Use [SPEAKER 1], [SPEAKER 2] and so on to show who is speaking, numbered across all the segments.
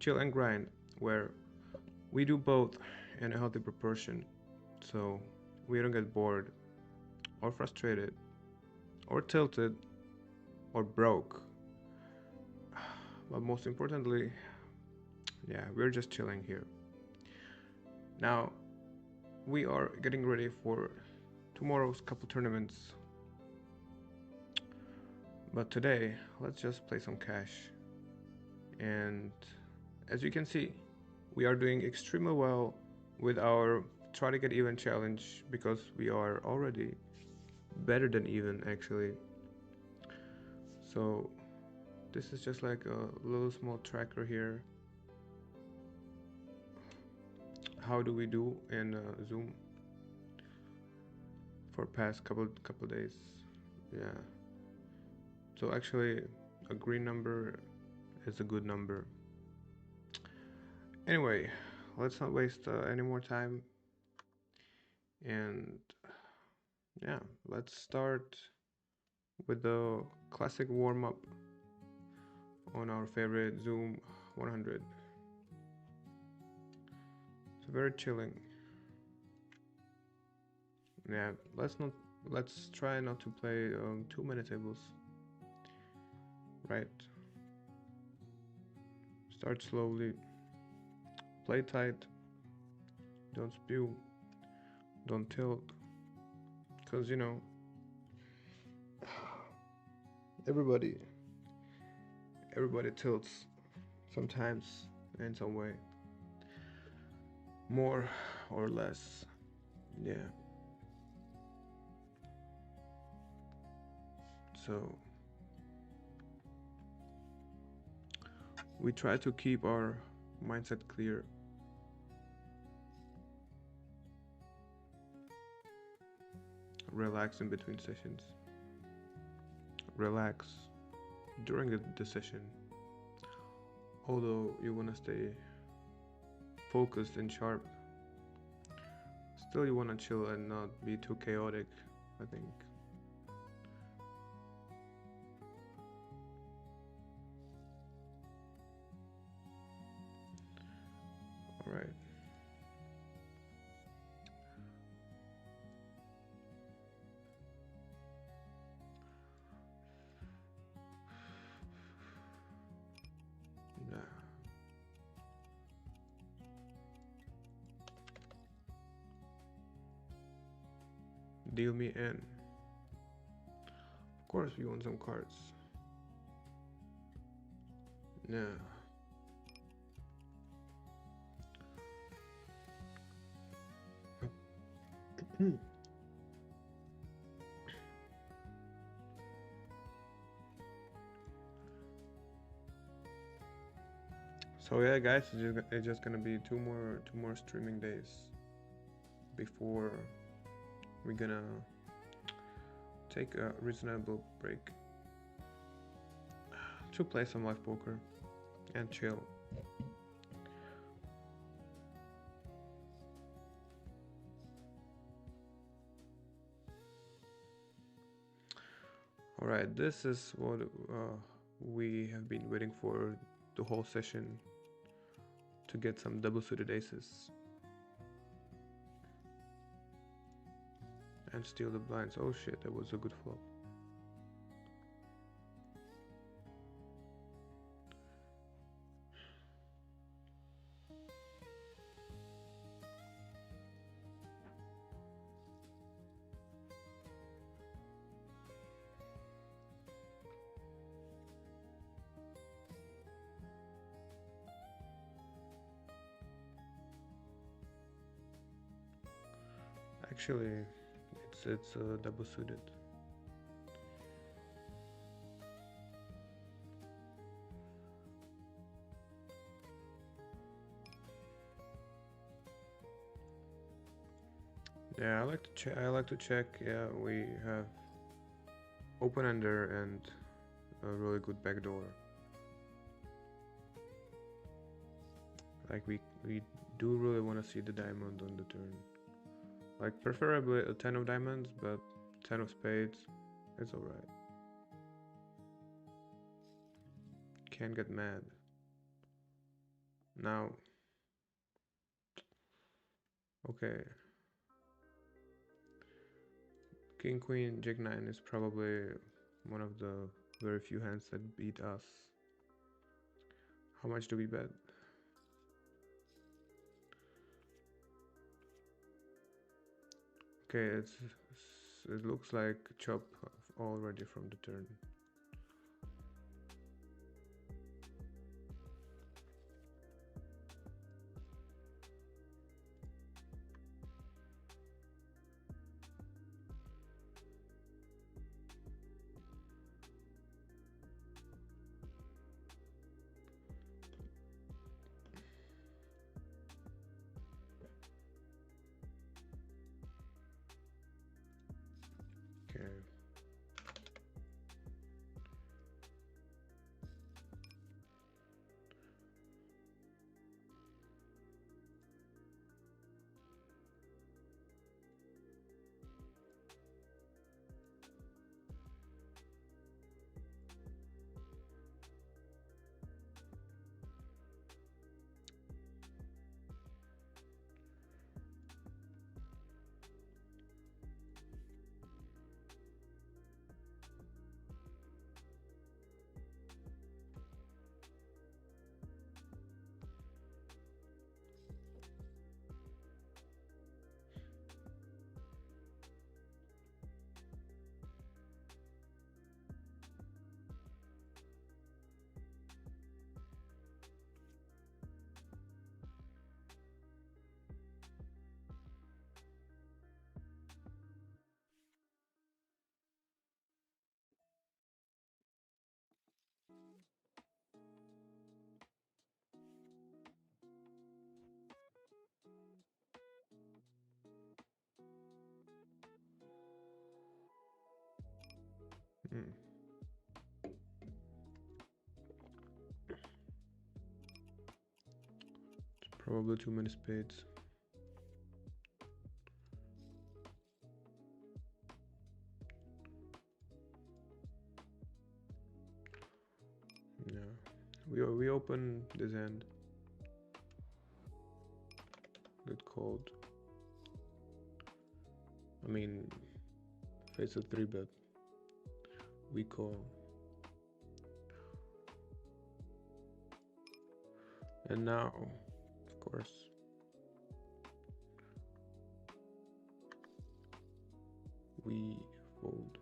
[SPEAKER 1] chill and grind, where we do both in a healthy proportion, so we don't get bored or frustrated or tilted or broke. But most importantly, yeah, we're just chilling here. Now, we are getting ready for tomorrow's couple tournaments, but today, let's just play some cash. And as you can see, we are doing extremely well with our try to get even challenge because we are already better than even actually. So this is just like a little small tracker here. How do we do in Zoom for past couple days? Yeah. So actually, a green number is a good number. Anyway, let's not waste any more time. And yeah, let's start with the classic warm up on our favorite Zoom 100. It's very chilling. Yeah, let's try not to play too many tables. Right. Start slowly. Play tight. Don't spew. Don't tilt. Cause you know everybody everybody tilts sometimes in some way. More or less. Yeah. So we try to keep our mindset clear. Relax in between sessions. Relax during the session. Although you want to stay focused and sharp, still you want to chill and not be too chaotic, I think. All right. Yeah. Deal me in. Of course, we want some cards. Yeah. So yeah, guys, it's just gonna be two more streaming days before we're gonna take a reasonable break to play some live poker and chill. All right, this is what we have been waiting for the whole session to get some double suited aces and steal the blinds. Oh shit, that was a good flop. Actually, it's double suited. Yeah, I like to check. Yeah, we have open ender and a really good backdoor. Like we do really want to see the diamond on the turn. Like preferably a 10 of diamonds, but 10 of spades, it's alright. Can't get mad. Now, okay, King Queen Jack 9 is probably one of the very few hands that beat us. How much do we bet? Okay, it looks like chop already from the turn. Okay. Mm. It's probably too many spades. Yeah, we open this hand. Get called. I mean, face a 3-bet. We call. And now, of course, we fold.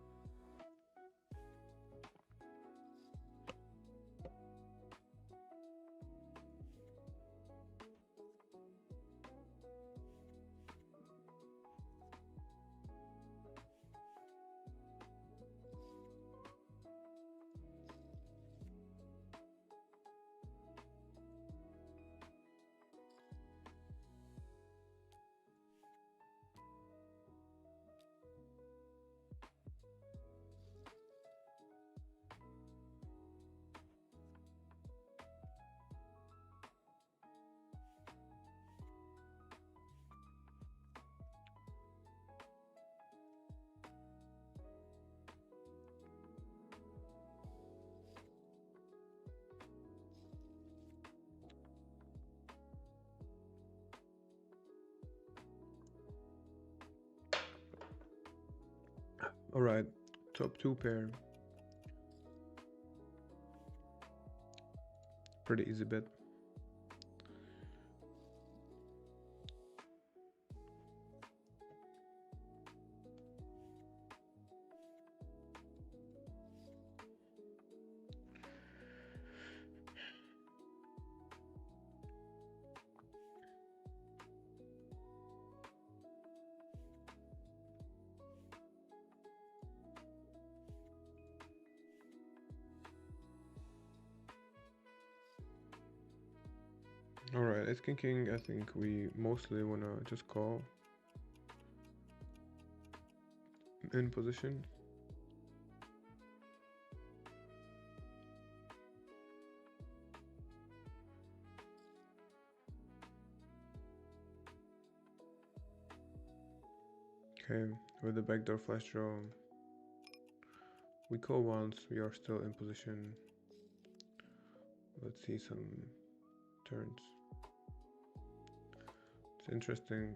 [SPEAKER 1] All right, top 2 pair. Pretty easy bet. Alright, as king, I think we mostly wanna just call in position. Okay, with the backdoor flush draw, we call once, we are still in position. Let's see some turns. It's interesting.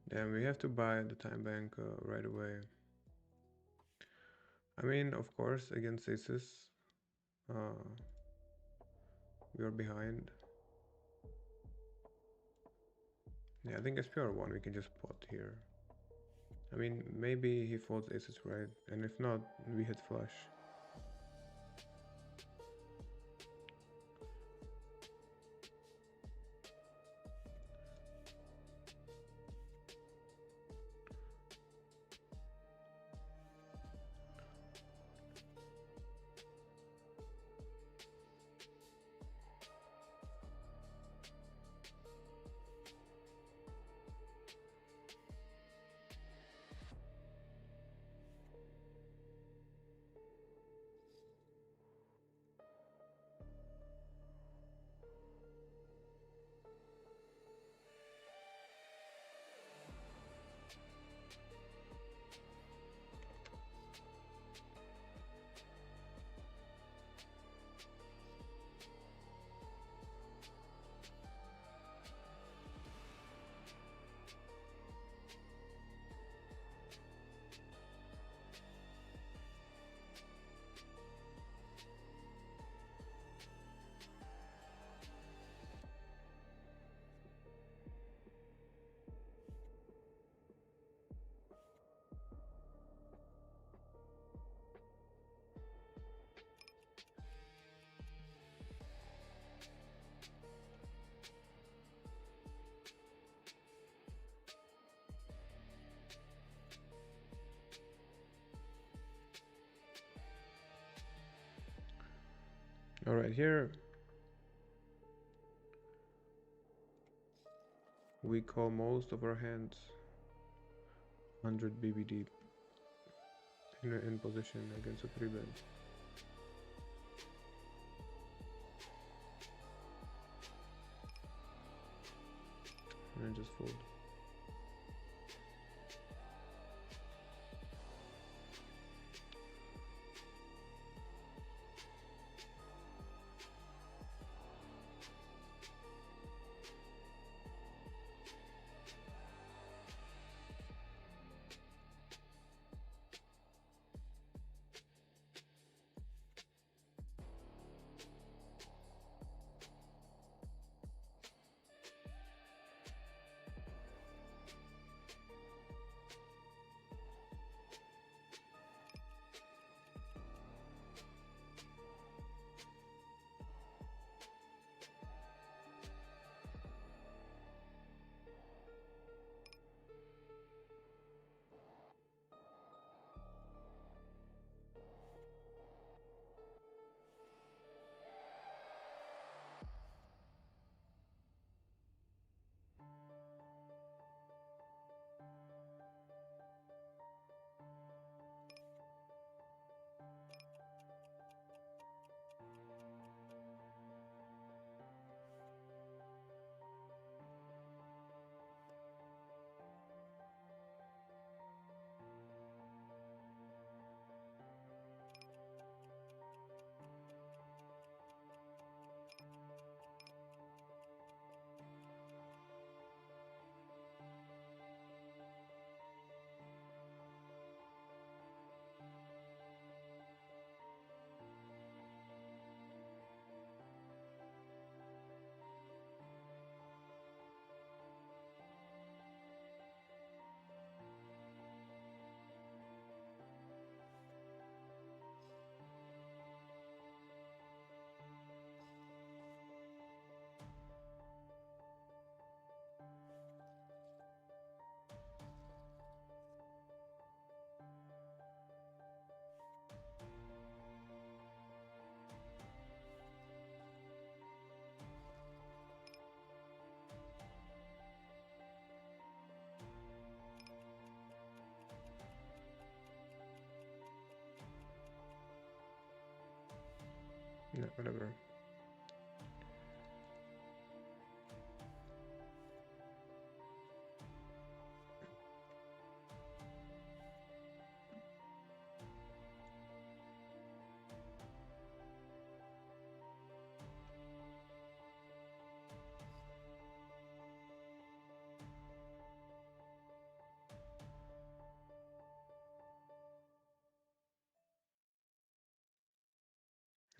[SPEAKER 1] Damn, we have to buy the time bank right away. I mean, of course, against Aces, uh, we are behind. Yeah, I think SPR1 we can just pot here. I mean, maybe he folds Aces, right? And if not, we hit flush. Alright, here we call most of our hands 100 BB deep in position against a 3-bet. And I just fold. Yeah, whatever.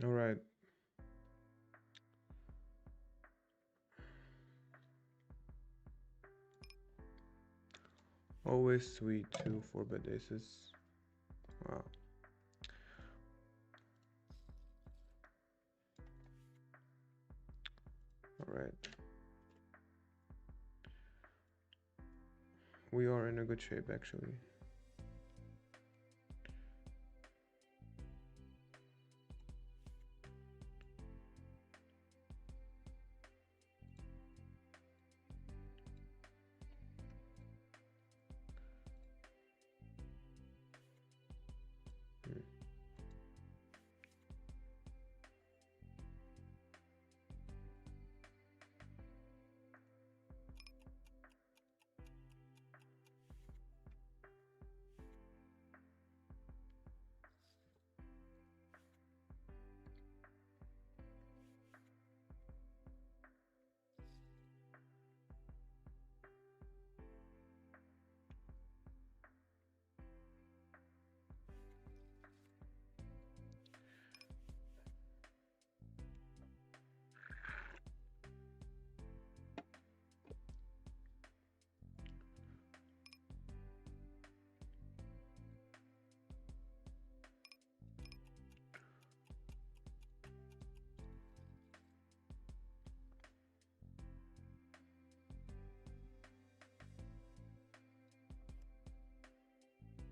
[SPEAKER 1] All right. Always sweet to 4-bet aces. Wow. All right. We are in a good shape actually.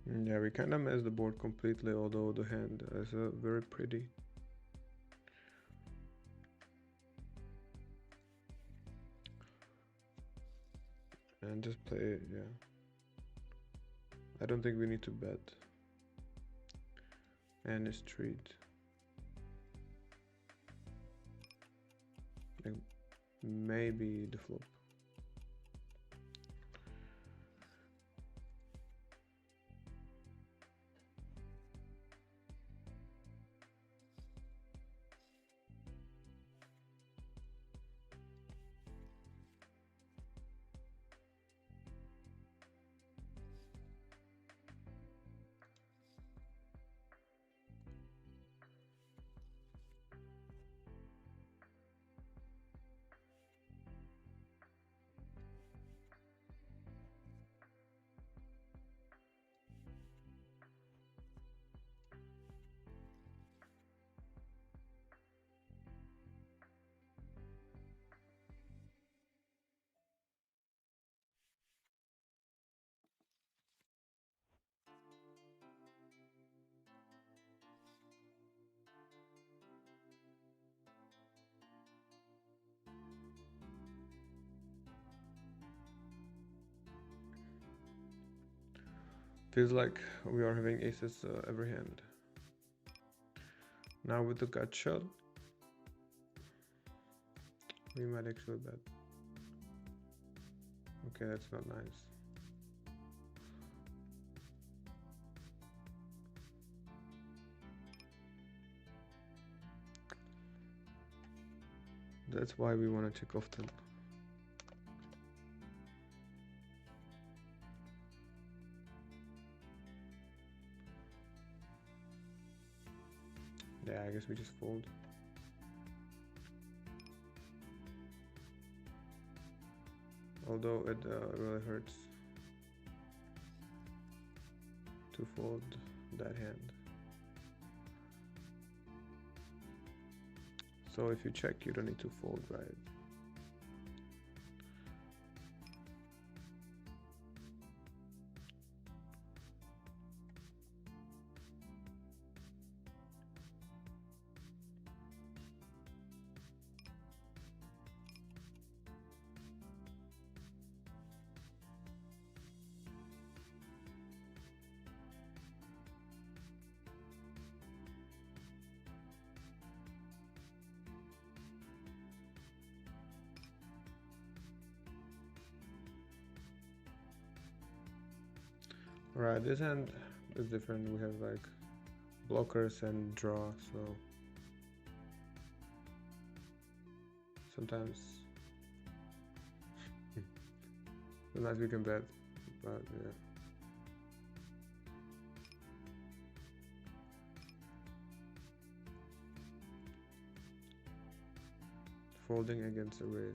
[SPEAKER 1] Hmm. Yeah, we kind of messed the board completely, although the hand is very pretty. And just play it, yeah. I don't think we need to bet. And a street. Like maybe the flop. Feels like we are having aces every hand. Now with the gut shot, we might actually bet. Okay, that's not nice. That's why we want to check often. Yeah, I guess we just fold. Although it really hurts to fold that hand. So if you check, you don't need to fold, right? Right, this hand is different. We have like blockers and draw, so sometimes we can bet, but yeah. folding against the race.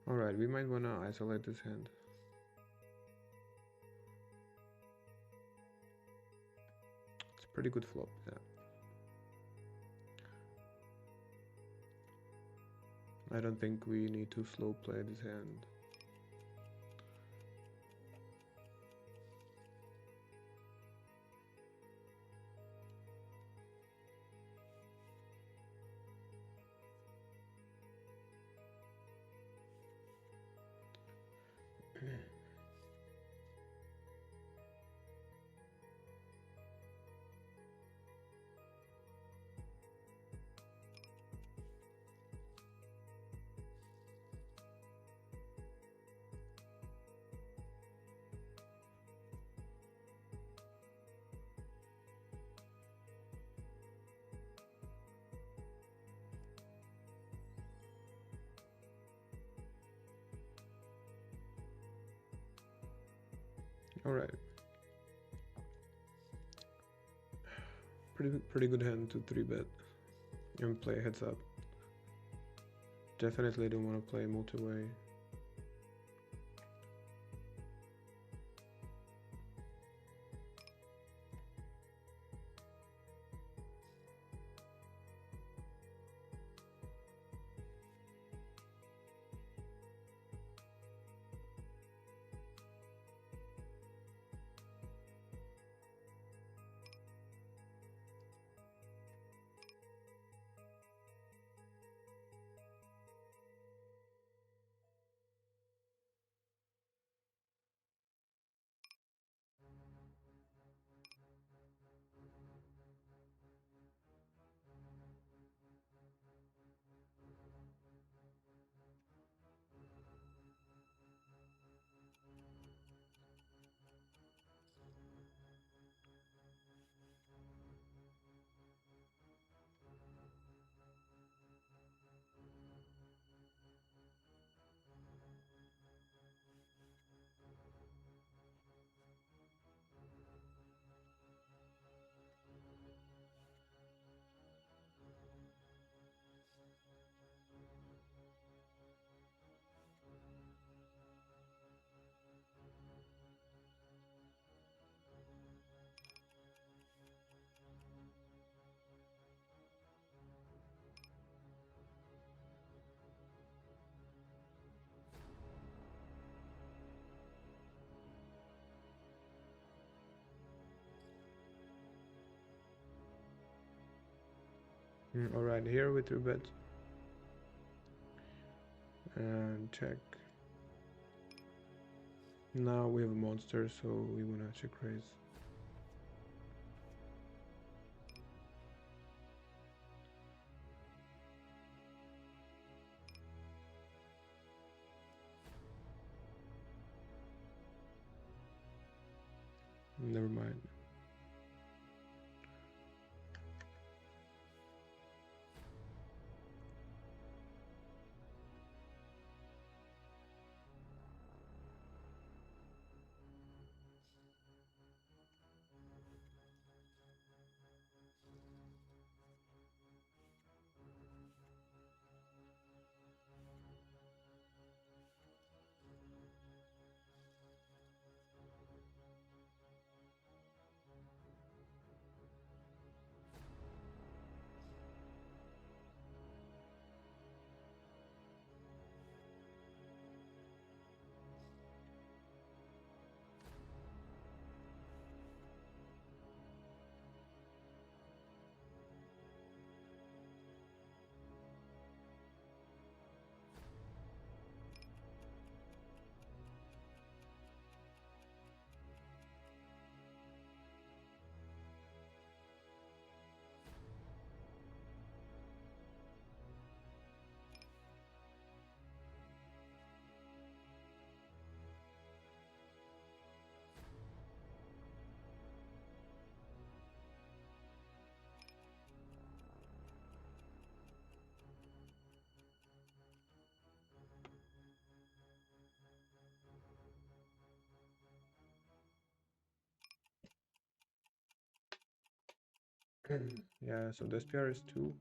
[SPEAKER 1] Alright, we might wanna isolate this hand. It's a pretty good flop, yeah. I don't think we need to slow play this hand. Alright. Pretty good hand to 3-bet and play heads up. Definitely don't want to play multi-way. Alright, here we 3-bet. And check. Now we have a monster, so we wanna check raise. Never mind. Yeah, so the SPR is 2.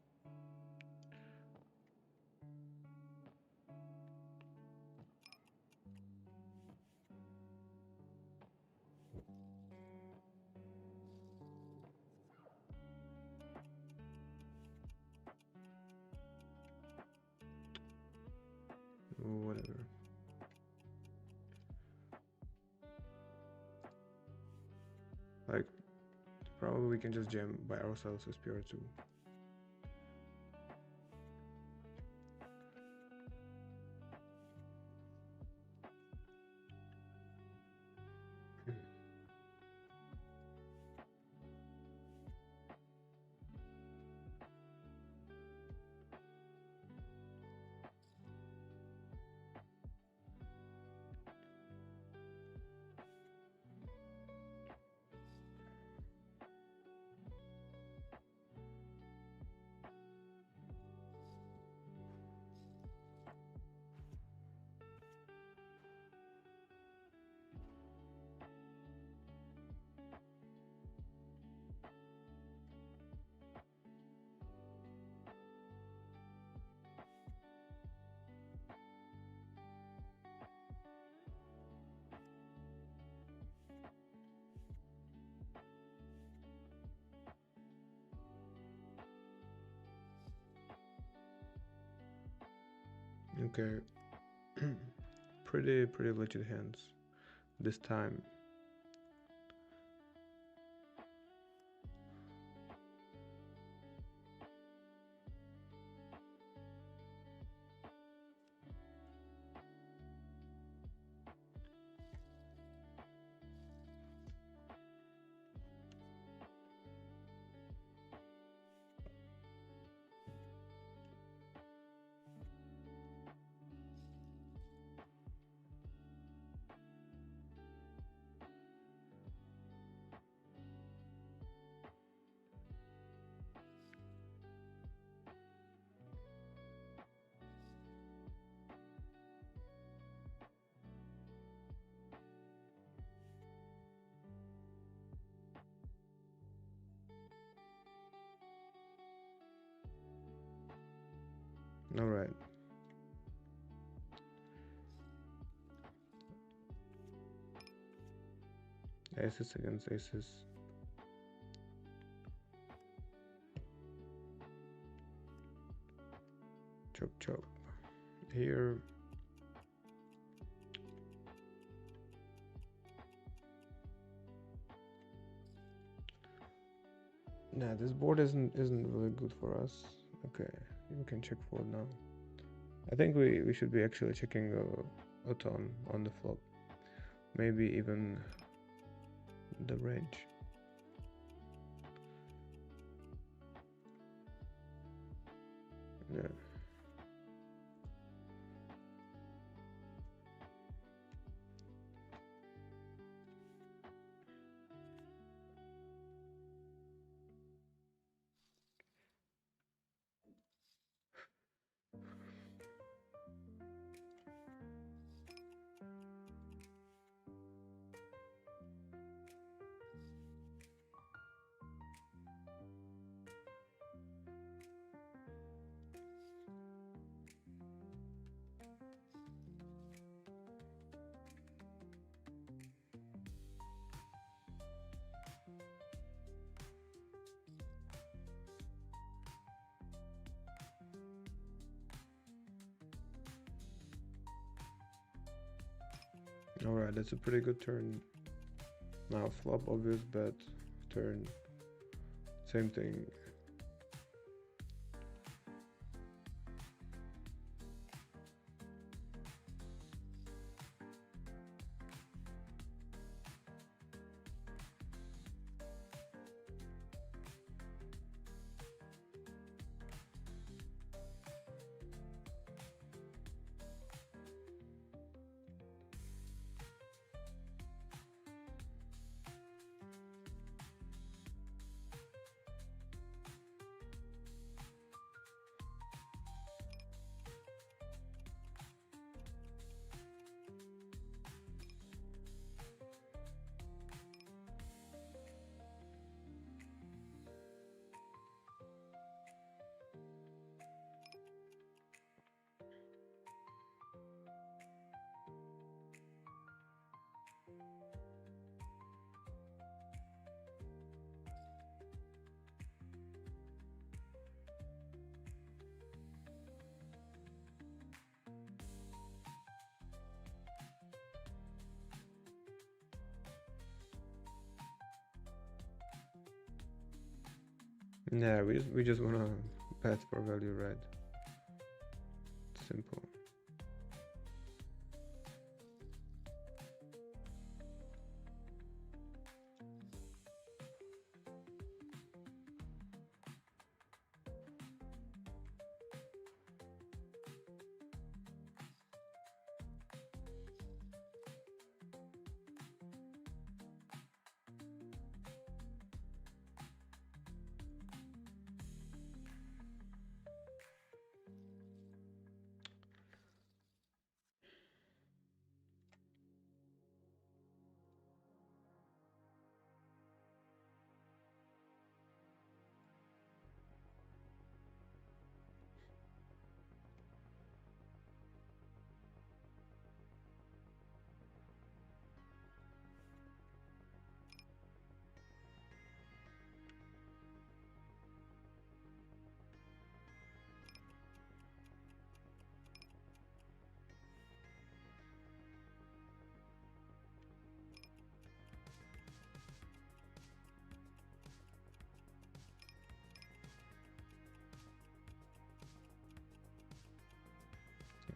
[SPEAKER 1] Whatever. Like, probably we can just jam by ourselves SPR 2. Okay. Pretty legit hands this time. All right. Aces against aces. Chop chop. Here. Nah, this board isn't really good for us. Okay, we can check fold now. I think we should be actually checking a ton on the flop. Maybe even the range. Yeah. Alright, that's a pretty good turn. Now flop, obvious bet, turn, same thing. Yeah, we just wanna bet for value, right? Simple.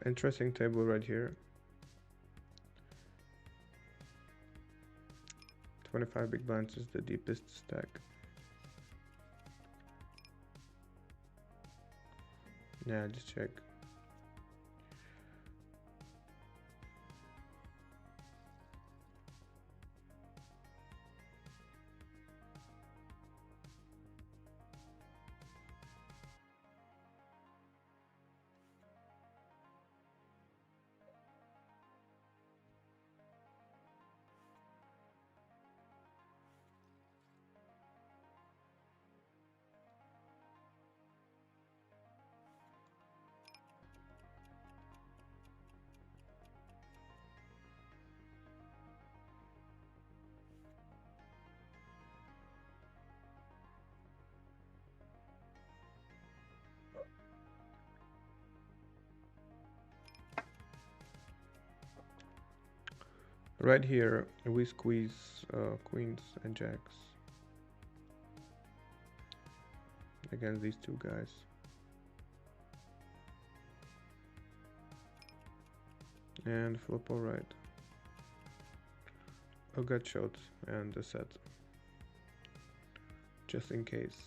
[SPEAKER 1] Interesting table right here. 25 big blinds is the deepest stack. Yeah, just check. Right here, we squeeze queens and jacks against these two guys. And flop alright. A gut shot and a set. Just in case.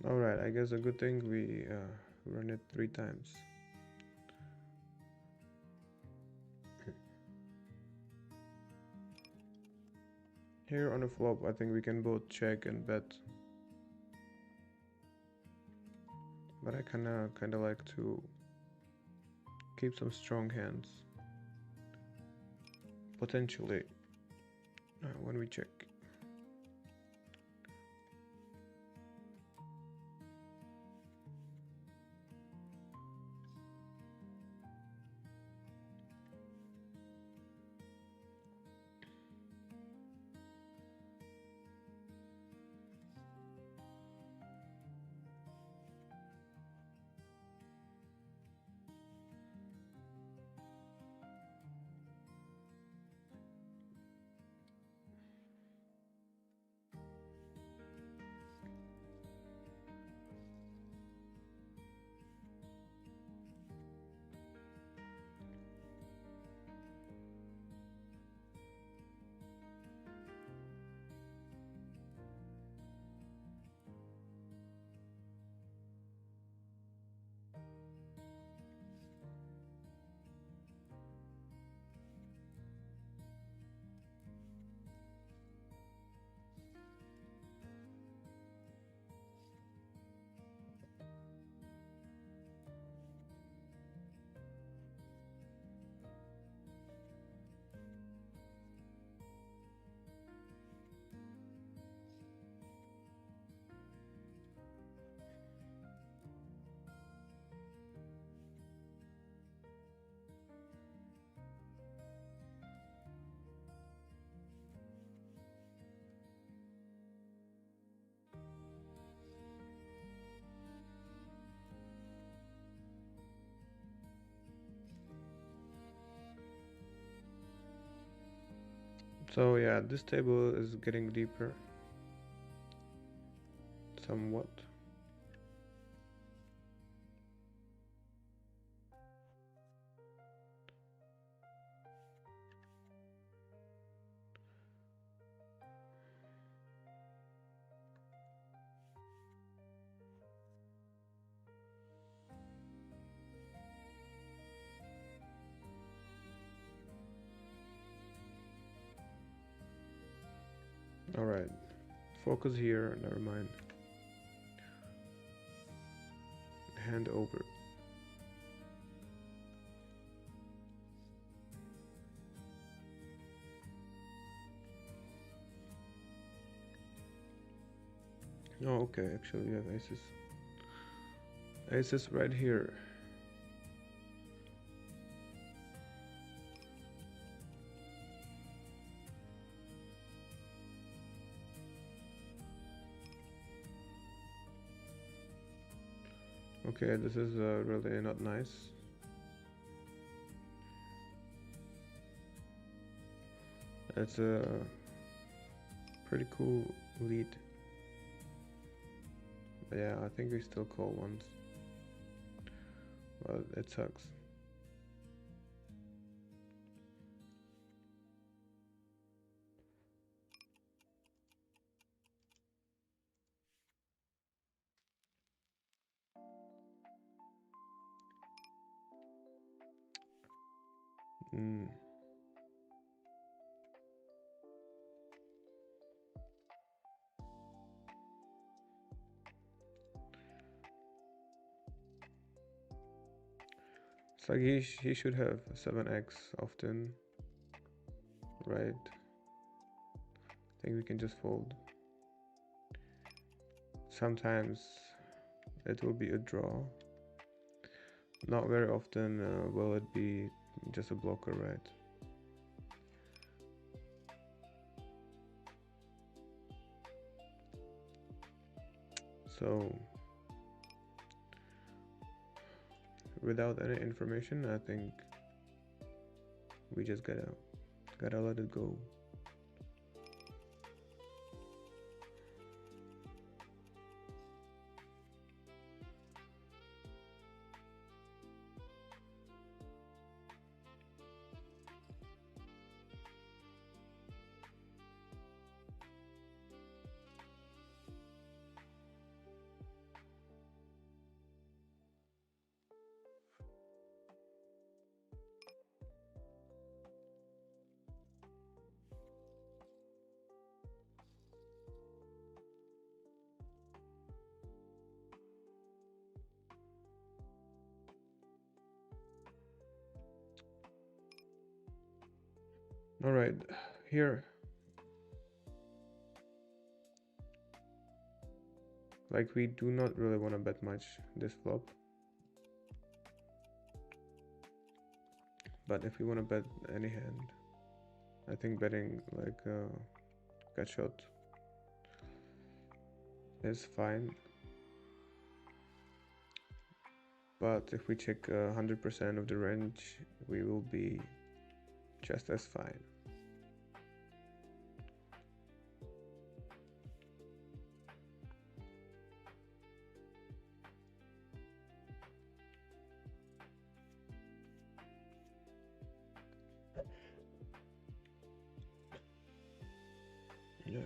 [SPEAKER 1] Alright, I guess a good thing we run it 3 times. Here on the flop, I think we can both check and bet. But I kinda like to keep some strong hands. Potentially, when we check. So yeah, this table is getting deeper somewhat. All right, focus here. Never mind. Hand over. Oh, okay. Actually, we have aces. Aces right here. Okay, this is really not nice. It's a pretty cool lead. But yeah, I think we still call once. But it sucks. Mm. It's like he should have 7x often, right? I think we can just fold. Sometimes it will be a draw. Not very often will it be just a blocker, right? So without any information, I think we just gotta let it go. All right, here, like we do not really want to bet much this flop, but if we want to bet any hand, I think betting like gut shot is fine. But if we check 100% of the range, we will be just as fine. Yeah.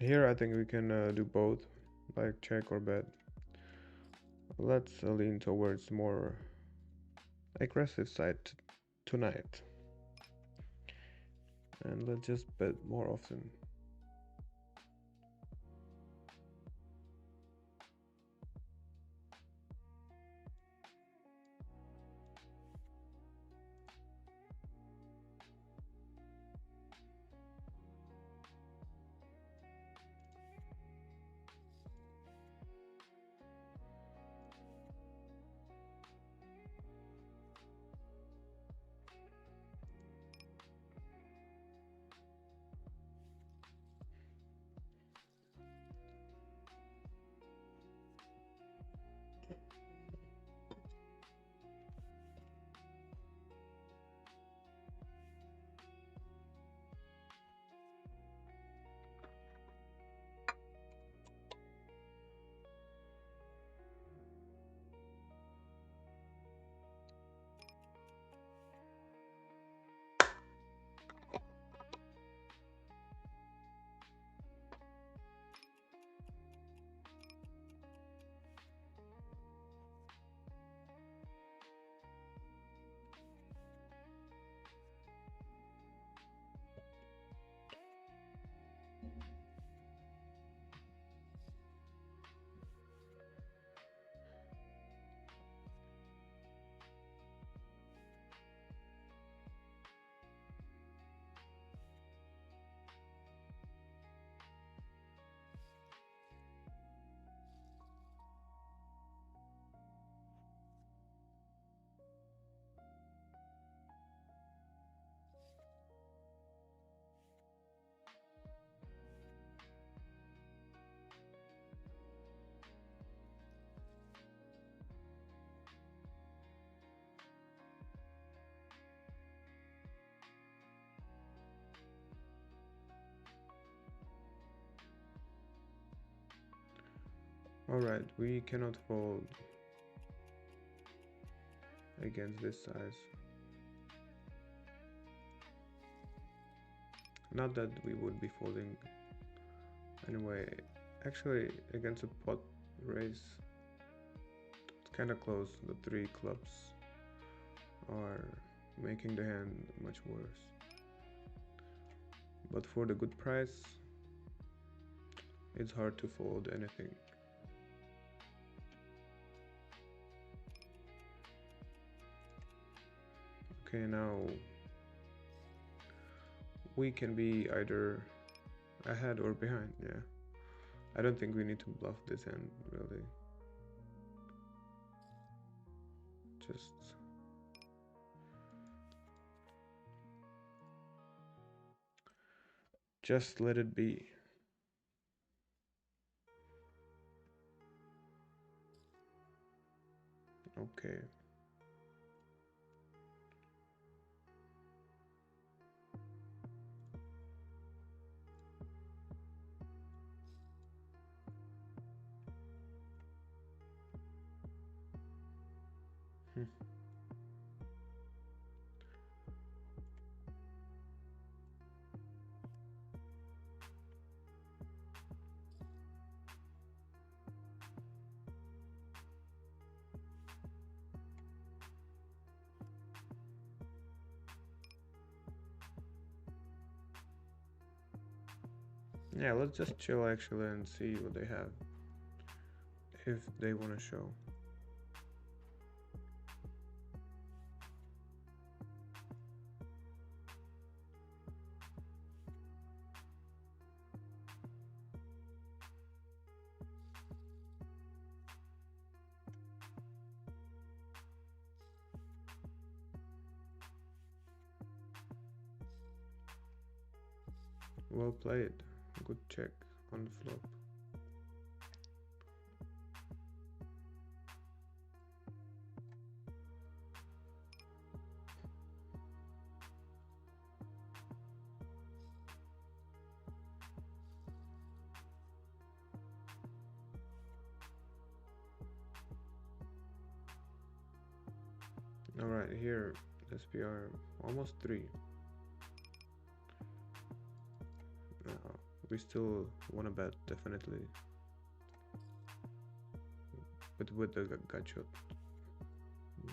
[SPEAKER 1] Here I think we can do both, like check or bet. Let's lean towards more aggressive side tonight, and let's just bet more often. Alright, we cannot fold against this size. Not that we would be folding anyway. Actually, against a pot raise, it's kind of close. The three clubs are making the hand much worse. But for the good price, it's hard to fold anything. Okay, now we can be either ahead or behind, yeah. I don't think we need to bluff this hand, really. Just let it be. Okay. Yeah, let's just chill actually and see what they have, if they want to show. Well played. Good check on the flop. Alright, here SPR almost 3. we still want to bet definitely, but with the gut shot. Yeah.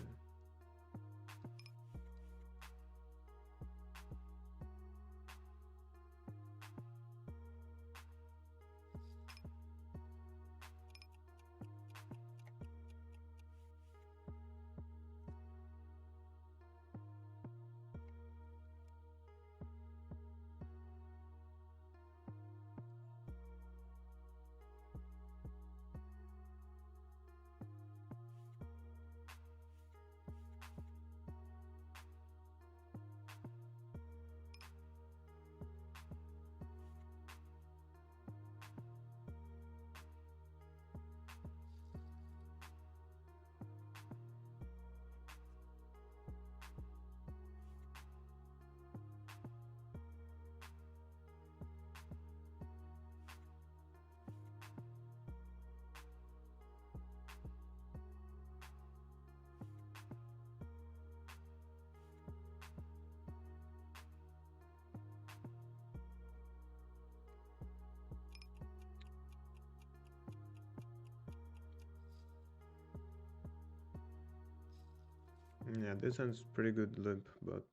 [SPEAKER 1] Yeah, this sounds pretty good limp, but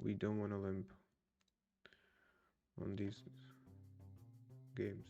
[SPEAKER 1] we don't want to limp on these games.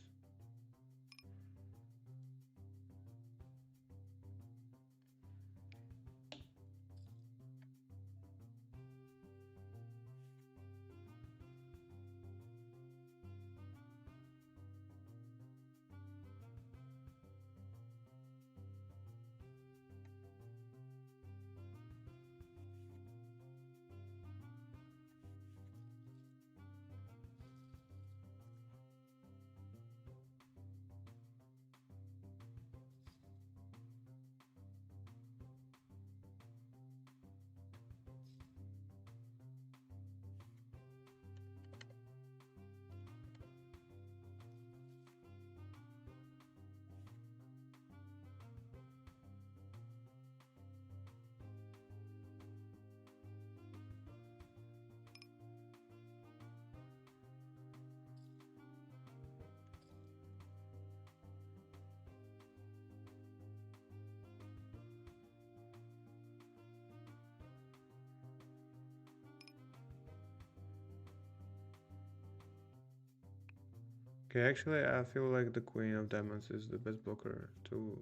[SPEAKER 1] Okay, actually, I feel like the Queen of Diamonds is the best blocker to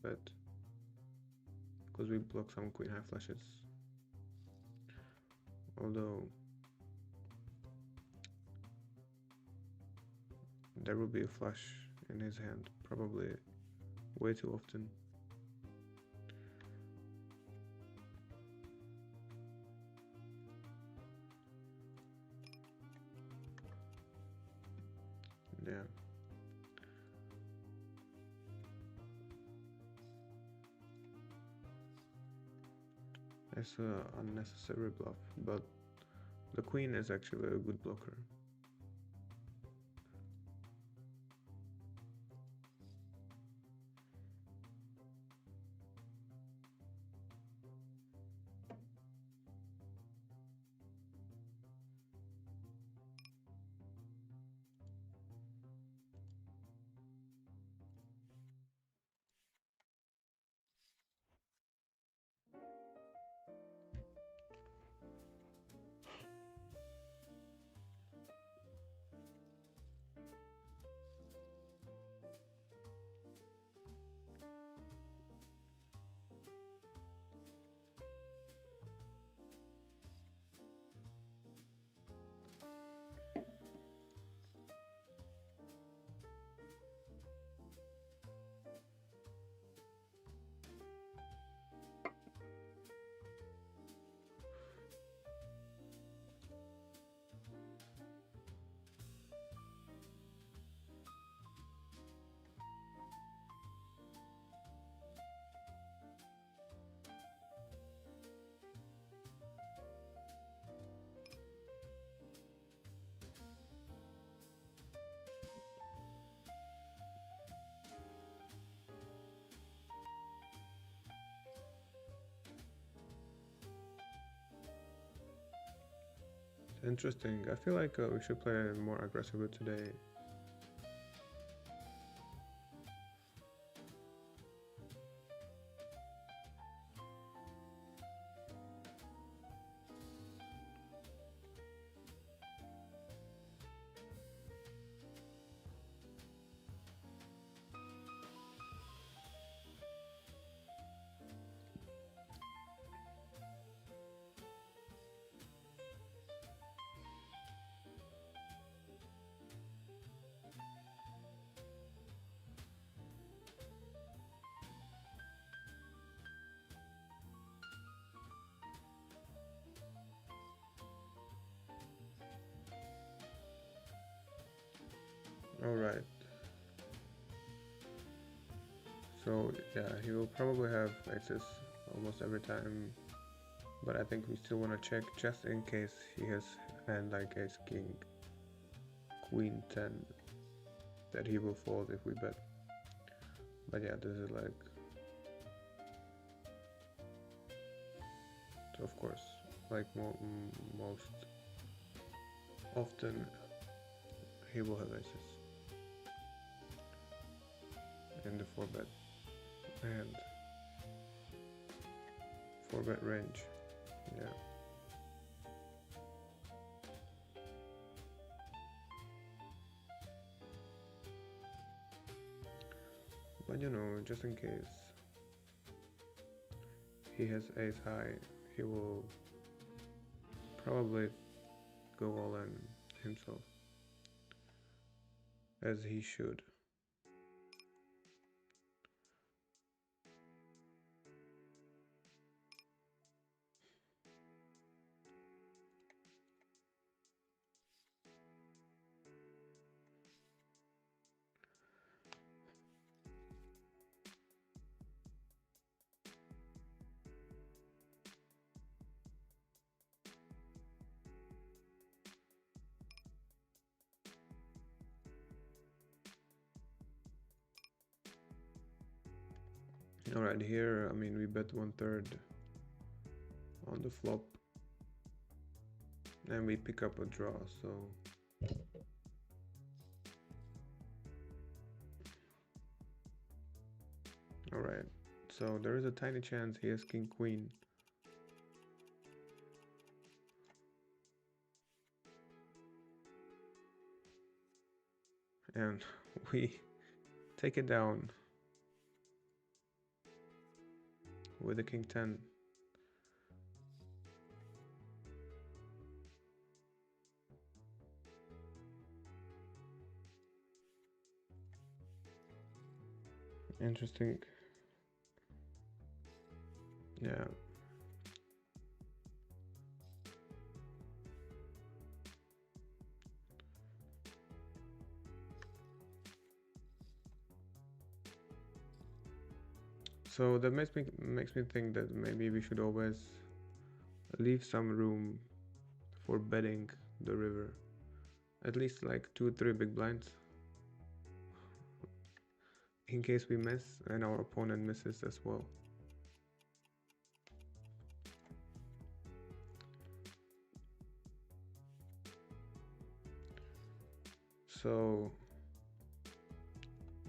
[SPEAKER 1] bet because we block some Queen high flushes. Although there will be a flush in his hand, probably way too often. Yeah. It's an unnecessary bluff, but the Queen is actually a good blocker. Interesting. I feel like we should play more aggressively today. All right. So yeah, he will probably have access almost every time, but I think we still want to check just in case he has hand like ace king, queen 10, that he will fold if we bet. But yeah, this is like, so of course, like most often he will have aces in the 4-bet and 4-bet range. Yeah. But you know, just in case he has ace high, he will probably go all in himself, as he should. Alright, here, I mean, we bet 1/3 on the flop and we pick up a draw, so alright, so there is a tiny chance he has king queen, and we take it down with the king 10. Interesting. Yeah. So that makes me think that maybe we should always leave some room for betting the river. At least like 2-3 big blinds. In case we miss and our opponent misses as well. So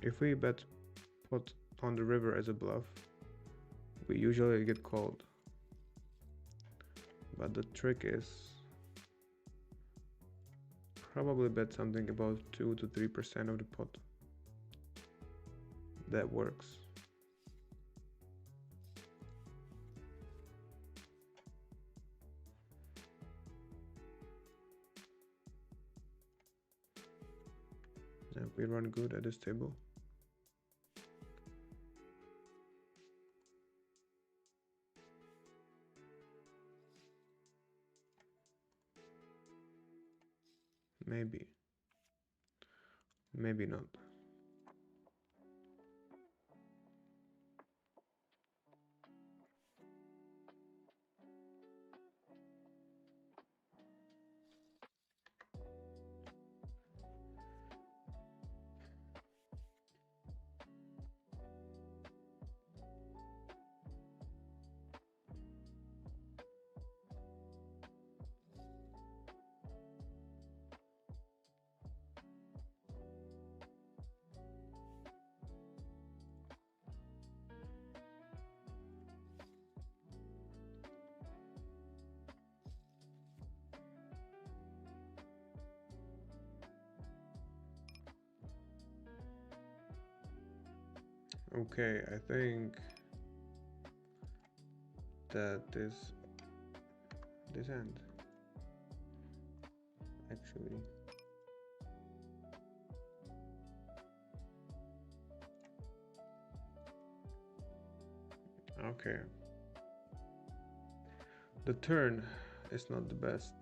[SPEAKER 1] if we bet pot on the river as a bluff, we usually get called. But the trick is probably bet something about 2 to 3% of the pot. That works. Yeah, we run good at this table. Maybe. Maybe not. Okay, I think that this end actually okay. The turn is not the best.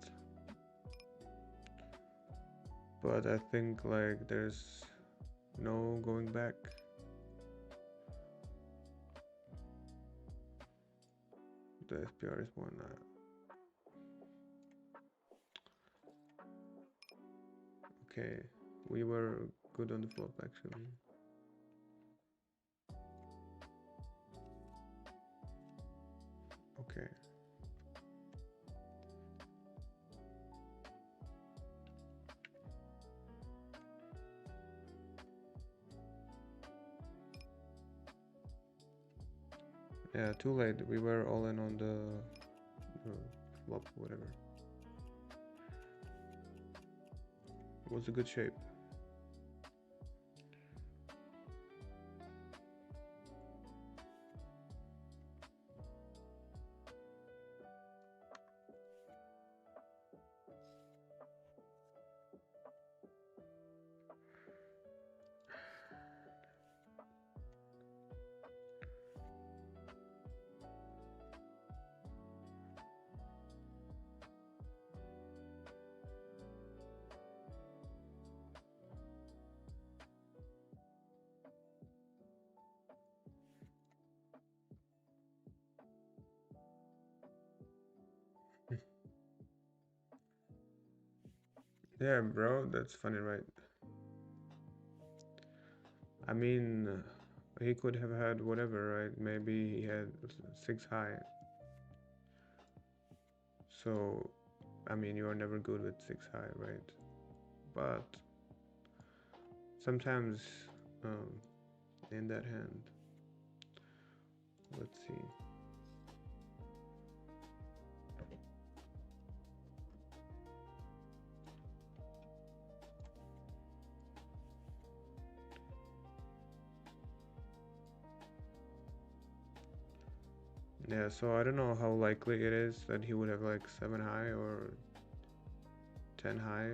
[SPEAKER 1] but I think like there's no going back. The SPR is one. Okay, we were good on the flop actually. Okay. Yeah, too late. We were all in on the flop, whatever. It was a good shape. Yeah, bro, that's funny, right? I mean, he could have had whatever, right? Maybe he had six high. So, I mean, you are never good with six high, right? But sometimes, um, in that hand, let's see. Yeah, so I don't know how likely it is that he would have like seven high or 10 high,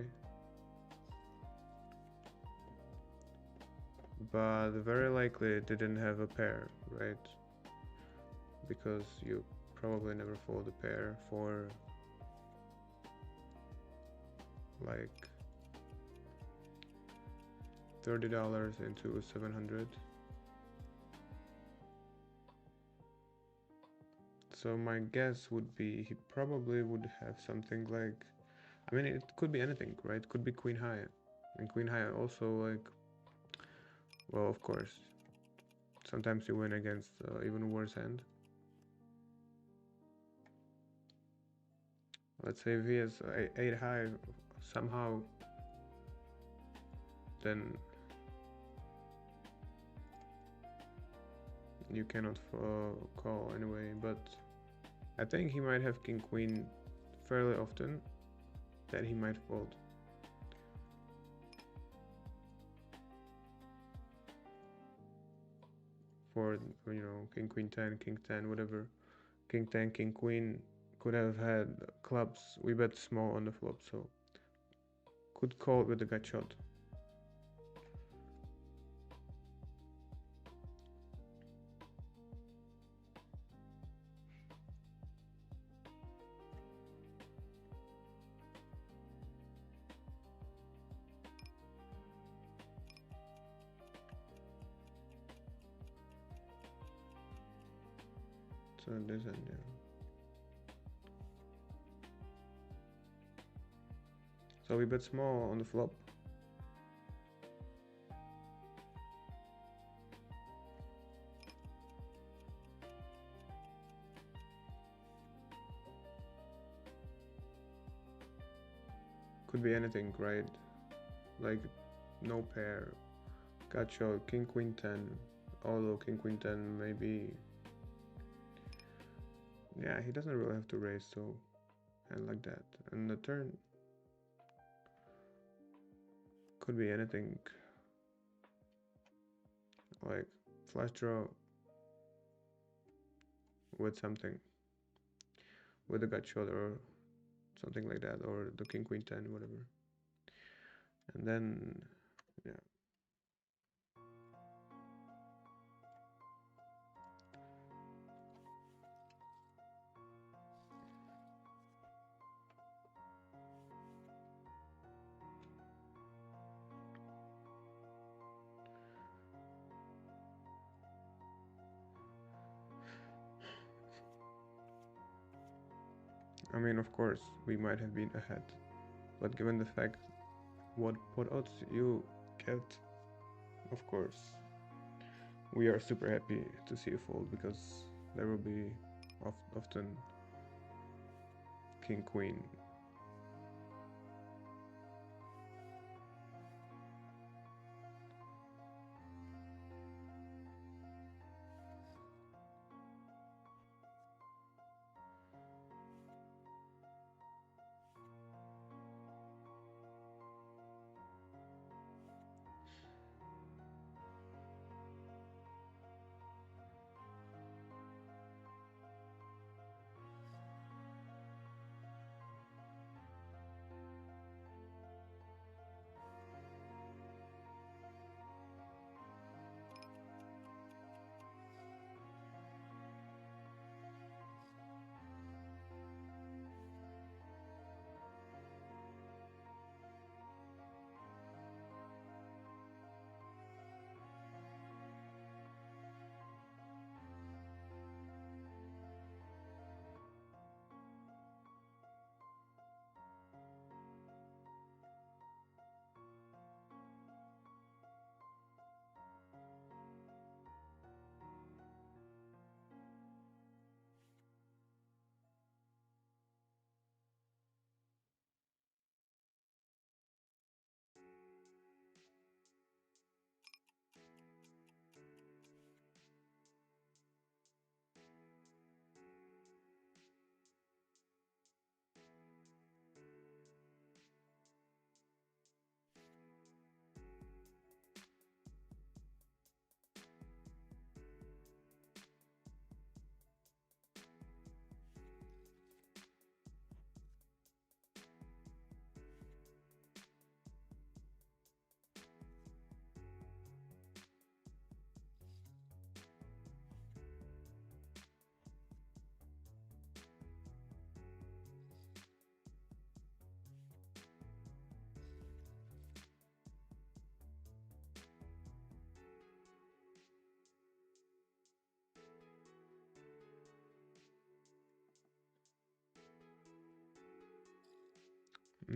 [SPEAKER 1] but very likely it didn't have a pair, right? Because you probably never fold a pair for like $30 into 700. So my guess would be he probably would have something like, I mean, it could be anything, right? It could be queen high, and queen high also like, well, of course, sometimes you win against even worse hand. Let's say if he has eight high somehow, then you cannot call anyway. But I think he might have king queen fairly often that he might fold. For, you know, king queen 10, king 10, whatever, king 10, king queen could have had clubs. We bet small on the flop, so could call it with the gut shot. So this end, yeah. So we bet small on the flop. Could be anything, right? Like no pair, gut shot, king queen 10. Although king queen 10 maybe, yeah, he doesn't really have to raise, so and like that. And the turn could be anything, like flush draw with something, with a gut shot or something like that, or the king queen 10, whatever. And then, yeah. I mean, of course, we might have been ahead, but given the fact what odds you get, of course, we are super happy to see you fold because there will be often king queen.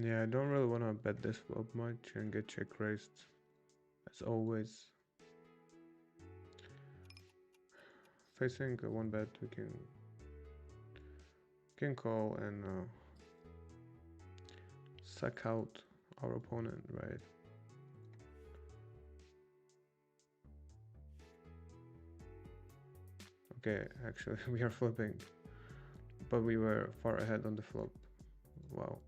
[SPEAKER 1] Yeah, I don't really want to bet this flop much and get check raised as always. Facing a one bet, we can call and suck out our opponent, right? Okay, actually we are flipping, but we were far ahead on the flop. Wow.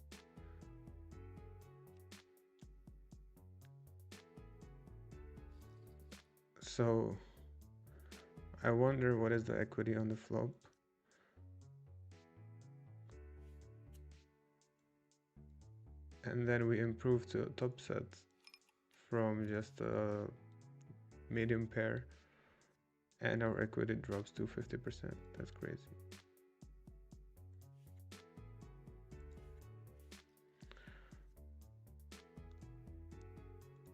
[SPEAKER 1] So I wonder what is the equity on the flop. And then we improve to top set from just a medium pair, and our equity drops to 50%. That's crazy.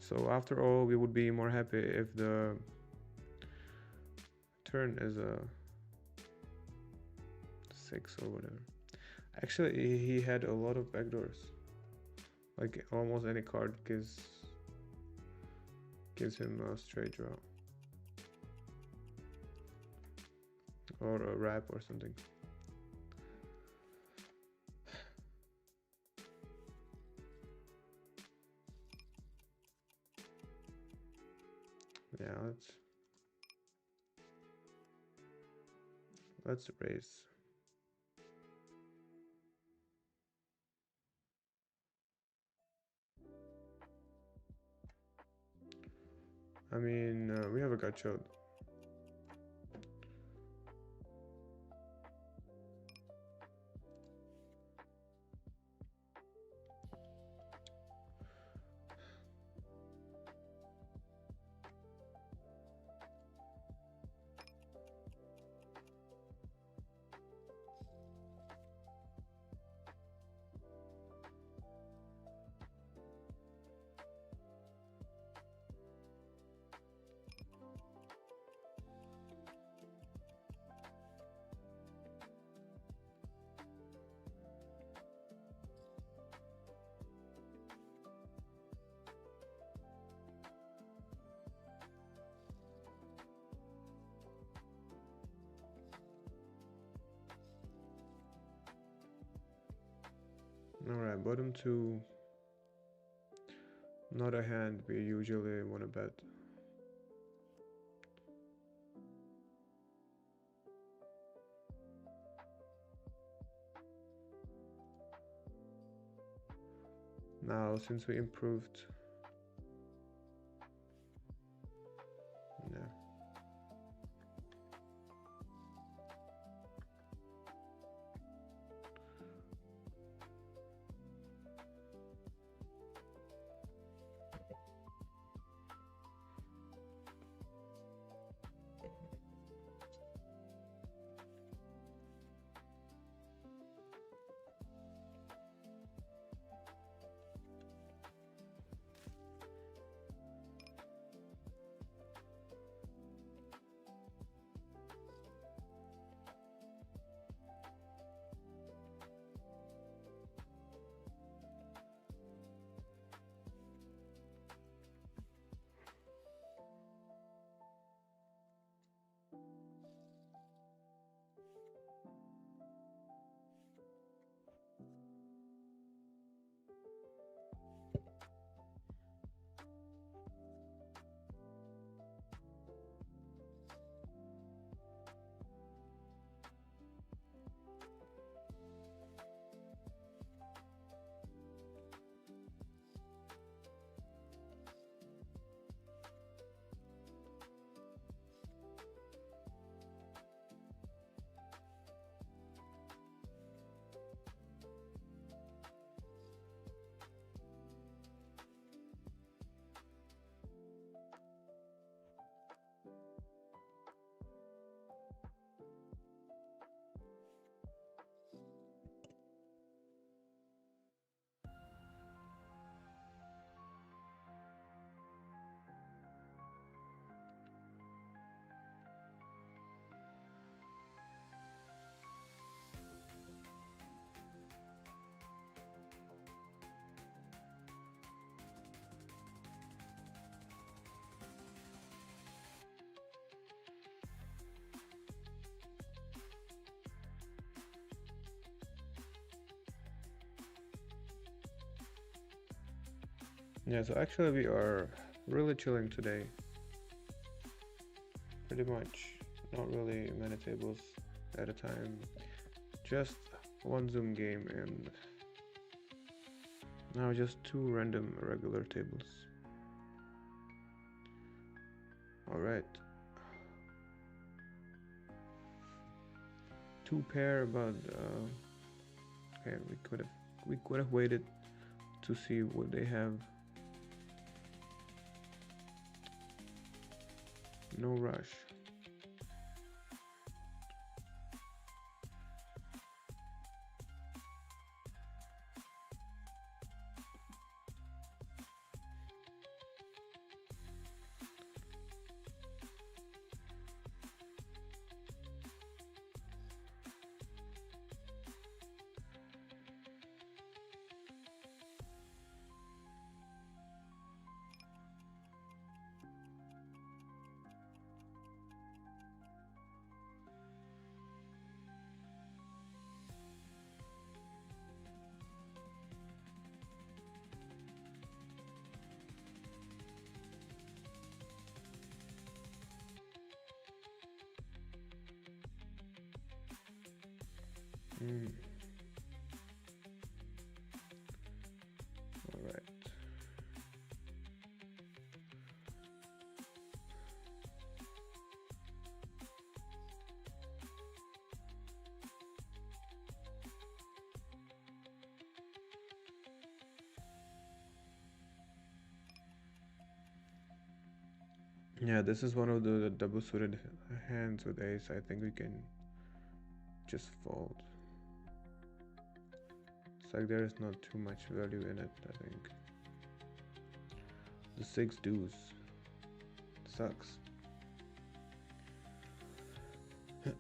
[SPEAKER 1] So after all, we would be more happy if the turn is a 6 or whatever. Actually, he had a lot of backdoors. Like almost any card gives him a straight draw or a wrap or something. Yeah, let's raise. I mean, we have a gotcha. bottom two, not a hand we usually want to bet. Now, since we improved, yeah. Yeah, so actually we are really chilling today. Pretty much. Not really many tables at a time. Just one Zoom game and now just two random regular tables. Alright. Two pair, but okay, we could have waited to see what they have. No rush. All right. Yeah, this is one of the double suited hands with ace. I think we can just fold. It's like there is not too much value in it, I think. The six deuce sucks. Yeah.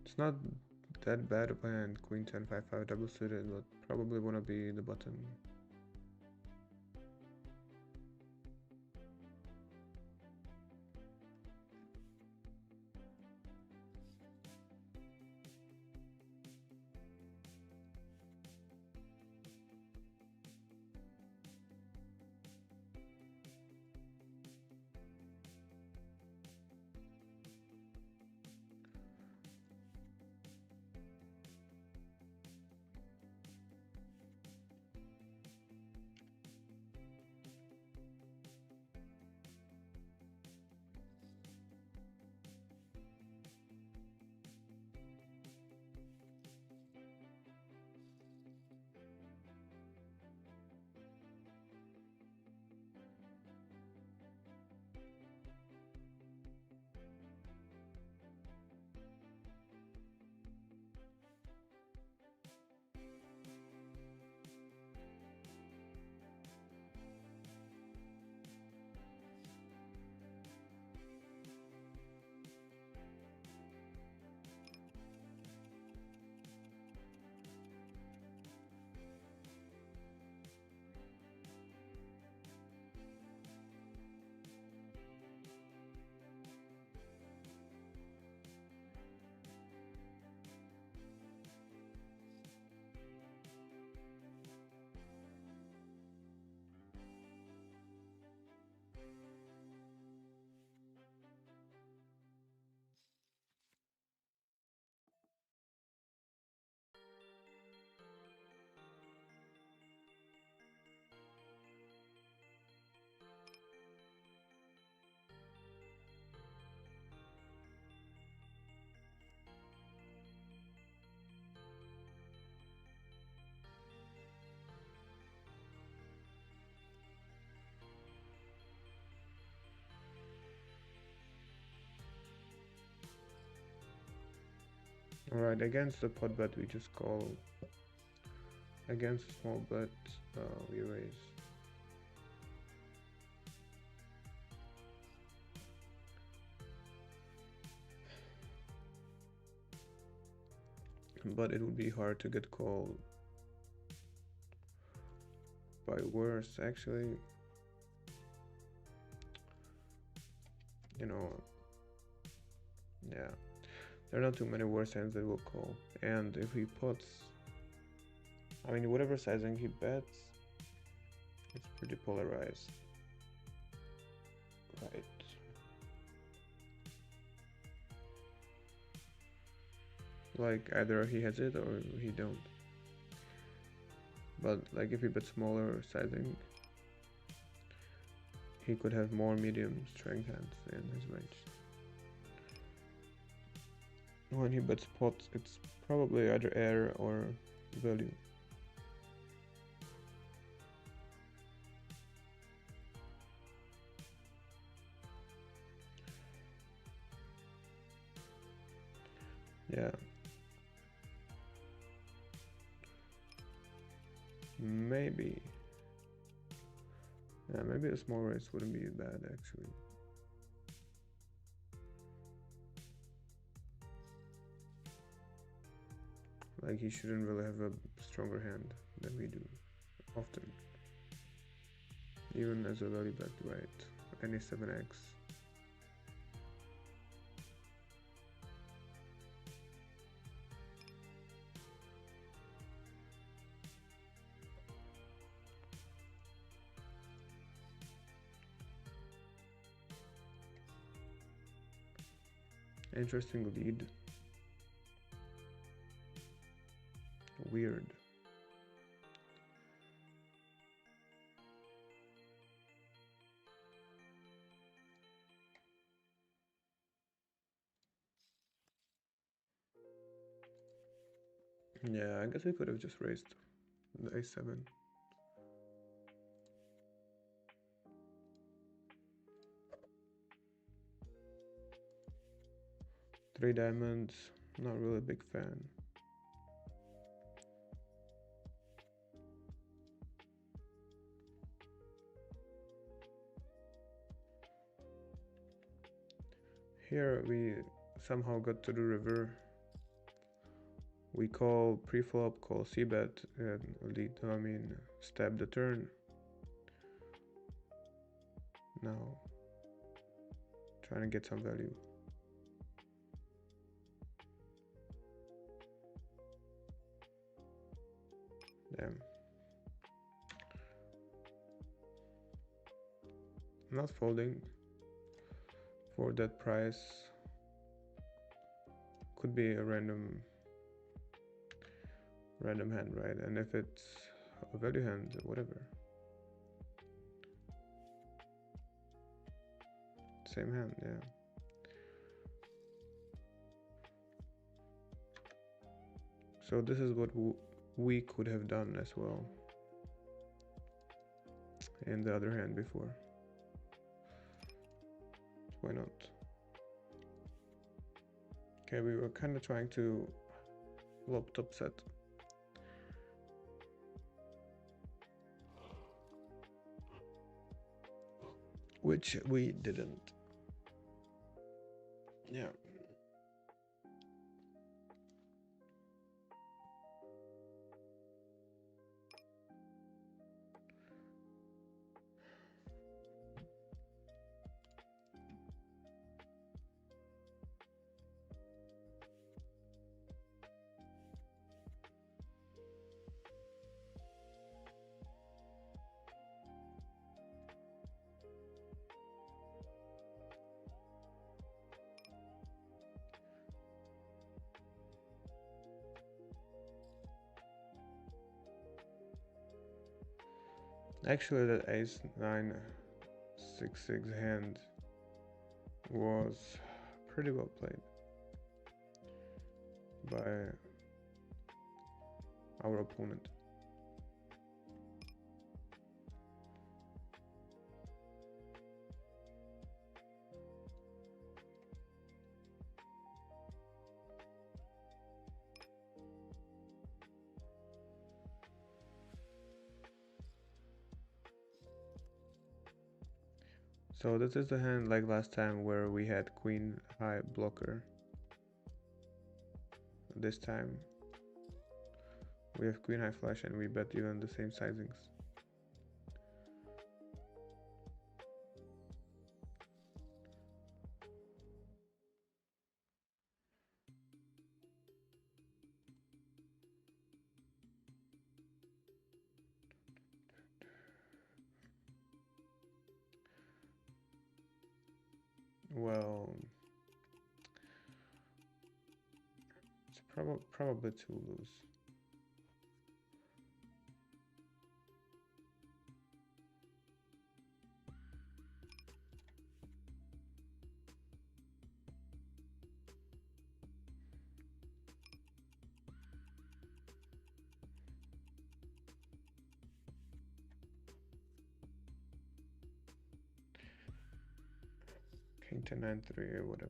[SPEAKER 1] It's not that bad of a hand, queen 10 5 5 double suited, but probably wanna be the button. Alright, against the pot bet we just call. Against small bet we raise. But it would be hard to get called by worse, actually. You know, yeah. There are not too many worse hands that will call. And if he puts, I mean, whatever sizing he bets, it's pretty polarized. Right. Like either he has it or he don't. But like if he bets smaller sizing, he could have more medium strength hands in his range. When he bets pots, it's probably either air or value. Yeah. Maybe. Yeah, maybe a small raise wouldn't be bad actually. Like he shouldn't really have a stronger hand than we do, often. Even as a value bet, right? Any 7x. Interesting lead. Weird. Yeah, I guess we could have just raised the a7. Three diamonds, not really a big fan. Here we somehow got to the river We call preflop, call c-bet, and lead, stab the turn. Now, trying to get some value. Damn. I'm not folding for that price. Could be a random hand, right? And if it's a value hand, whatever. Same hand, yeah. So this is what we could have done as well in the other hand before. Why not? Okay, we were kind of trying to flop top set. Which we didn't. Yeah. Actually, that ace 9 6 hand was pretty well played by our opponent. So this is the hand like last time where we had queen high blocker. This time we have queen high flush and we bet even the same sizings. Well, it's probably too loose. King 10 9 3 or whatever.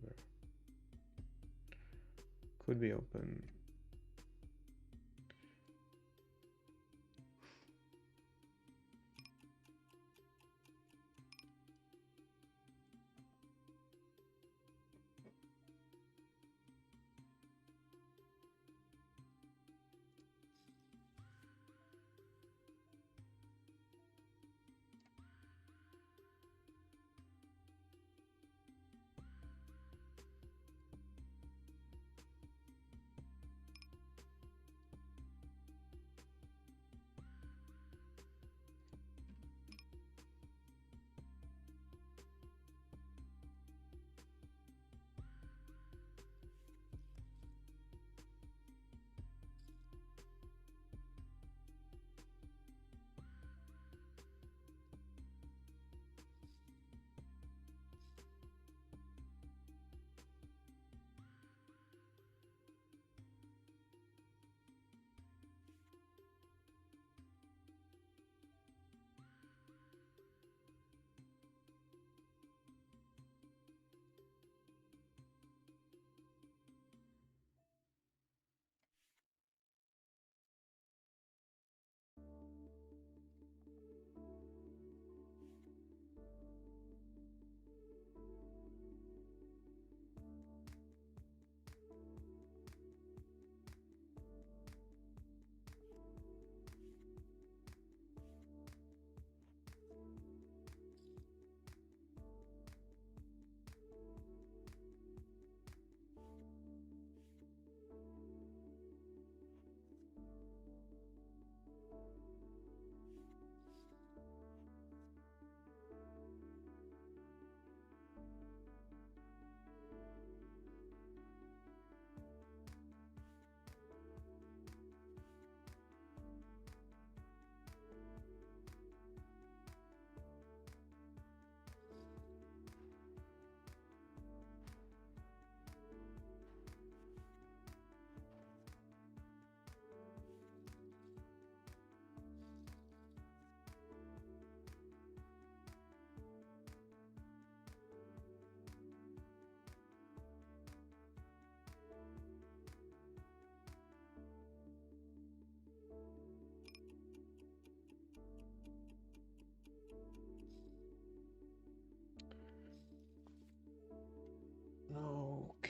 [SPEAKER 1] Could be open.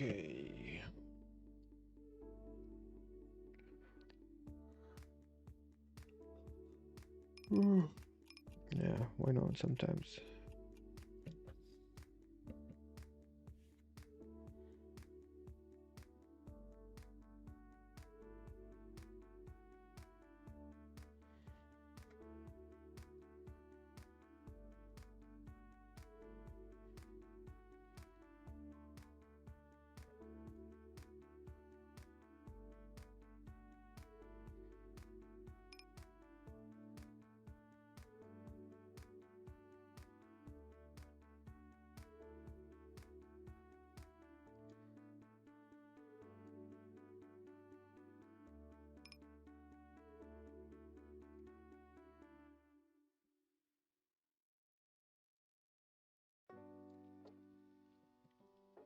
[SPEAKER 1] Okay. Yeah, why not sometimes?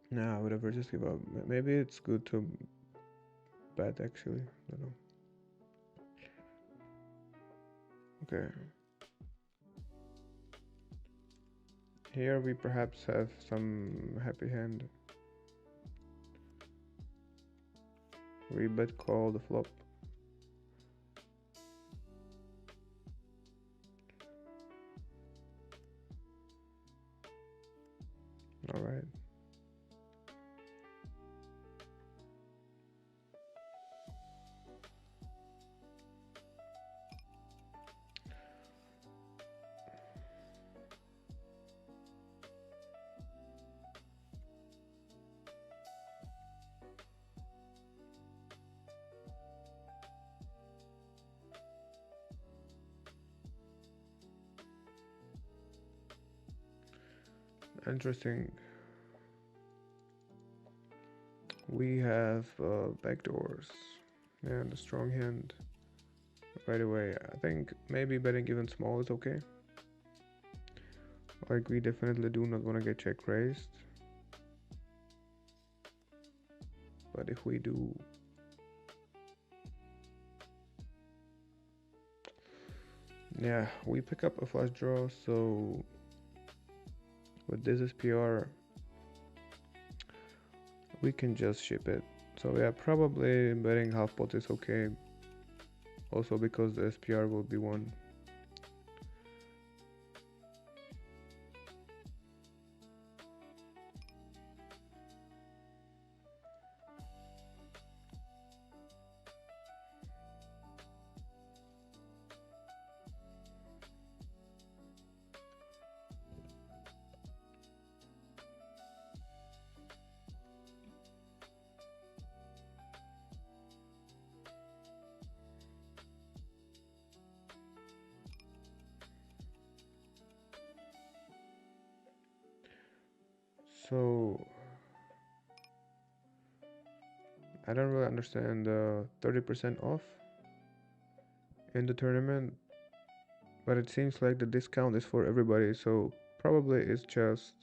[SPEAKER 1] Nah, whatever, just give up. Maybe it's good to bet actually. I don't know. Okay. Here we perhaps have some happy hand. We bet call the flop. Alright. Interesting. We have backdoors and a strong hand right away. I think maybe betting even small is okay. Like we definitely do not want to get check raised. But if we do, yeah, we pick up a flush draw, so with this SPR we can just ship it. So yeah, probably betting half pot is okay. Also because the SPR will be one. So I don't really understand the 30% off in the tournament, but it seems like the discount is for everybody, so probably it's just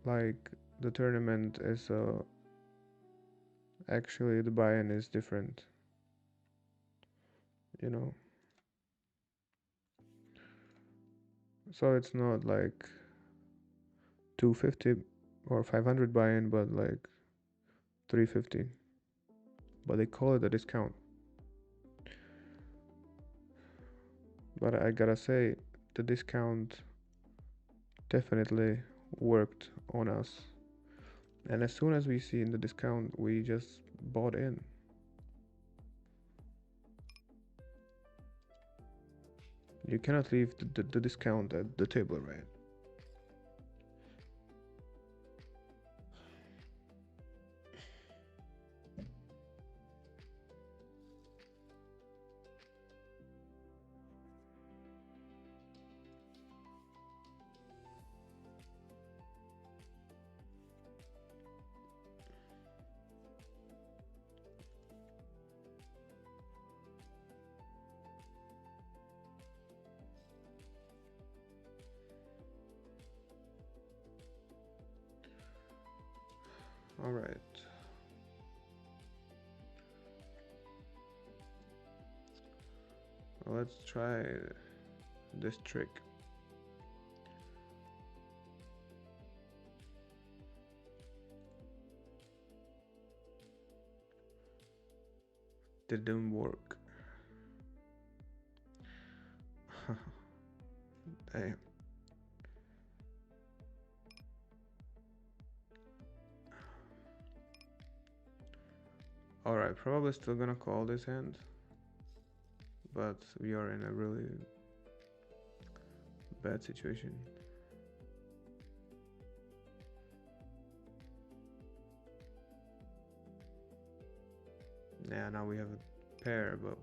[SPEAKER 1] like the tournament is actually the buy-in is different, you know. So it's not like 250 or 500 buy-in, but like 350. But they call it a discount. But I gotta say, the discount definitely worked on us. And as soon as we see in the discount, we just bought in. You cannot leave the discount at the table, right? All right. Well, let's try this trick. Didn't work. Damn. Alright, probably still gonna call this hand, but we are in a really bad situation. Yeah, now we have a pair, but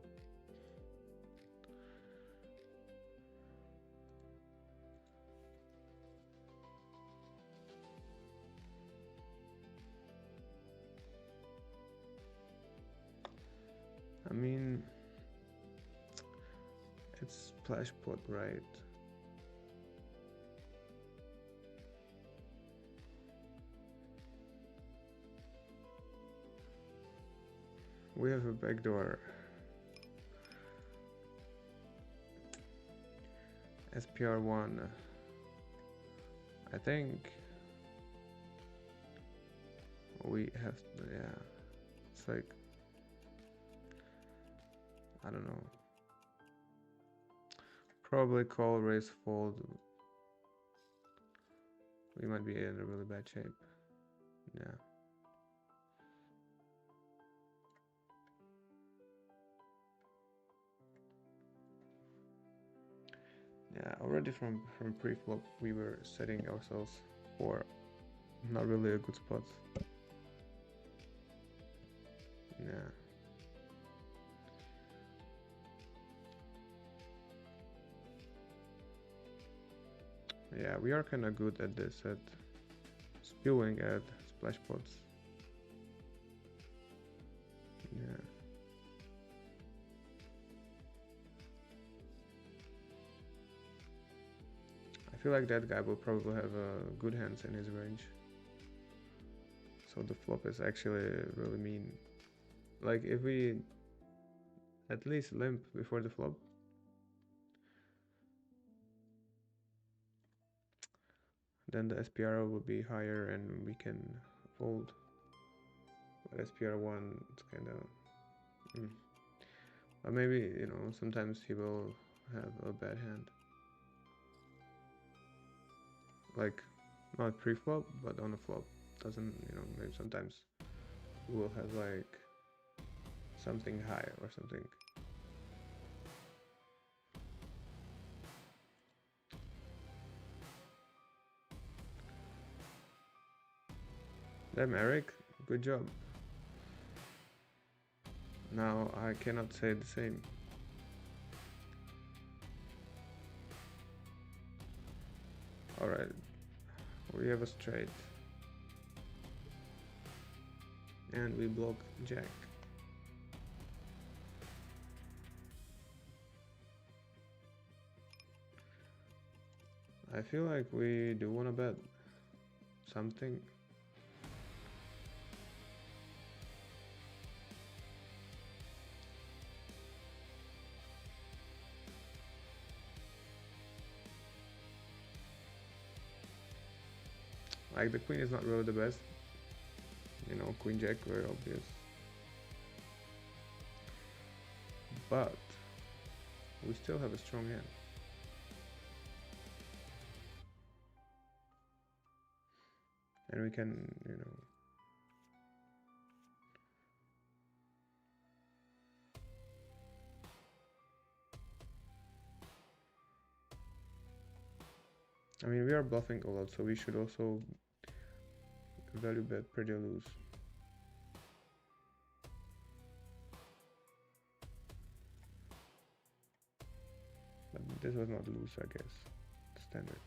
[SPEAKER 1] I mean, it's splash pot, right? We have a backdoor. SPR1. I think we have, yeah, it's like, I don't know. Probably call, raise, fold. We might be in a really bad shape. Yeah. Yeah, already from pre-flop we were setting ourselves for not really a good spot. Yeah. Yeah, we are kind of good at this, at spewing at splash pots. Yeah. I feel like that guy will probably have good hands in his range. So the flop is actually really mean. Like if we at least limp before the flop, then the SPR will be higher and we can fold. But SPR1, it's kind of... Or maybe, you know, sometimes he will have a bad hand. Like, not pre-flop, but on a flop. Doesn't, you know, maybe sometimes we will have like something high or something. Damn, Eric, good job. Now I cannot say the same. Alright, we have a straight. And we block jack. I feel like we do want to bet something. Like the queen is not really the best. You know, queen jack, very obvious. But we still have a strong hand. And we can, you know, I mean, we are bluffing a lot, so we should also value bet pretty loose. But this was not loose, I guess. Standard.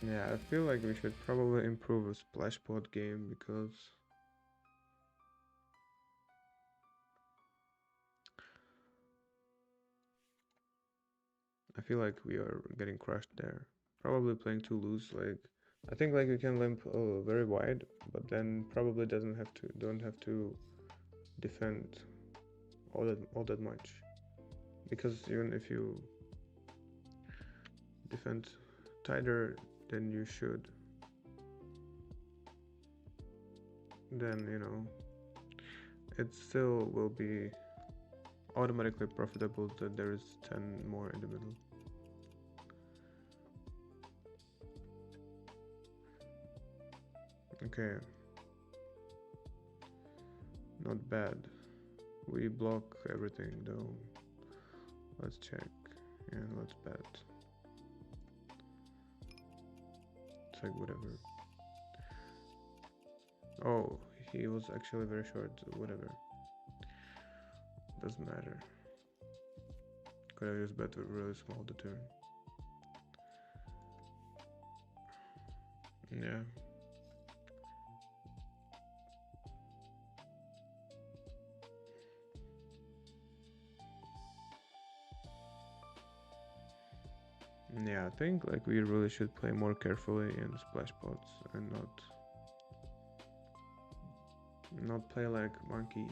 [SPEAKER 1] Yeah, I feel like we should probably improve a splash pod game because I feel like we are getting crushed there. Probably playing too loose. Like I think like we can limp very wide, but then probably doesn't have to don't have to defend all that much. Because even if you defend tighter than you should, then it still will be automatically profitable that there is 10 more in the middle. Okay, not bad. We block everything though. Let's check and let's bet. It's like whatever. Oh, he was actually very short. Whatever. Doesn't matter. Could have just bet really small the turn. Yeah. Yeah, I think like we really should play more carefully in splash pots and not play like monkey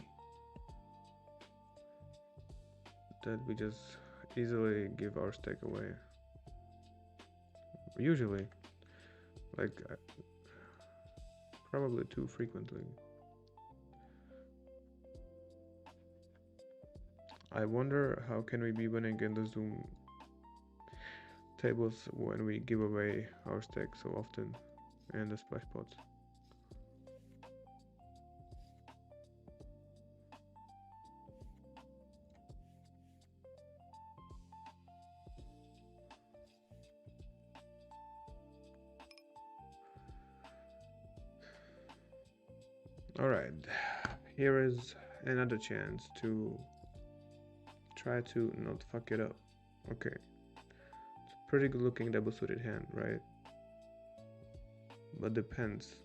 [SPEAKER 1] that we just easily give our stake away. Usually, like probably too frequently. I wonder how can we be winning in the Zoom tables when we give away our stake so often in the splash pots. Alright, here is another chance to try to not fuck it up. Okay, it's a pretty good looking double suited hand, right? But depends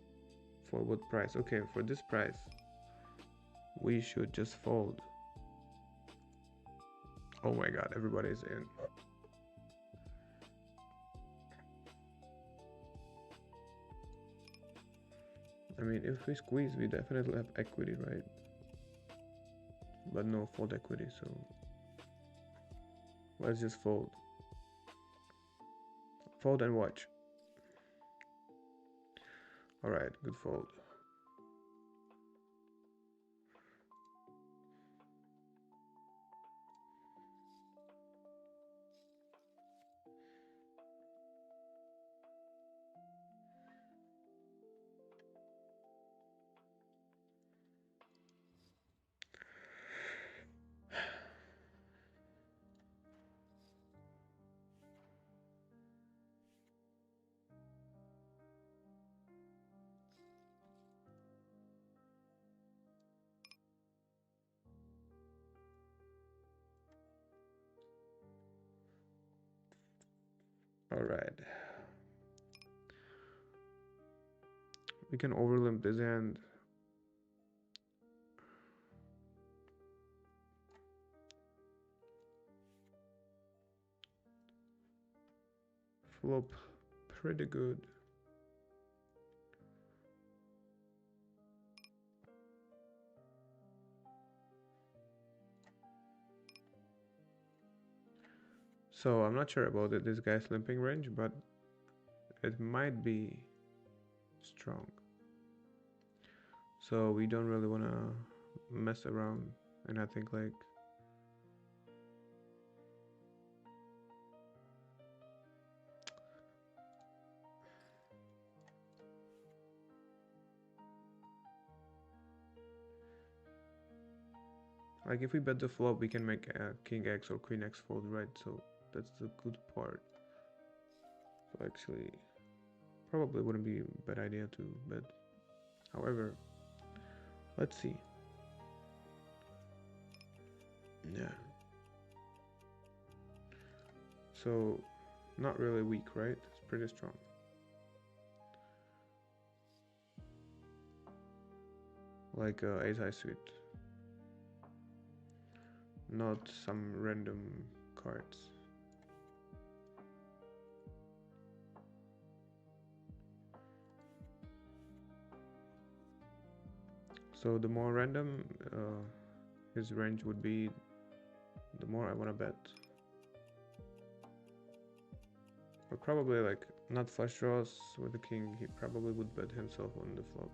[SPEAKER 1] for what price. Okay, for this price, we should just fold. Oh my god, everybody's in. I mean, if we squeeze, we definitely have equity, right? But no fold equity, so let's just fold. Fold and watch. Alright, good fold. Alright. We can overlimp this hand. Flop pretty good. So I'm not sure about this guy's limping range, but it might be strong. So we don't really want to mess around, and I think like if we bet the flop, we can make king X or queen X fold, right? So that's the good part. So actually, probably wouldn't be a bad idea to bet. However, let's see. Yeah. So not really weak, right? It's pretty strong. like ace high suite, not some random cards. So the more random his range would be, the more I want to bet. But probably like not flush draws with the king, he probably would bet himself on the flop.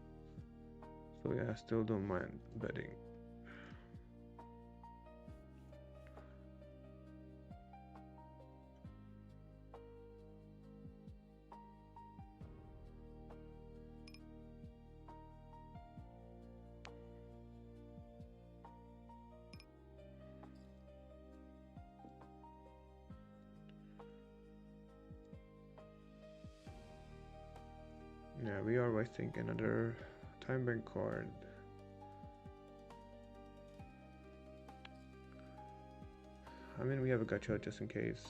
[SPEAKER 1] So yeah, I still don't mind betting. Yeah, we are wasting another time bank card. I mean, we have a gacha just in case.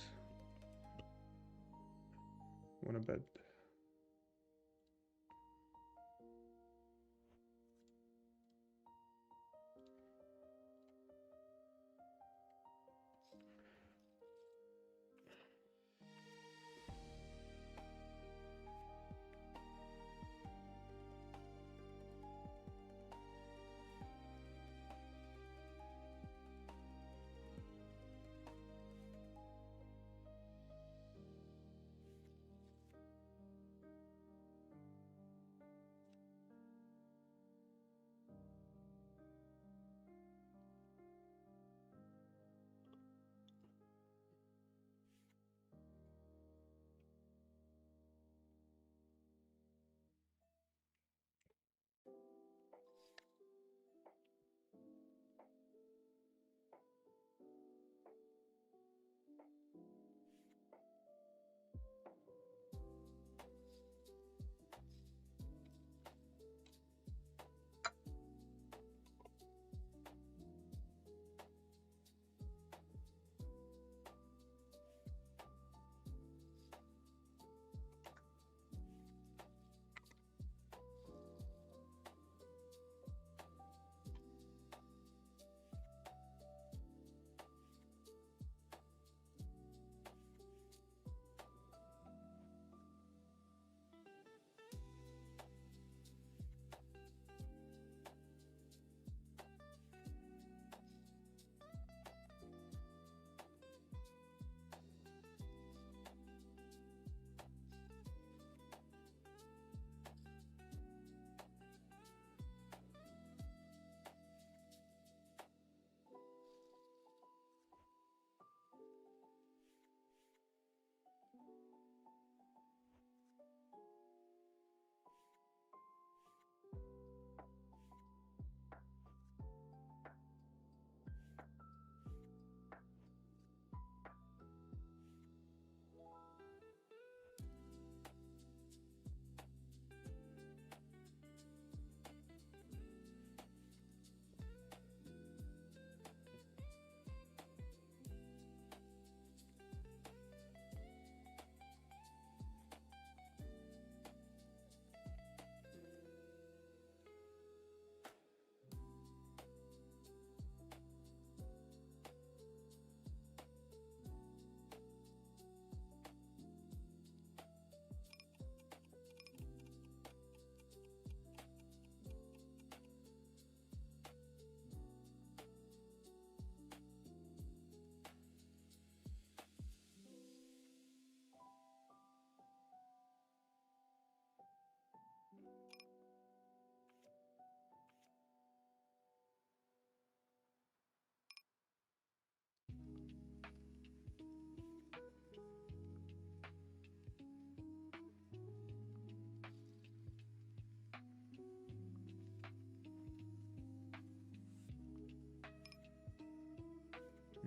[SPEAKER 1] Wanna bet?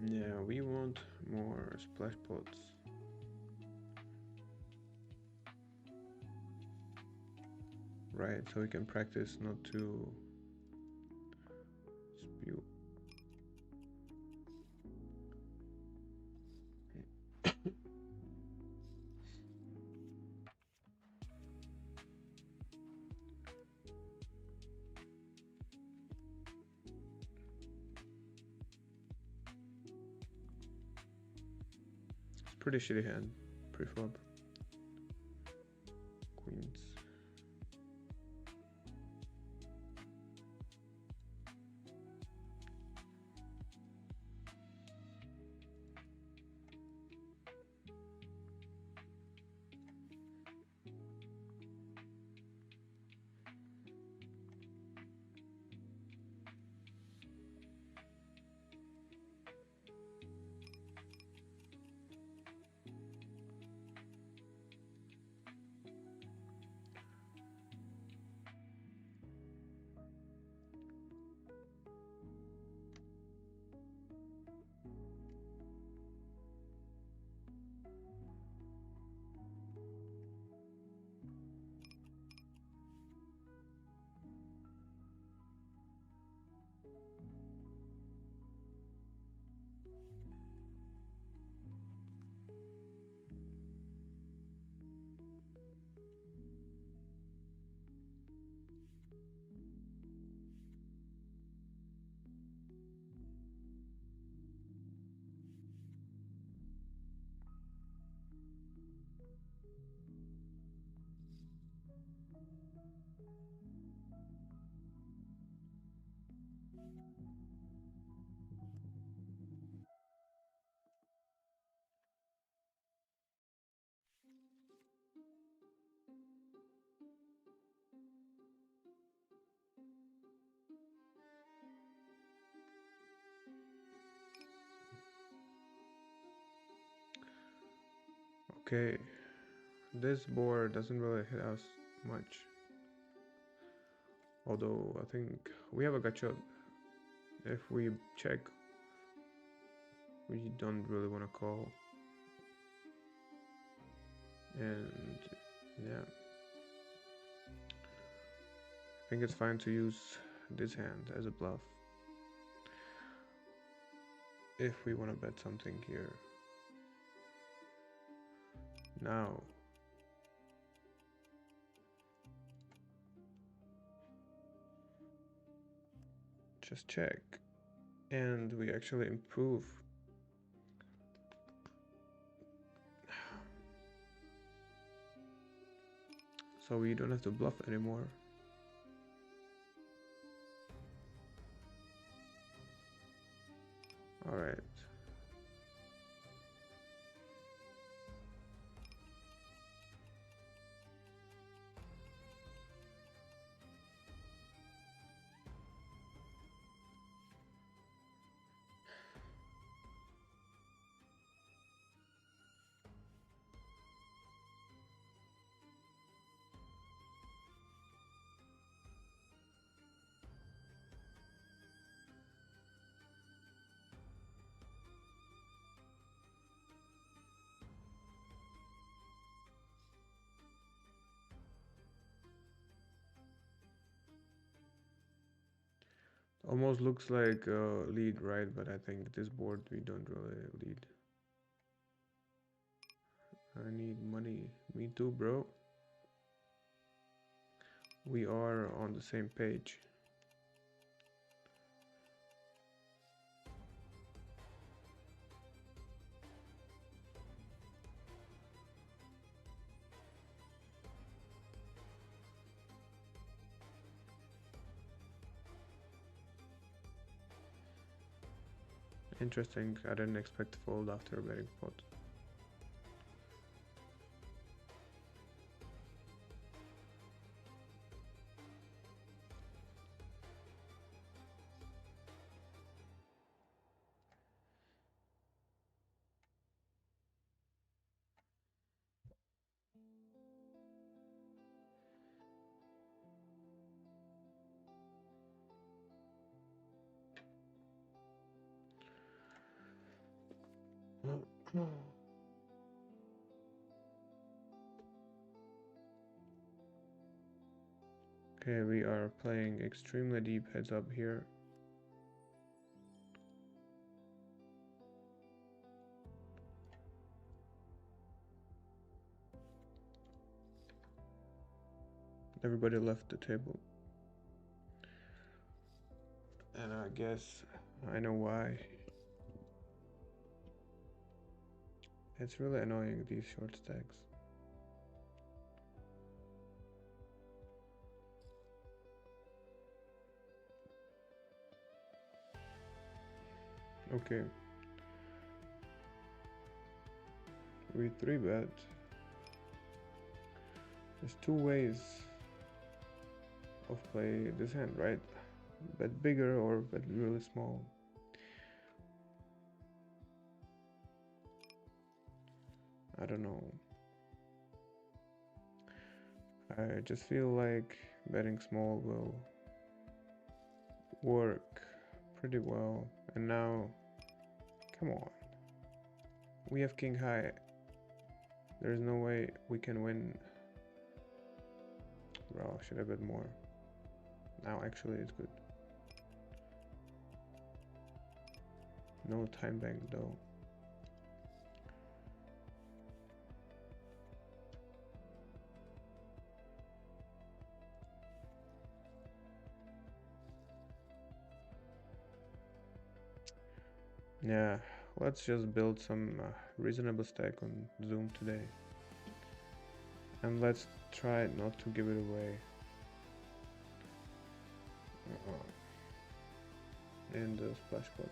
[SPEAKER 1] Yeah, we want more splash pots. Right, so we can practice not to spew. Pretty shitty hand. Preflop. Queens. Okay, this board doesn't really hit us much. Although I think we have a gotcha. If we check, we don't really want to call. And yeah, I think it's fine to use this hand as a bluff if we want to bet something here. Now, just check, and we actually improve. So we don't have to bluff anymore. All right. Almost looks like a lead, right? But I think this board we don't really lead. I need money. Me too, bro. We are on the same page. Interesting. I didn't expect to fold after betting pot. Okay, we are playing extremely deep heads up here. Everybody left the table. And I guess I know why. It's really annoying, these short stacks. Okay. We 3-bet. There's two ways of play this hand, right? Bet bigger or bet really small. I don't know. I just feel like betting small will work pretty well. And now, come on. We have king high. There's no way we can win. Bro, should I bet more? Now actually it's good. No time bank though. Yeah, let's just build some reasonable stack on Zoom today. And let's try not to give it away. In the splash pot.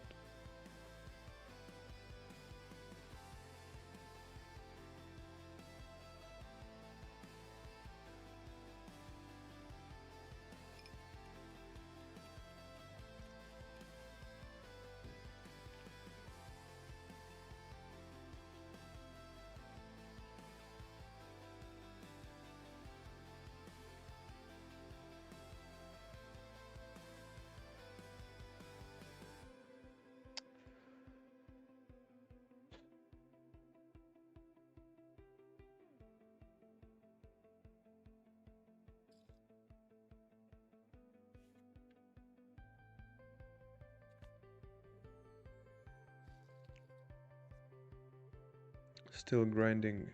[SPEAKER 1] Still grinding.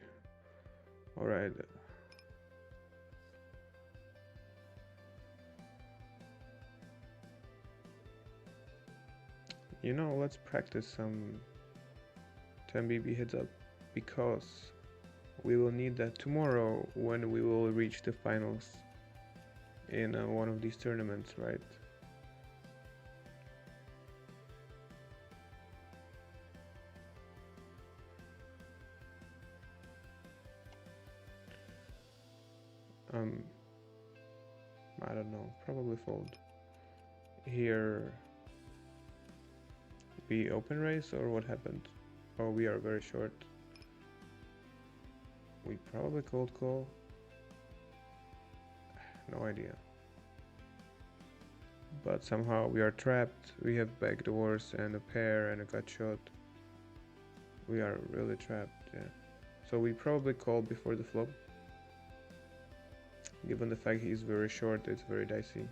[SPEAKER 1] Alright. You know, let's practice some 10 BB heads up because we will need that tomorrow when we will reach the finals in one of these tournaments, right? I don't know, probably fold. Here we open raise or what happened? Oh, we are very short. We probably cold call. No idea. But somehow we are trapped. We have backdoors and a pair and a gut shot. We are really trapped, yeah. So we probably call before the flop. Given the fact he's very short, it's very dicey.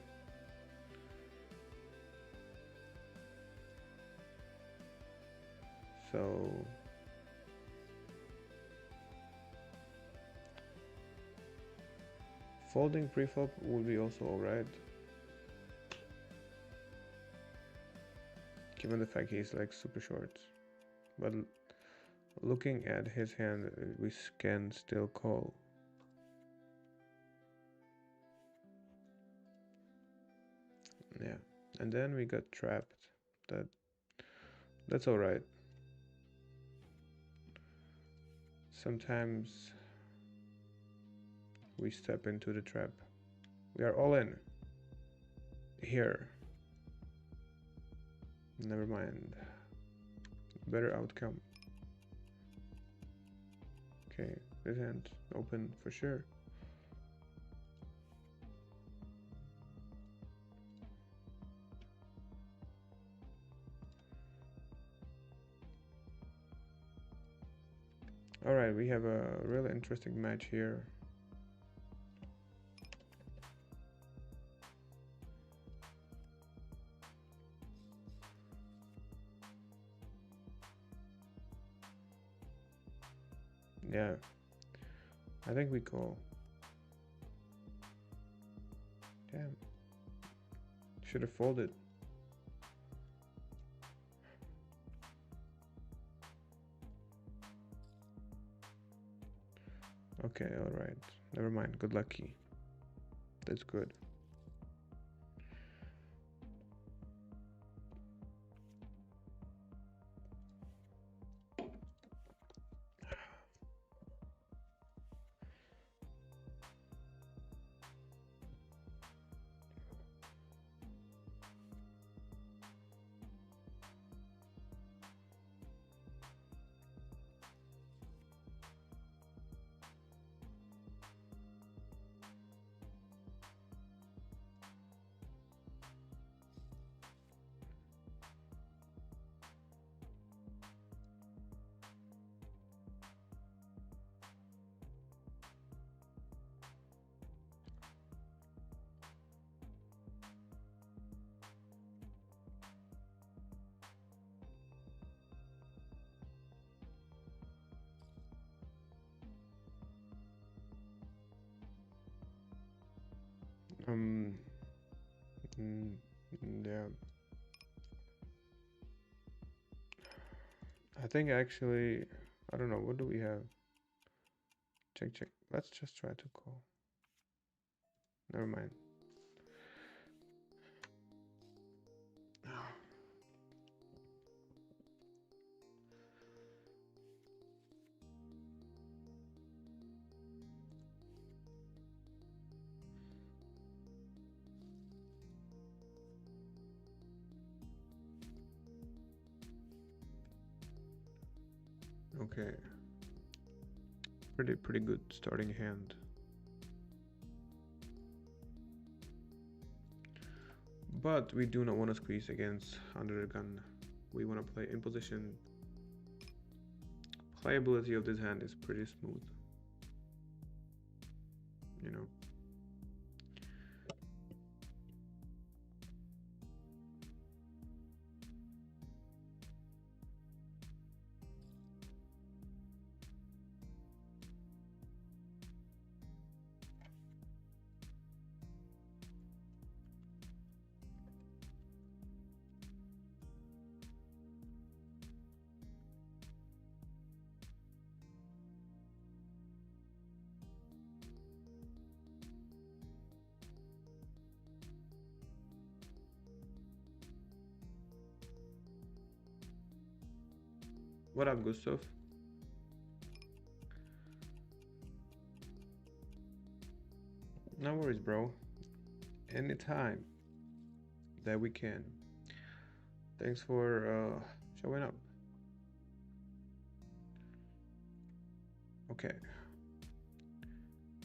[SPEAKER 1] So folding pre-flop would be also alright. Given the fact he's like super short. But looking at his hand, we can still call. Yeah, and then we got trapped. That's alright. Sometimes we step into the trap. We are all in. Here. Never mind. Better outcome. Okay, this hand open for sure. Alright, we have a really interesting match here. Yeah, I think we call. Damn. Should have folded. Okay, alright. Never mind. Good lucky. That's good. Um, mm, yeah. I think actually, I don't know. What do we have? Check, check. Let's just try to call. Never mind. Okay. Pretty good starting hand. But we do not want to squeeze against under the gun. We want to play in position. Playability of this hand is pretty smooth. You know. What up, Gustav? No worries, bro. Anytime that we can. Thanks for showing up. Okay.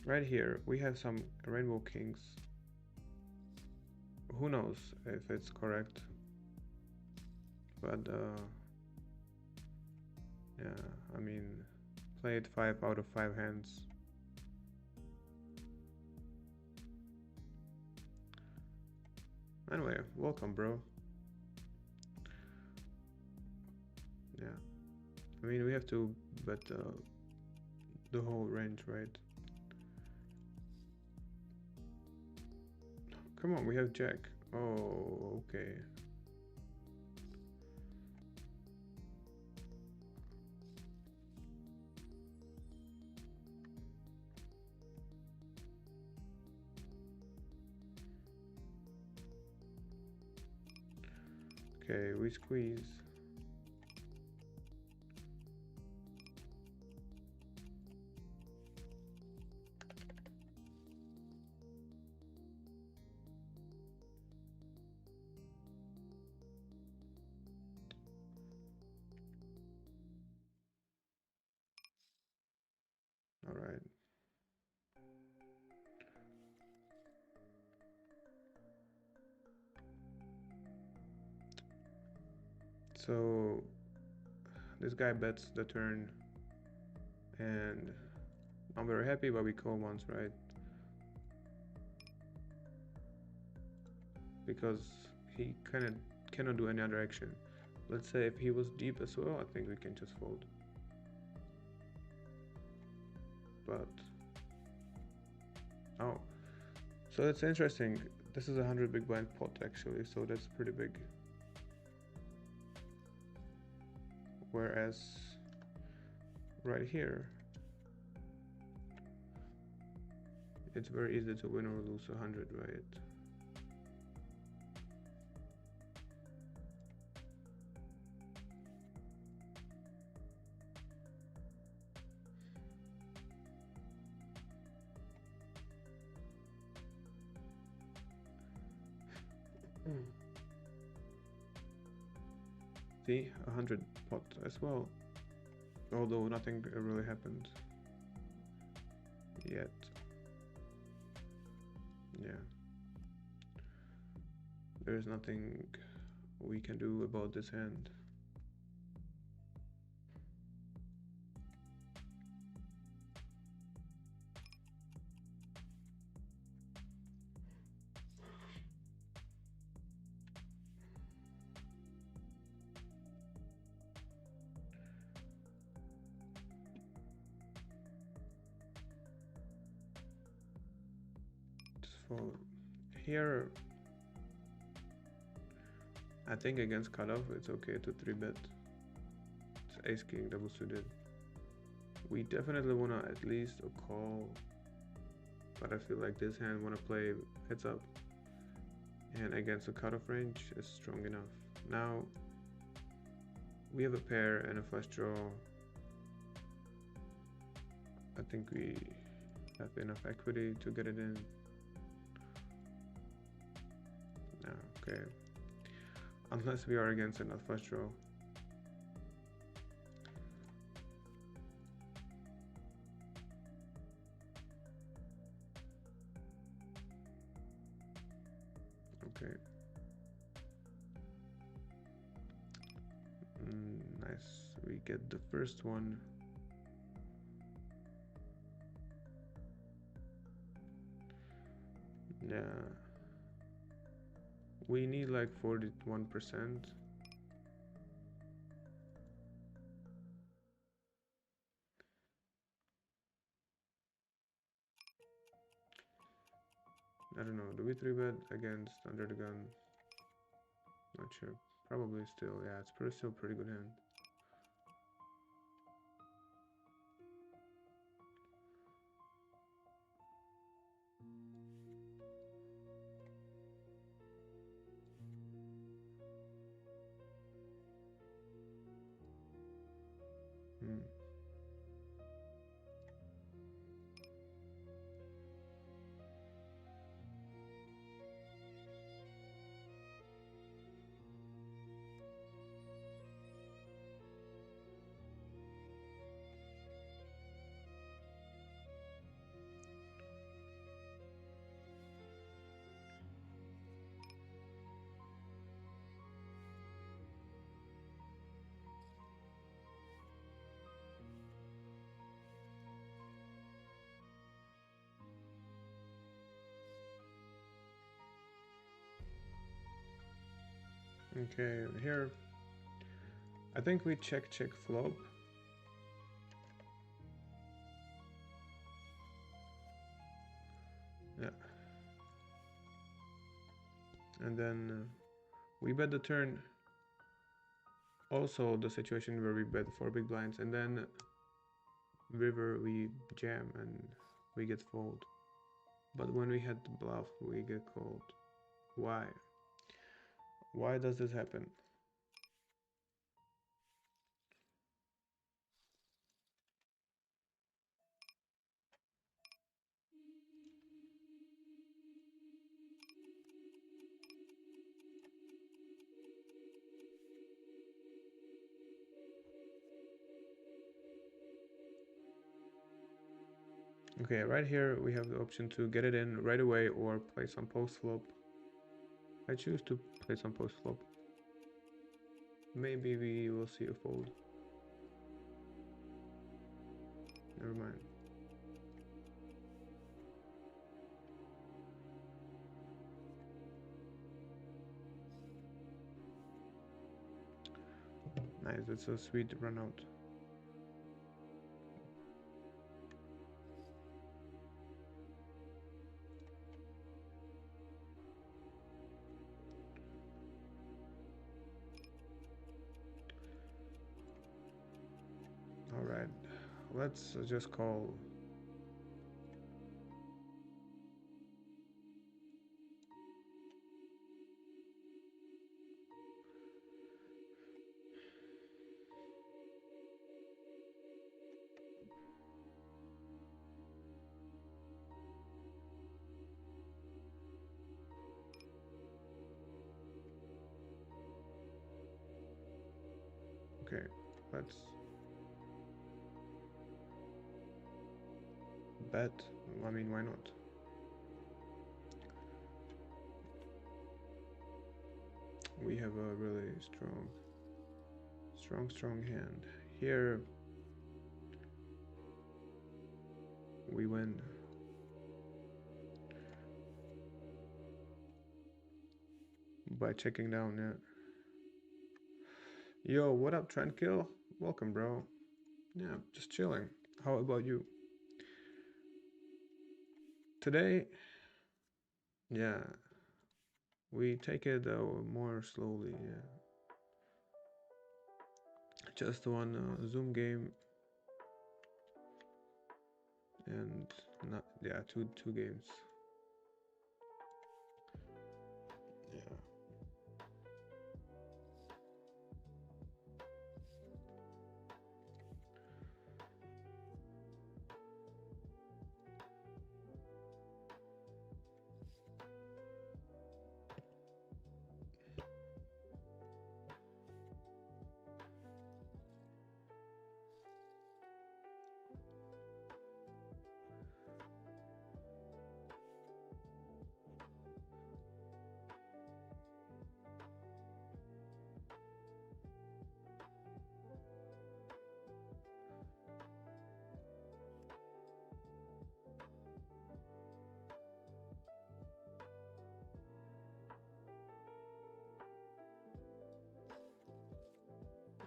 [SPEAKER 1] Right here, we have some rainbow kings. Who knows if it's correct? But yeah, I mean, played 5 out of 5 hands. Anyway, welcome, bro. Yeah, I mean, we have to bet the whole range, right? Come on, we have Jack. Oh, okay. Okay, we squeeze. All right. So this guy bets the turn, and I'm very happy, but we call once, right? Because he kind of cannot do any other action. Let's say if he was deep as well, I think we can just fold. But oh, so that's interesting. This is 100 big blind pot actually, so that's pretty big. Whereas right here, It's very easy to win or lose 100, right? See, 100 pot as well. Although nothing really happened yet. Yeah. There's nothing we can do about this hand. Just fold. Here, I think against cutoff, it's okay to 3-bet. It's ace king double suited. We definitely wanna at least a call, but I feel like this hand wanna play heads up, and against the cutoff range is strong enough. Now we have a pair and a flush draw. I think we have enough equity to get it in. No, okay. Unless we are against another flush draw. Okay. Nice. We get the first one. Yeah. We need like 41%. I don't know. Do we 3-bet against under the gun? Not sure. Probably still. Yeah, it's still pretty good hand. Okay, here I think we check flop. Yeah. And then we bet the turn. Also the situation where we bet 4 big blinds and then river we jam and we get fold. But when we had the bluff, we get called. Why? Why does this happen? Okay, right here we have the option to get it in right away or play some post flop. I choose to play some post flop. Maybe we will see a fold. Never mind. Nice, it's a sweet run out. Alright, let's just call. Okay, let's bet. I mean, why not? We have a really strong hand. Here we win. By checking down it. Yo, what up, Trendkill? Welcome, bro. Yeah, just chilling. How about you? Today, yeah, we take it more slowly. Yeah, just one Zoom game and not two games. Yeah.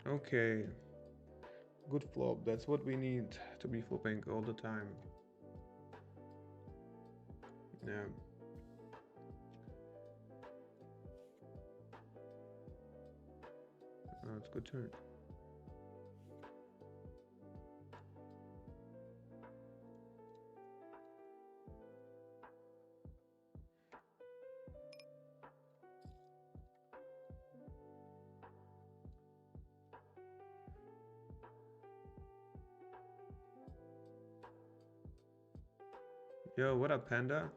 [SPEAKER 1] Okay, good flop. That's what we need to be flopping all the time. Yeah. It's a good turn. Yo, what up, Panda?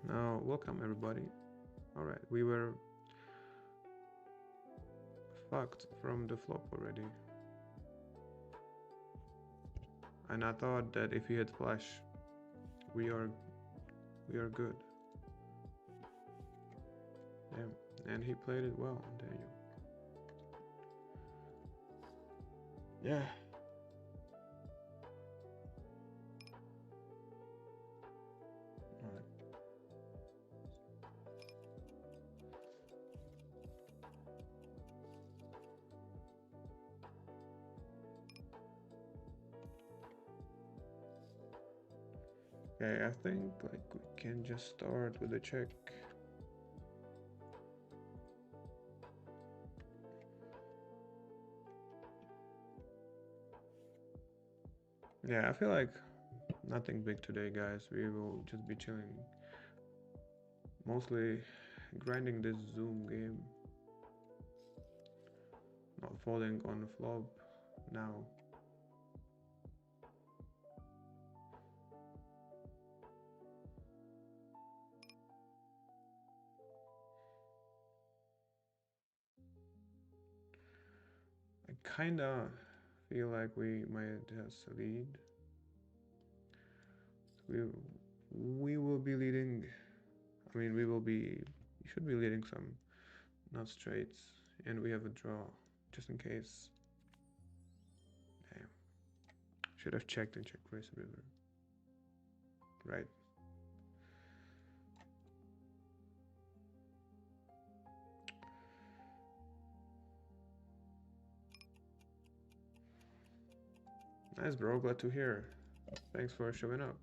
[SPEAKER 1] Now, welcome everybody. Alright, we were fucked from the flop already. And I thought that if he hit flush, we are good. Yeah, and he played it well. There you. Yeah. Alright. Okay, I think like we can just start with a check. Yeah, I feel like nothing big today, guys. We will just be chilling. Mostly grinding this Zoom game. Not falling on the flop now. I kinda feel like we might just lead. We will be leading. I mean, we should be leading some, not straights, and we have a draw, just in case. Damn. Should have checked and checked race river. Right. Nice, bro. Glad to hear. Thanks for showing up.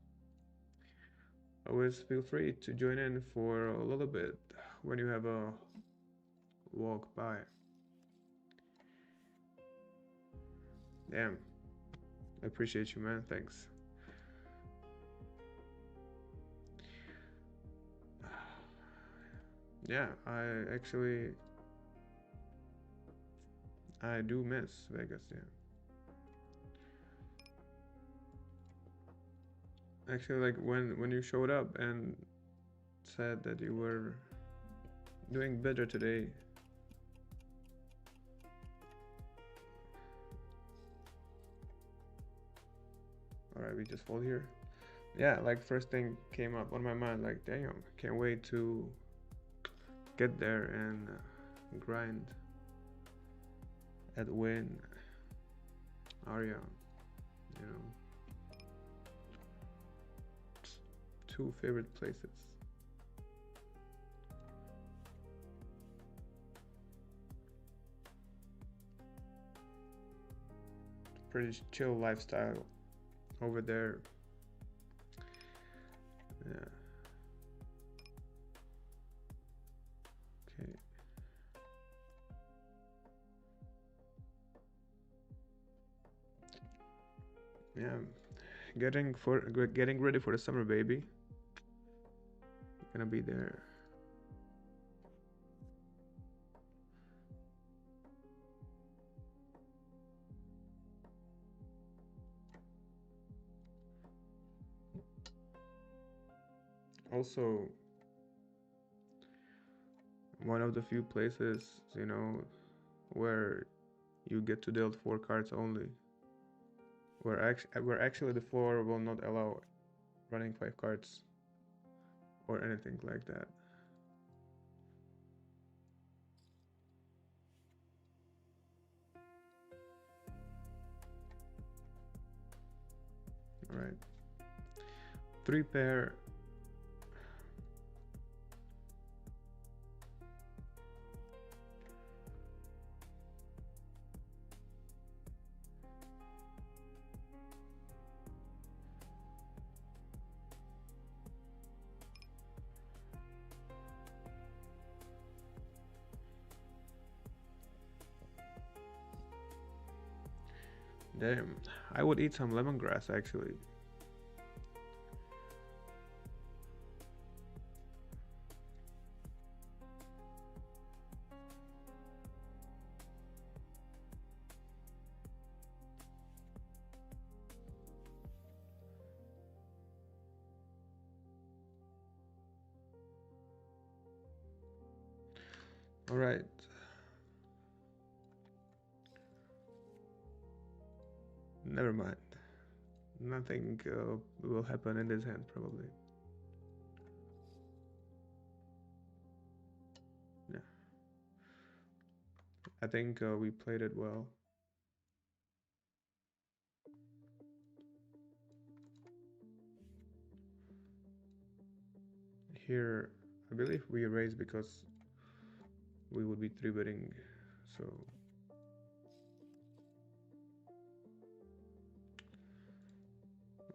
[SPEAKER 1] Always feel free to join in for a little bit when you have a walk by. Damn. I appreciate you, man. Thanks. Yeah, I do miss Vegas, yeah. Actually, like when you showed up and said that you were doing better today, All right, we just fall here. Yeah, like first thing came up on my mind, like damn, can't wait to get there and grind at Win Aria. You know, two favorite places. Pretty chill lifestyle over there. Yeah. Okay. Yeah. Getting ready for the summer, baby. Gonna be there. Also, one of the few places, where you get to deal 4 cards only. Where actually the floor will not allow running 5 cards or anything like that. All right. 3 pair. Damn, I would eat some lemongrass actually. All right. Never mind. Nothing will happen in this hand probably. Yeah. I think we played it well. Here, I believe we raised because we would be 3 betting, so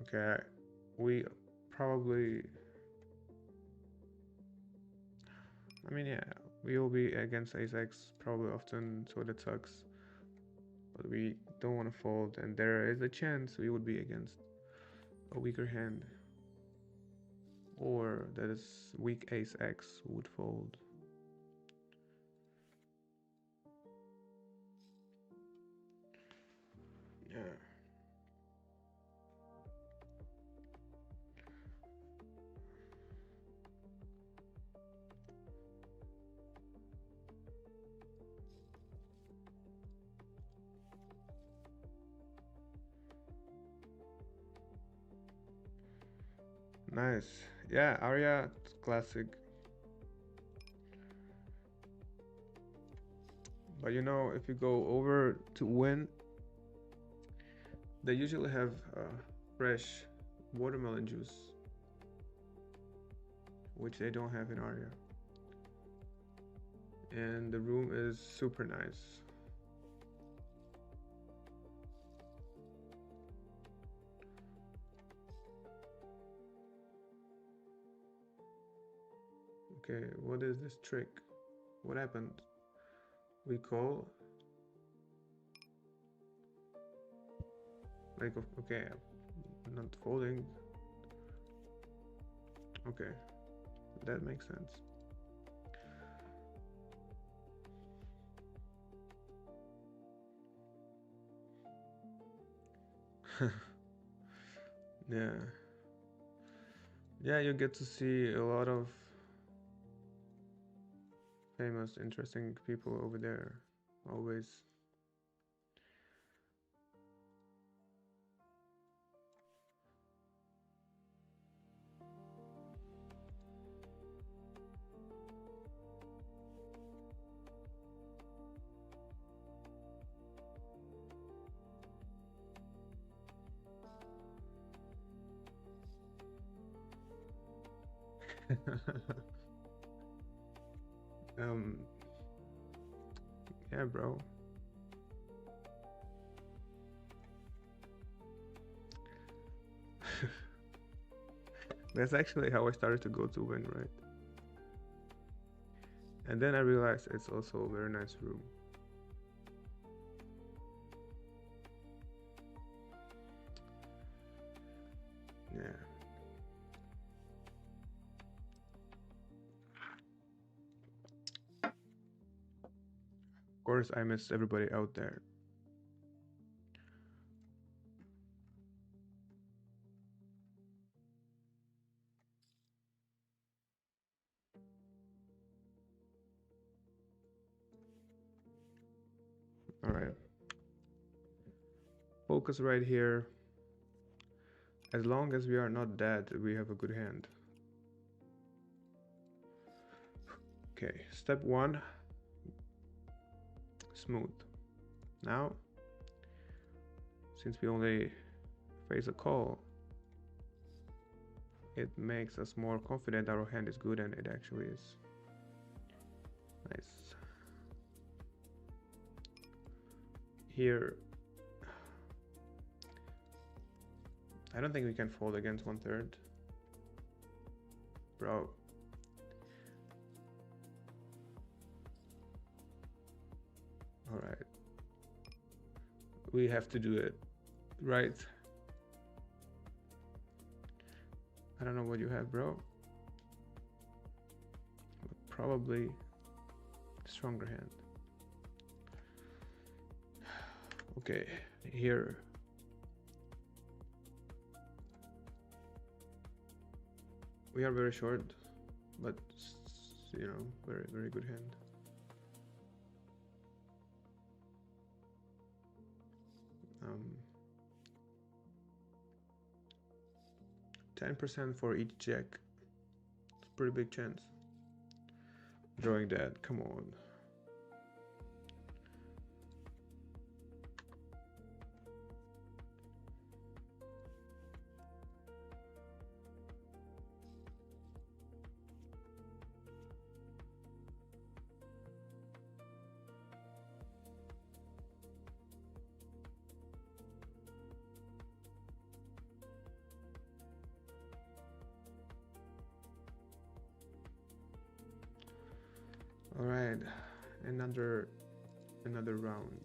[SPEAKER 1] okay, we probably, I mean, yeah, we will be against ace x probably often, so that sucks. But we don't want to fold, and there is a chance we would be against a weaker hand, or that is weak ace x would fold. Yeah. Nice. Yeah, Arya, classic. But if you go over to Win, they usually have fresh watermelon juice, which they don't have in Aria. And the room is super nice. Okay, what is this trick? What happened? We call. Like, okay, I'm not folding. Okay, that makes sense. Yeah. Yeah, you get to see a lot of famous, interesting people over there. Always. um, yeah, bro. That's actually how I started to go to win, right? And then I realized it's also a very nice room. Yeah. Of course, I miss everybody out there. All right. Focus right here. As long as we are not dead, we have a good hand. Okay, step one, smooth. Now, since we only face a call, it makes us more confident our hand is good, and it actually is. Nice. Here, I don't think we can fold against 1/3. Bro. Alright. We have to do it. Right? I don't know what you have, bro. But probably stronger hand. Okay, here. We are very short, but you know, very, very good hand. Um, 10% for each jack. It's a pretty big chance. Drawing that, come on. All right, another round.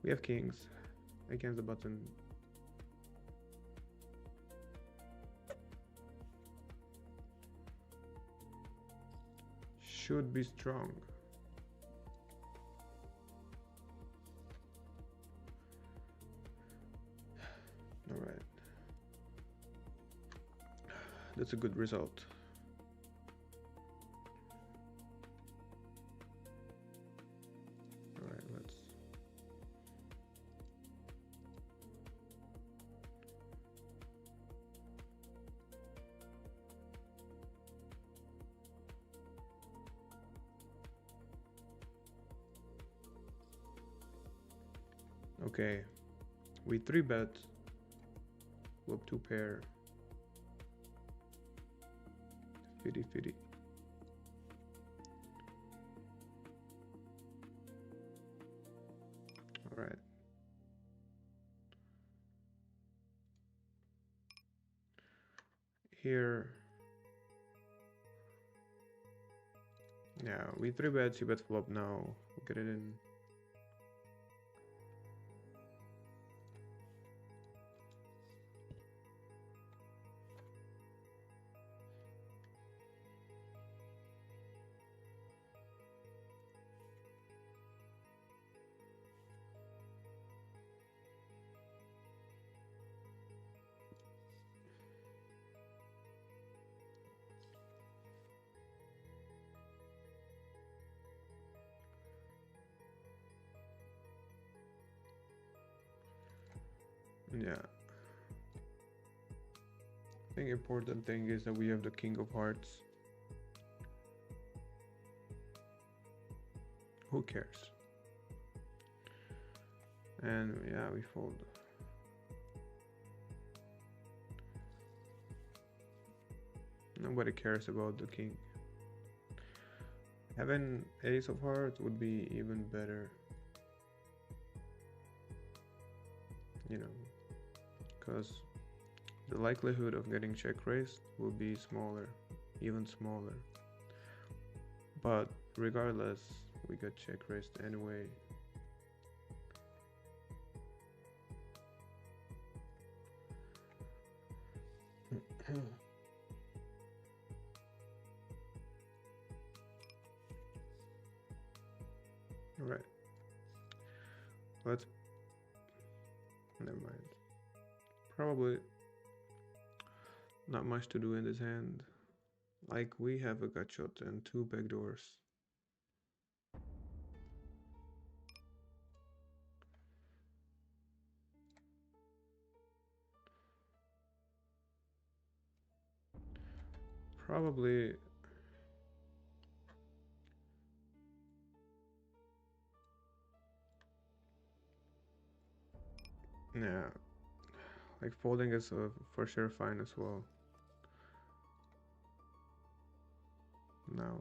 [SPEAKER 1] We have kings against the button. Should be strong. All right, that's a good result. All right, let's. Okay, we 3-bet, flop 2 pair, 50-50. All right. Here, yeah, we 3-bet, you bet flop now. Get it in. Yeah. I think important thing is that we have the king of hearts. Who cares? And yeah, we fold. Nobody cares about the king. Having ace of hearts would be even better, you know, because the likelihood of getting check raised will be smaller, even smaller. But regardless, we got check raised anyway. Alright, let's. Never mind. Probably not much to do in this hand. Like, we have a gut shot and two backdoors. Probably. Yeah, like folding is for sure fine as well. Now,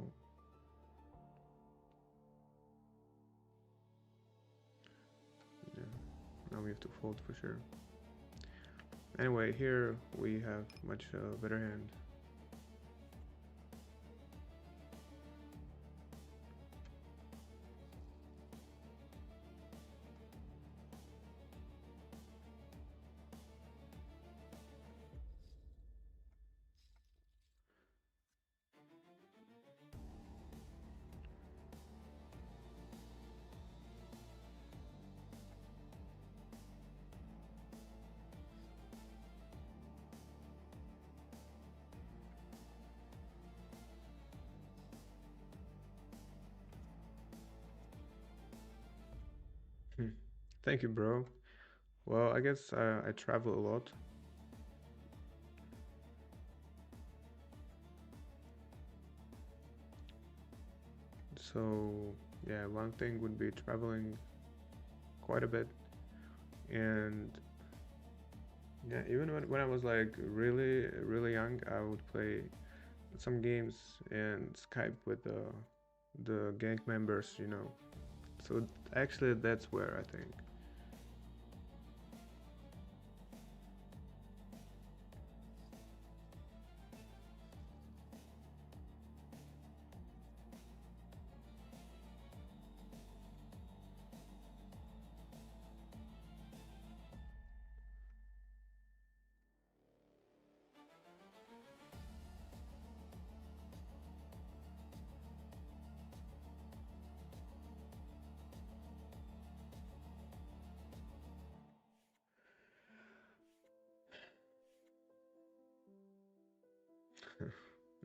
[SPEAKER 1] yeah, now we have to fold for sure. Anyway, here we have much better hand. Hmm. Thank you, bro. Well, I guess I travel a lot. So, yeah, one thing would be traveling quite a bit. And yeah, even when I was like really, really young, I would play some games and Skype with the gang members, you know. So actually, that's where I think.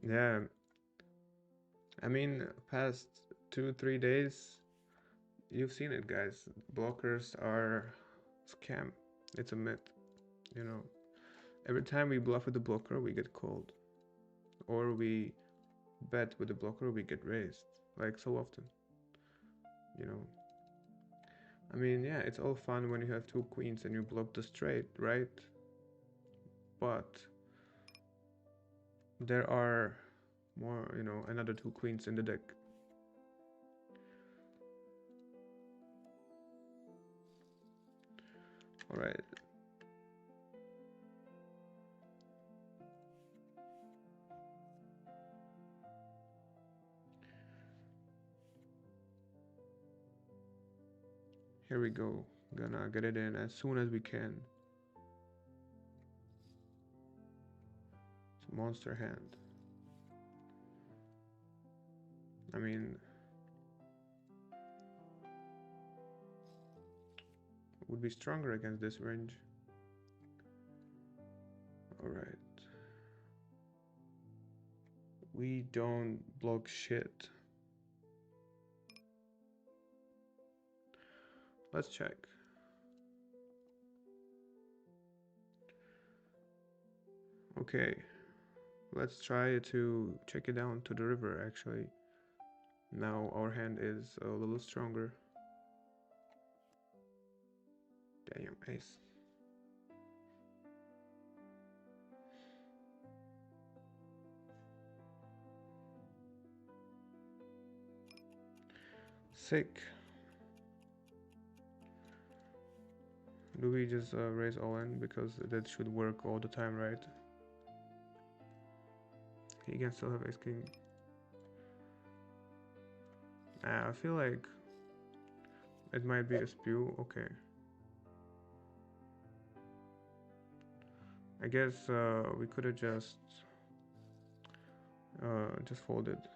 [SPEAKER 1] Yeah, I mean, past 2, 3 days, you've seen it, guys. Blockers are scam. It's a myth, you know. Every time we bluff with the blocker, we get called, or we bet with the blocker, we get raised. Like so often, you know. I mean, yeah, it's all fun when you have two queens and you block the straight, right? But there are more, you know, another two queens in the deck. All right. Here we go. Gonna get it in as soon as we can. It's a monster hand. I mean, would be stronger against this range. Alright. We don't block shit. Let's check. Okay. Let's try to check it down to the river actually. Now our hand is a little stronger. Damn, ace. sick. Do we just raise all in because that should work all the time, right? He can still have ace king. I feel like it might be a spew. Okay. I guess we could have just fold it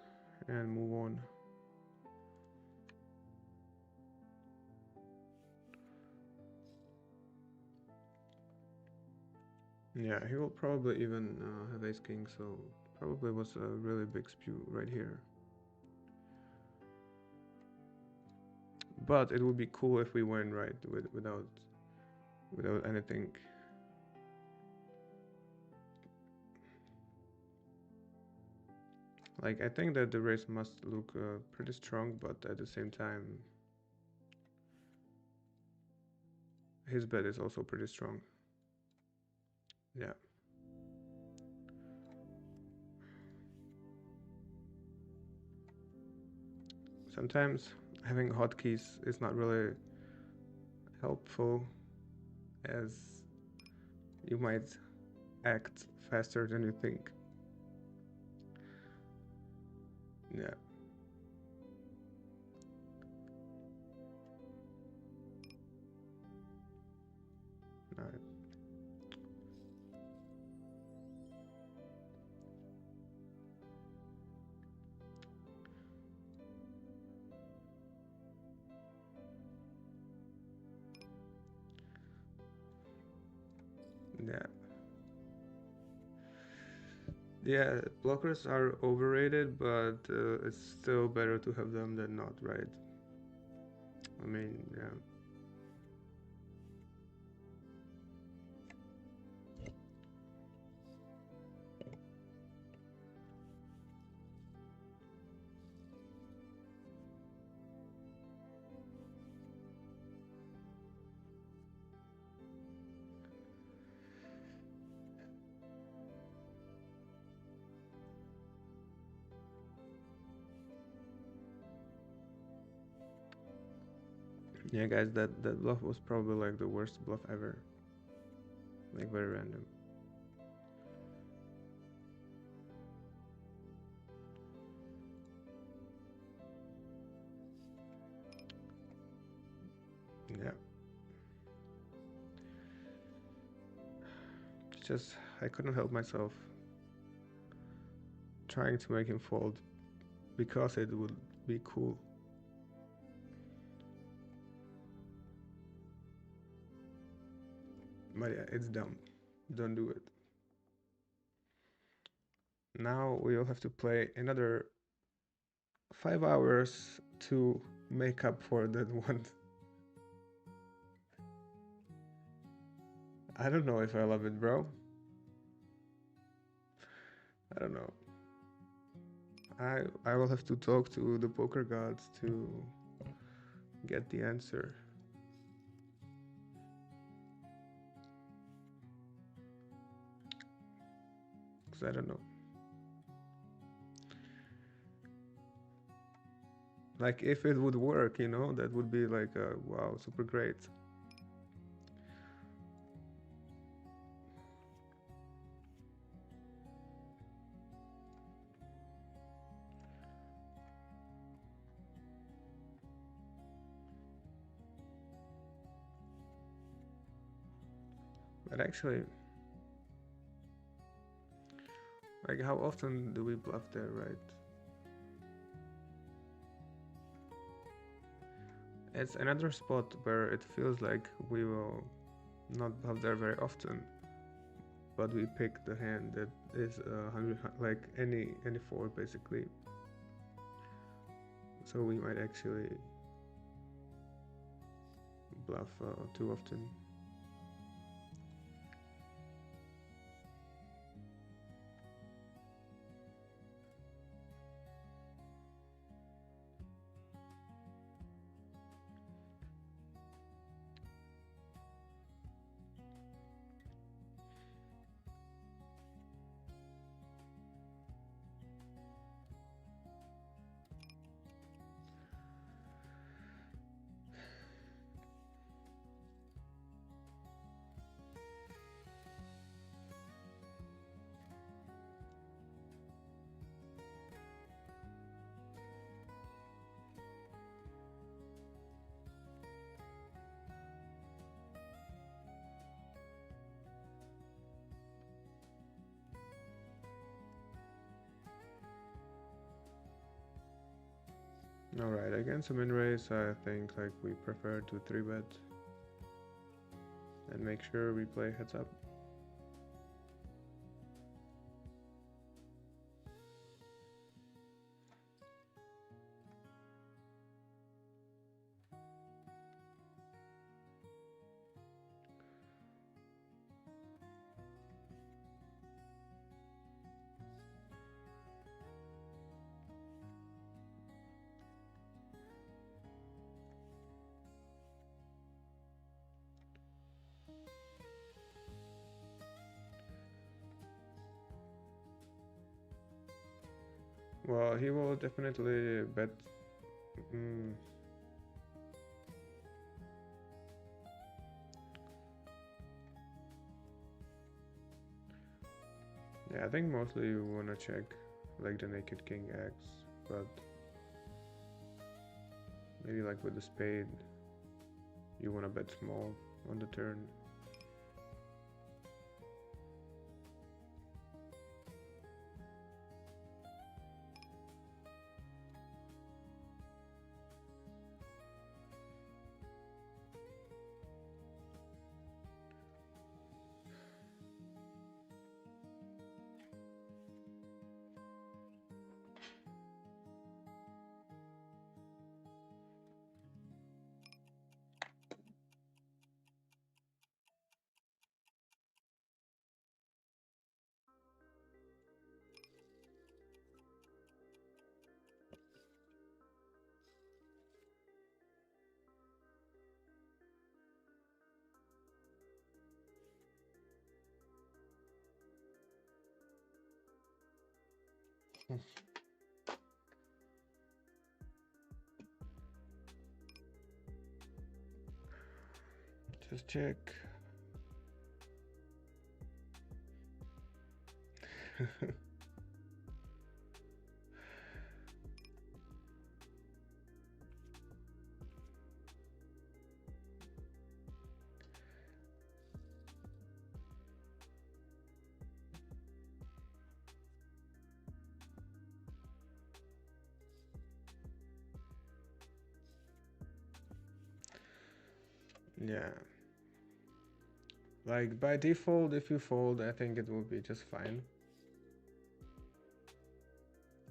[SPEAKER 1] and move on. Yeah, he will probably even have ace king, so probably was a really big spew right here. But it would be cool if we win right without anything. Like I think that the race must look pretty strong, but at the same time, his bet is also pretty strong. Yeah. Sometimes having hotkeys is not really helpful, as you might act faster than you think. Yeah. Alright. Yeah. Yeah, blockers are overrated, but it's still better to have them than not, right? I mean, yeah. Yeah, guys, that bluff was probably like the worst bluff ever. Like very random. Yeah. It's just I couldn't help myself trying to make him fold because it would be cool. But yeah, it's dumb. Don't do it. Now we'll have to play another 5 hours to make up for that one. I don't know if I love it, bro. I don't know. I will have to talk to the poker gods to get the answer. Cause I don't know. Like if it would work, that would be like wow, super great. But actually, like how often do we bluff there, right? It's another spot where it feels like we will not bluff there very often, but we pick the hand that is like any four basically. So we might actually bluff too often. Alright, against a min raise, I think like we prefer to 3-bet and make sure we play heads up. Well, he will definitely bet. Mm, yeah, I think mostly you wanna check like the naked king X, but maybe like with the spade, you wanna bet small on the turn. Just check. Yeah. Like by default, if you fold, I think it will be just fine.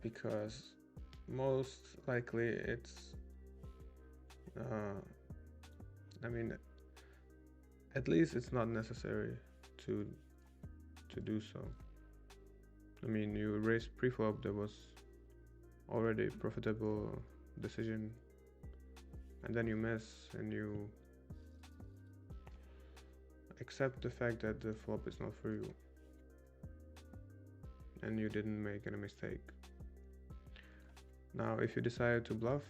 [SPEAKER 1] Because most likely it's, I mean, at least it's not necessary to do so. I mean, you raised pre-flop, there was already profitable decision, and then you miss and you accept the fact that the flop is not for you and you didn't make any mistake. Now if you decide to bluff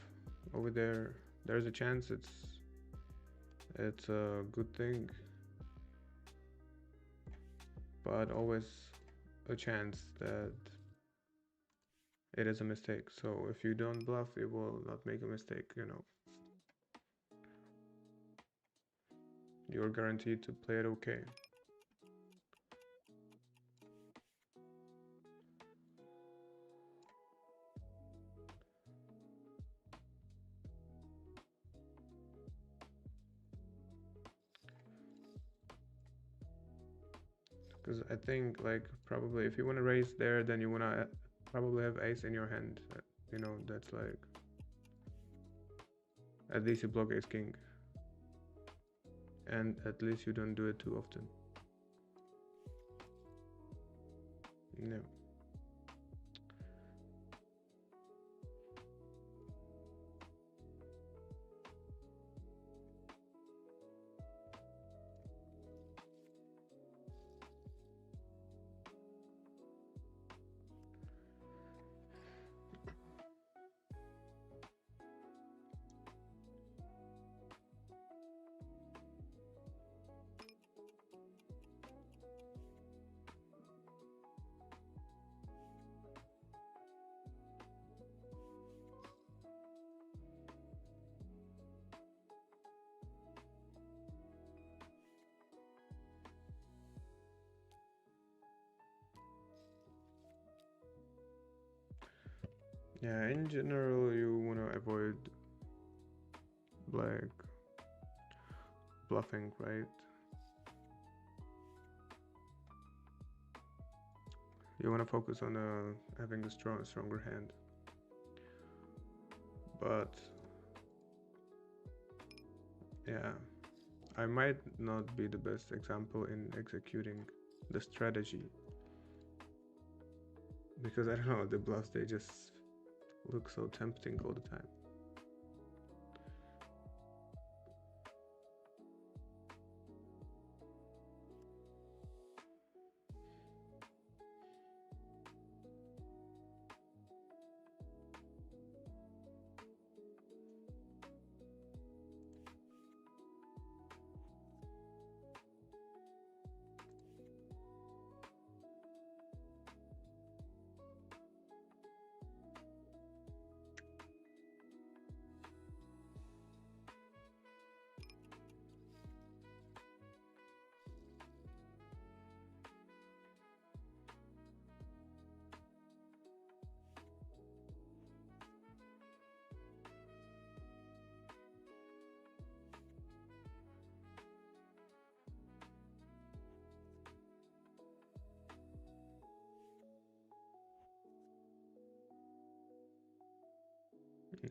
[SPEAKER 1] over there, there's a chance it's a good thing, but always a chance that it is a mistake. So if you don't bluff, you will not make a mistake, you know. You're guaranteed to play it okay. Because I think like probably if you want to raise there, then you want to probably have ace in your hand. You know, that's like, at least you block ace king. And at least you don't do it too often. No. Yeah, in general, you want to avoid like bluffing, right? You want to focus on having a stronger hand. But yeah, I might not be the best example in executing the strategy because I don't know, the bluffs they just look so tempting all the time.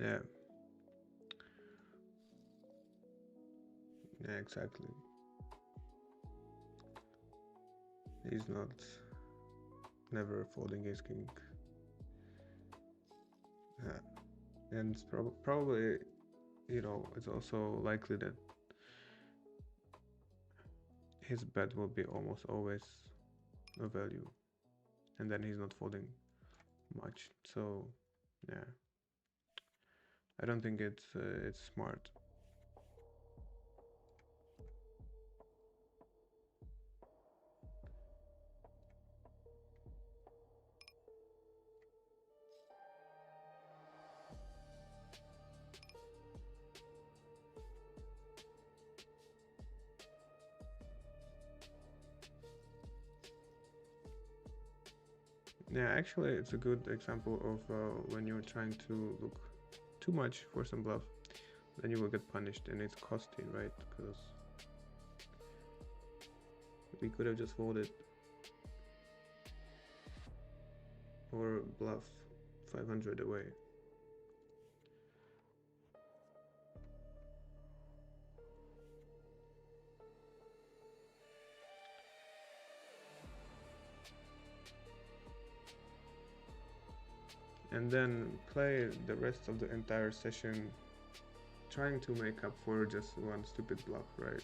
[SPEAKER 1] Yeah, yeah, exactly. He's not never folding ace king. Yeah. And it's probably, it's also likely that his bet will be almost always a value, and then he's not folding much. So, yeah, I don't think it's smart. Yeah, actually, it's a good example of when you're trying to look too much for some bluff, then you will get punished, and it's costly, right? Because we could have just folded or bluff 500 away. And then play the rest of the entire session trying to make up for just one stupid bluff, right?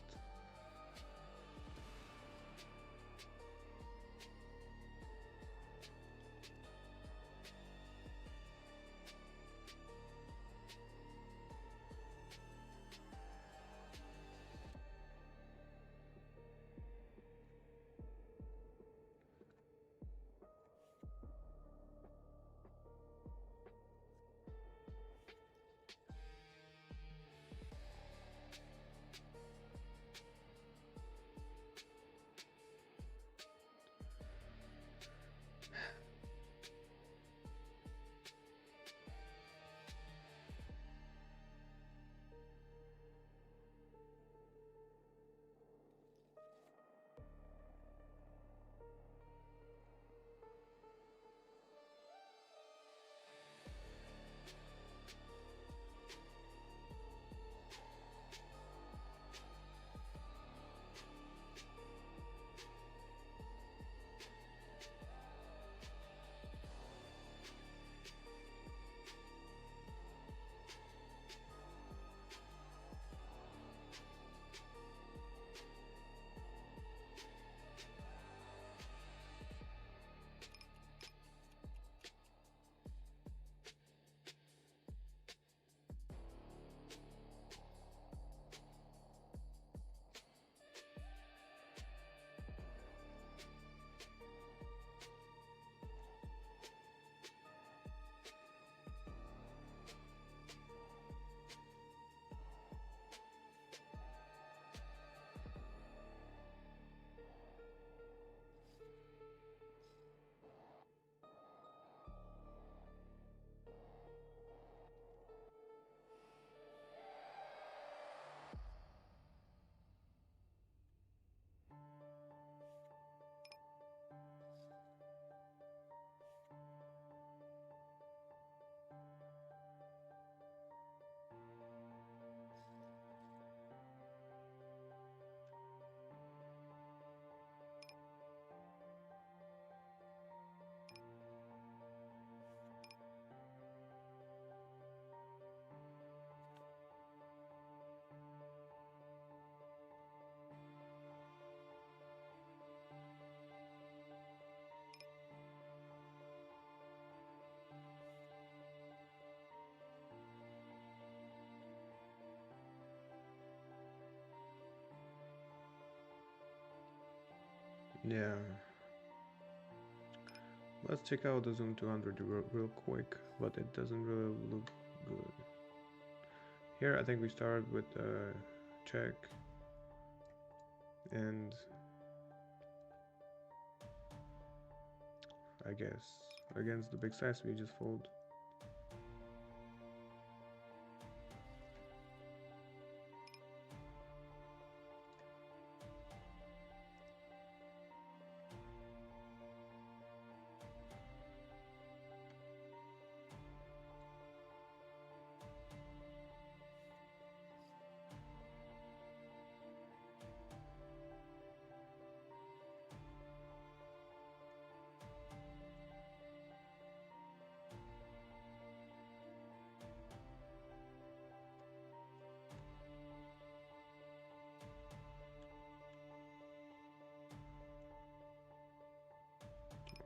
[SPEAKER 1] Yeah. Let's check out the zoom 200 real quick, but it doesn't really look good. Here I think we start with check and I guess against the big size we just fold.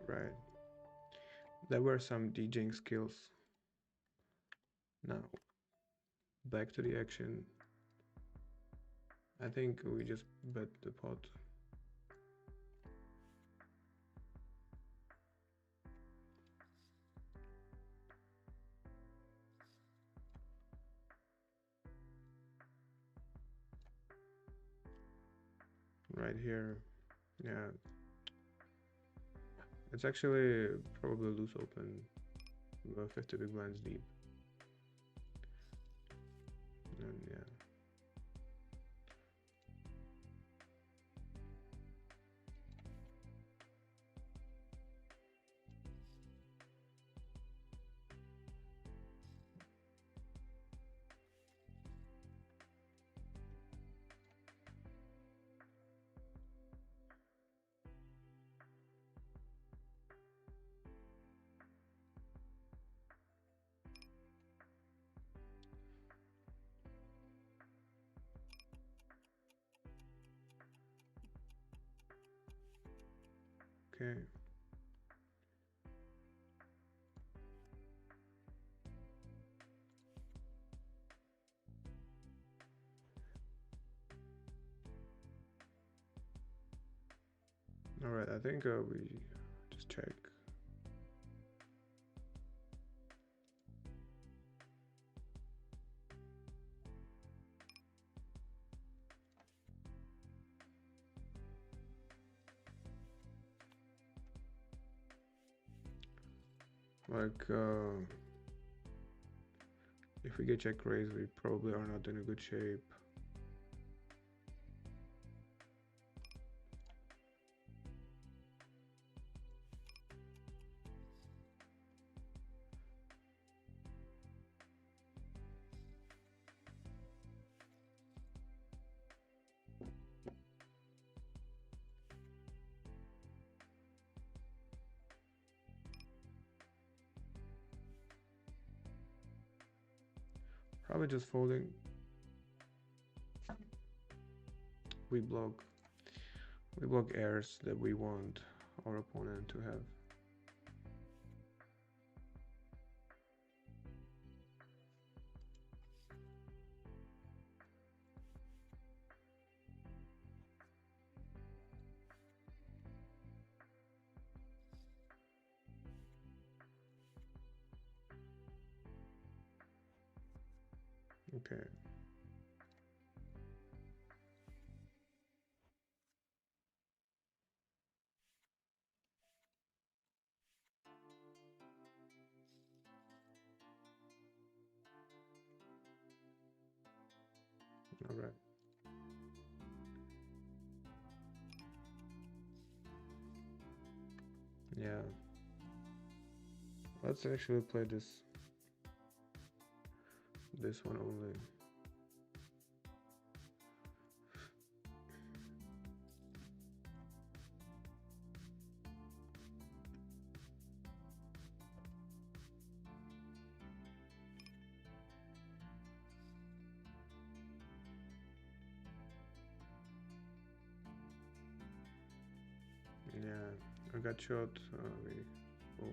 [SPEAKER 1] Right. There were some DJing skills. Now, back to the action. I think we just bet the pot. Right here. Yeah. It's actually probably loose open. 50 big blinds deep. And yeah. Okay. All right, I think we just check. Like, if we get check raise, we probably are not in a good shape. Probably just folding. We block. We block airs that we want our opponent to have. Okay. All right. Yeah. Let's actually play this one only. Yeah, I got shot. We fold.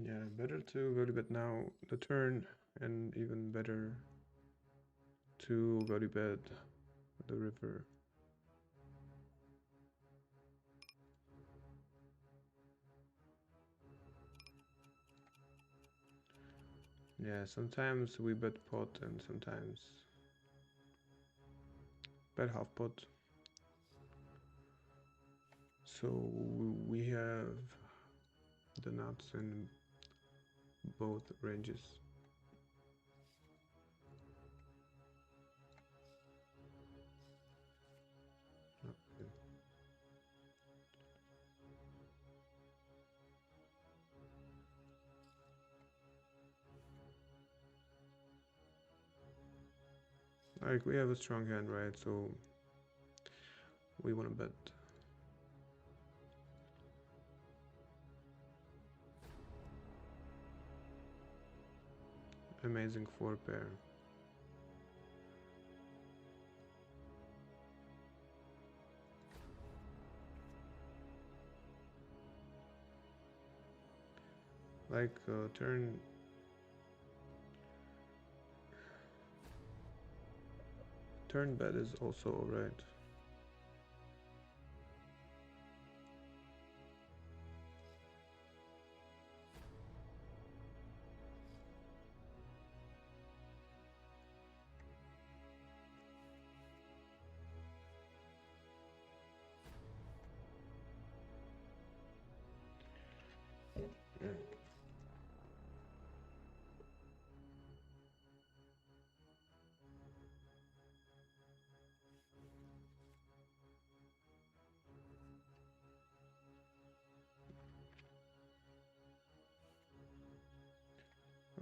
[SPEAKER 1] Yeah, better to go to bed now the turn, and even better to go to bed the river. Yeah, sometimes we bet pot and sometimes bet half pot. So we have the nuts in both ranges. Okay. Like we have a strong hand, right? So we want to bet. Amazing four pair. Like turn bet is also alright. Yeah.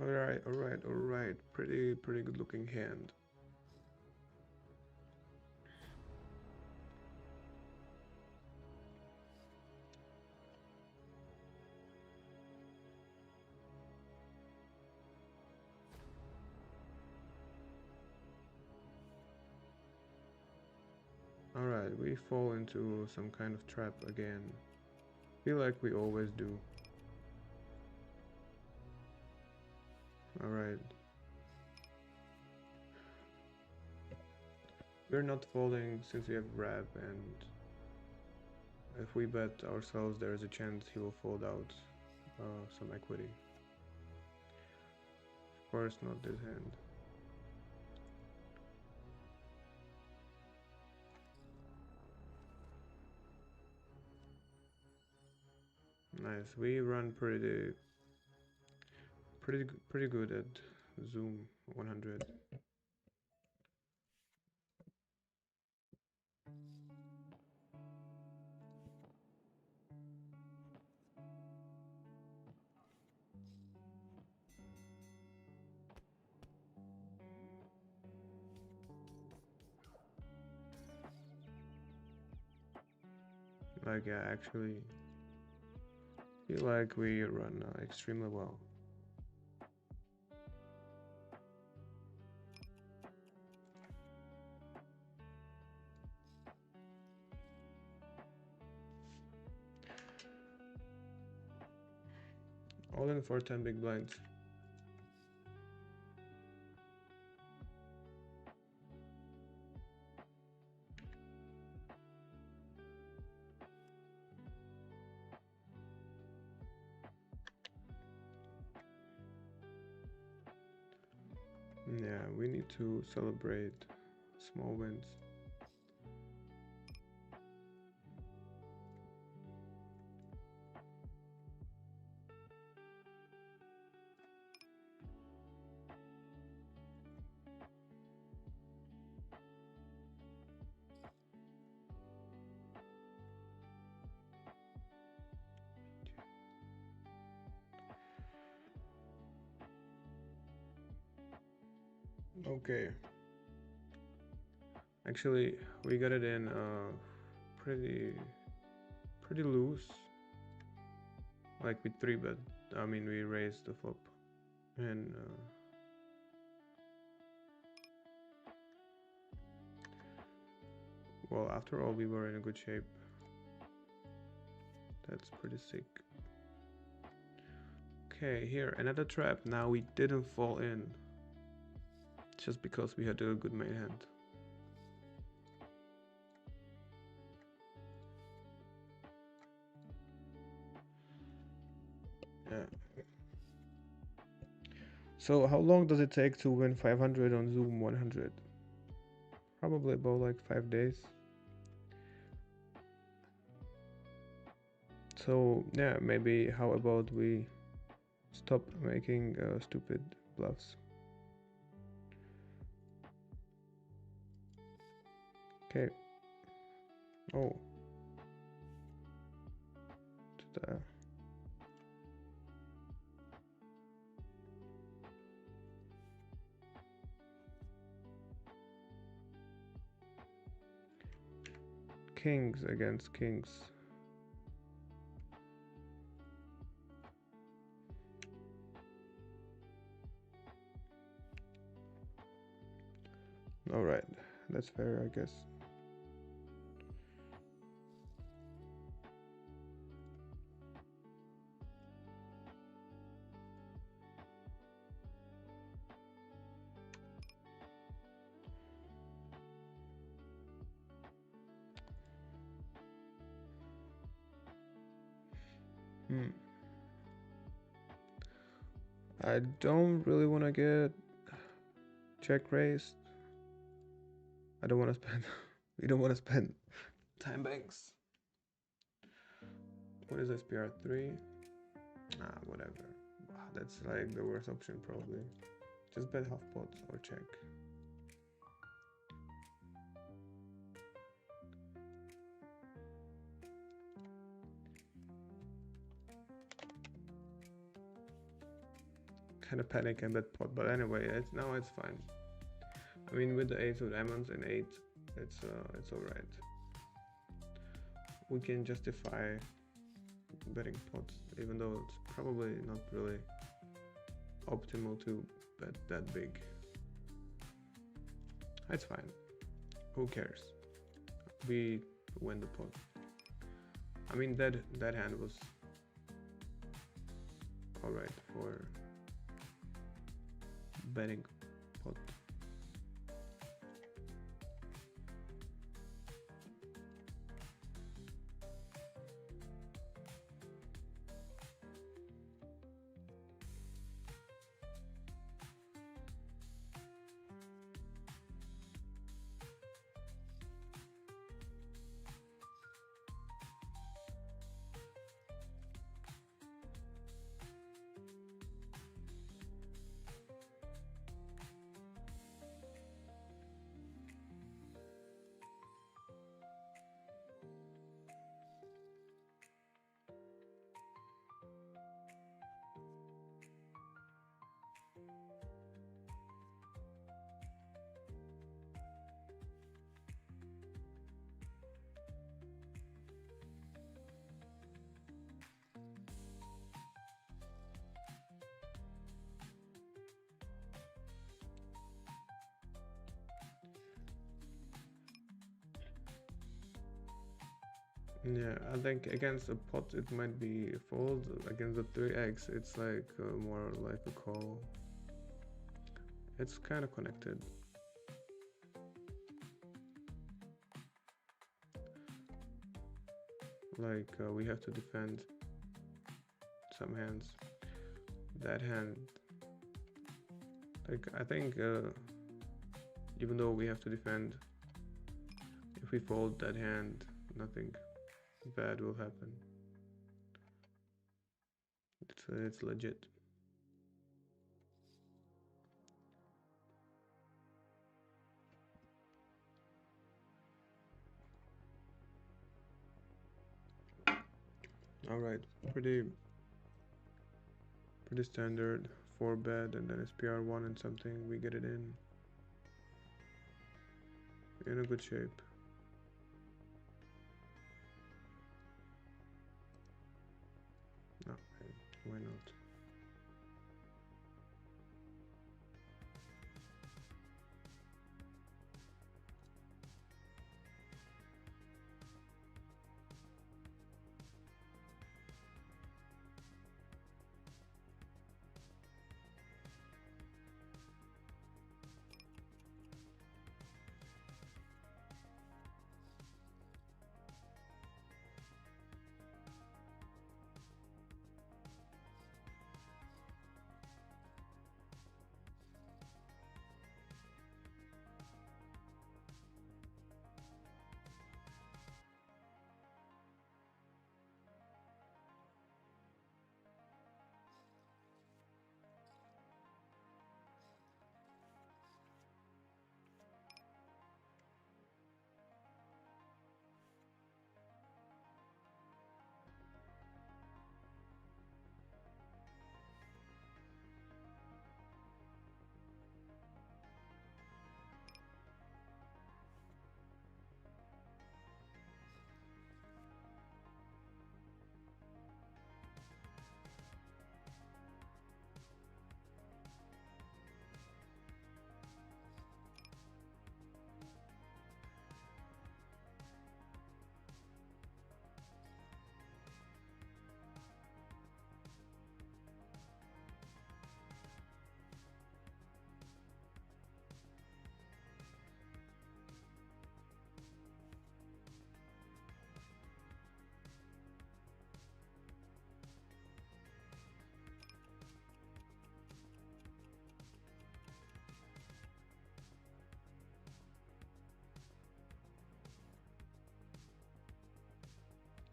[SPEAKER 1] Alright, alright, alright. Pretty good looking hand. Alright, we fall into some kind of trap again. Feel like we always do. Alright. We're not folding since we have grab, and if we bet ourselves there is a chance he will fold out some equity. Of course not this hand. Nice, we run pretty good at Zoom 100. Like yeah, actually feel like we run extremely well. All in for 10 big blinds. Yeah, we need to celebrate small wins. Okay. Actually, we got it in pretty pretty loose. Like with 3 bet. I mean, we raised the flop, and well, after all, we were in a good shape. That's pretty sick. Okay, here, another trap. Now we didn't fall in. Just because we had a good main hand. Yeah. So how long does it take to win 500 on Zoom 100? Probably about like 5 days. So yeah, maybe how about we stop making stupid bluffs. Okay. Oh. Ta-da. Kings against kings. Alright, that's fair, I guess. I don't really want to get check raised. I don't want to spend. We don't want to spend time banks. What is SPR 3? Whatever. That's like the worst option probably. Just bet half pots or check. Kind of panic and bet pot, but anyway, now it's fine. I mean, with the ace of diamonds and 8, it's alright. We can justify betting pots, even though it's probably not really optimal to bet that big. That's fine. Who cares? We win the pot. I mean, that hand was alright for betting pot. Yeah, I think against a pot it might be a fold. Against the 3x it's like more like a call. It's kind of connected. Like we have to defend some hands. That hand, like I think even though we have to defend, if we fold that hand, nothing bad will happen. It's legit. All right, pretty standard 4 bet and then SPR1 and something. We get it in a good shape. No, why not?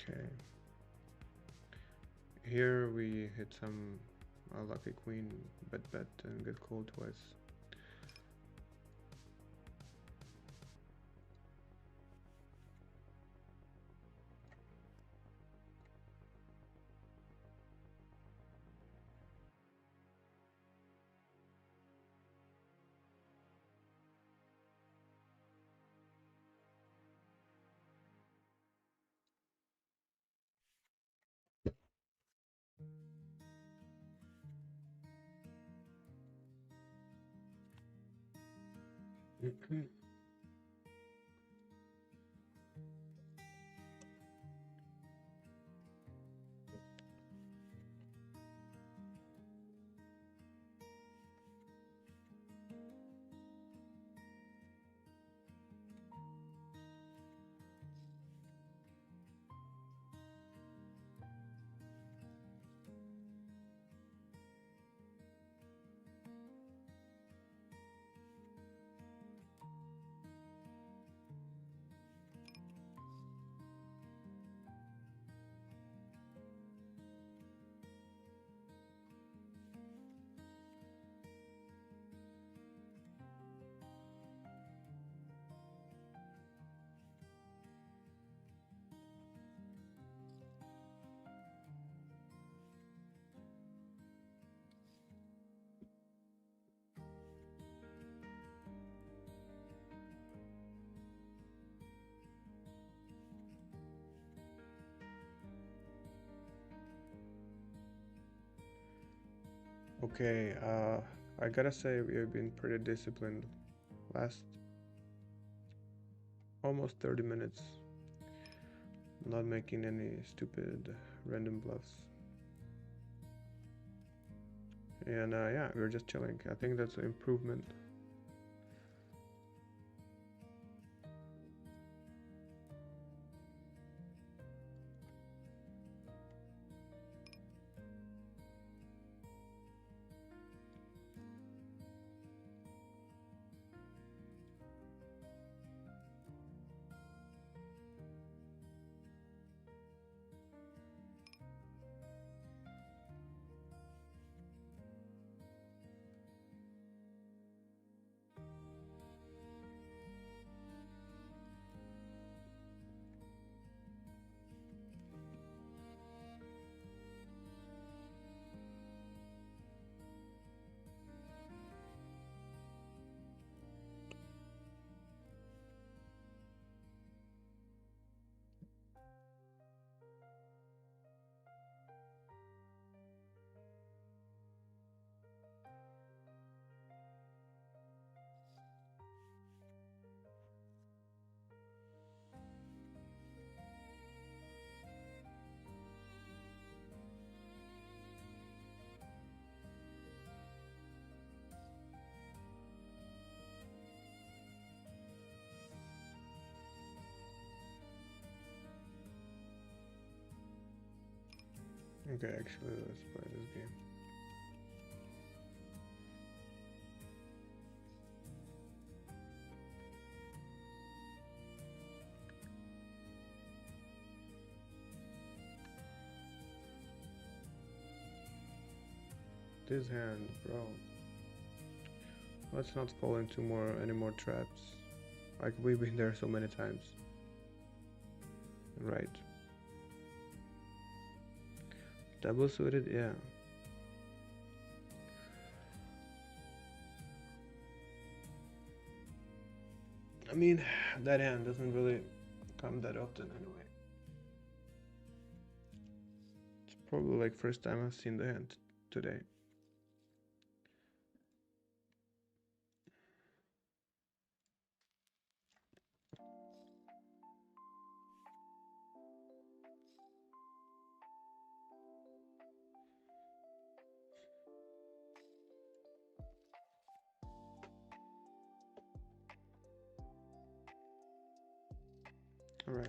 [SPEAKER 1] Okay. Here we hit some lucky queen, bet, and get called twice. Okay, I gotta say we have been pretty disciplined last almost 30 minutes, not making any stupid random bluffs. And yeah, we're just chilling. I think that's an improvement. Okay, actually, let's play this game. This hand, bro. Let's not fall into any more traps. Like we've been there so many times. Right. Double suited, yeah. I mean, that hand doesn't really come that often anyway. It's probably like first time I've seen the hand today. Alright.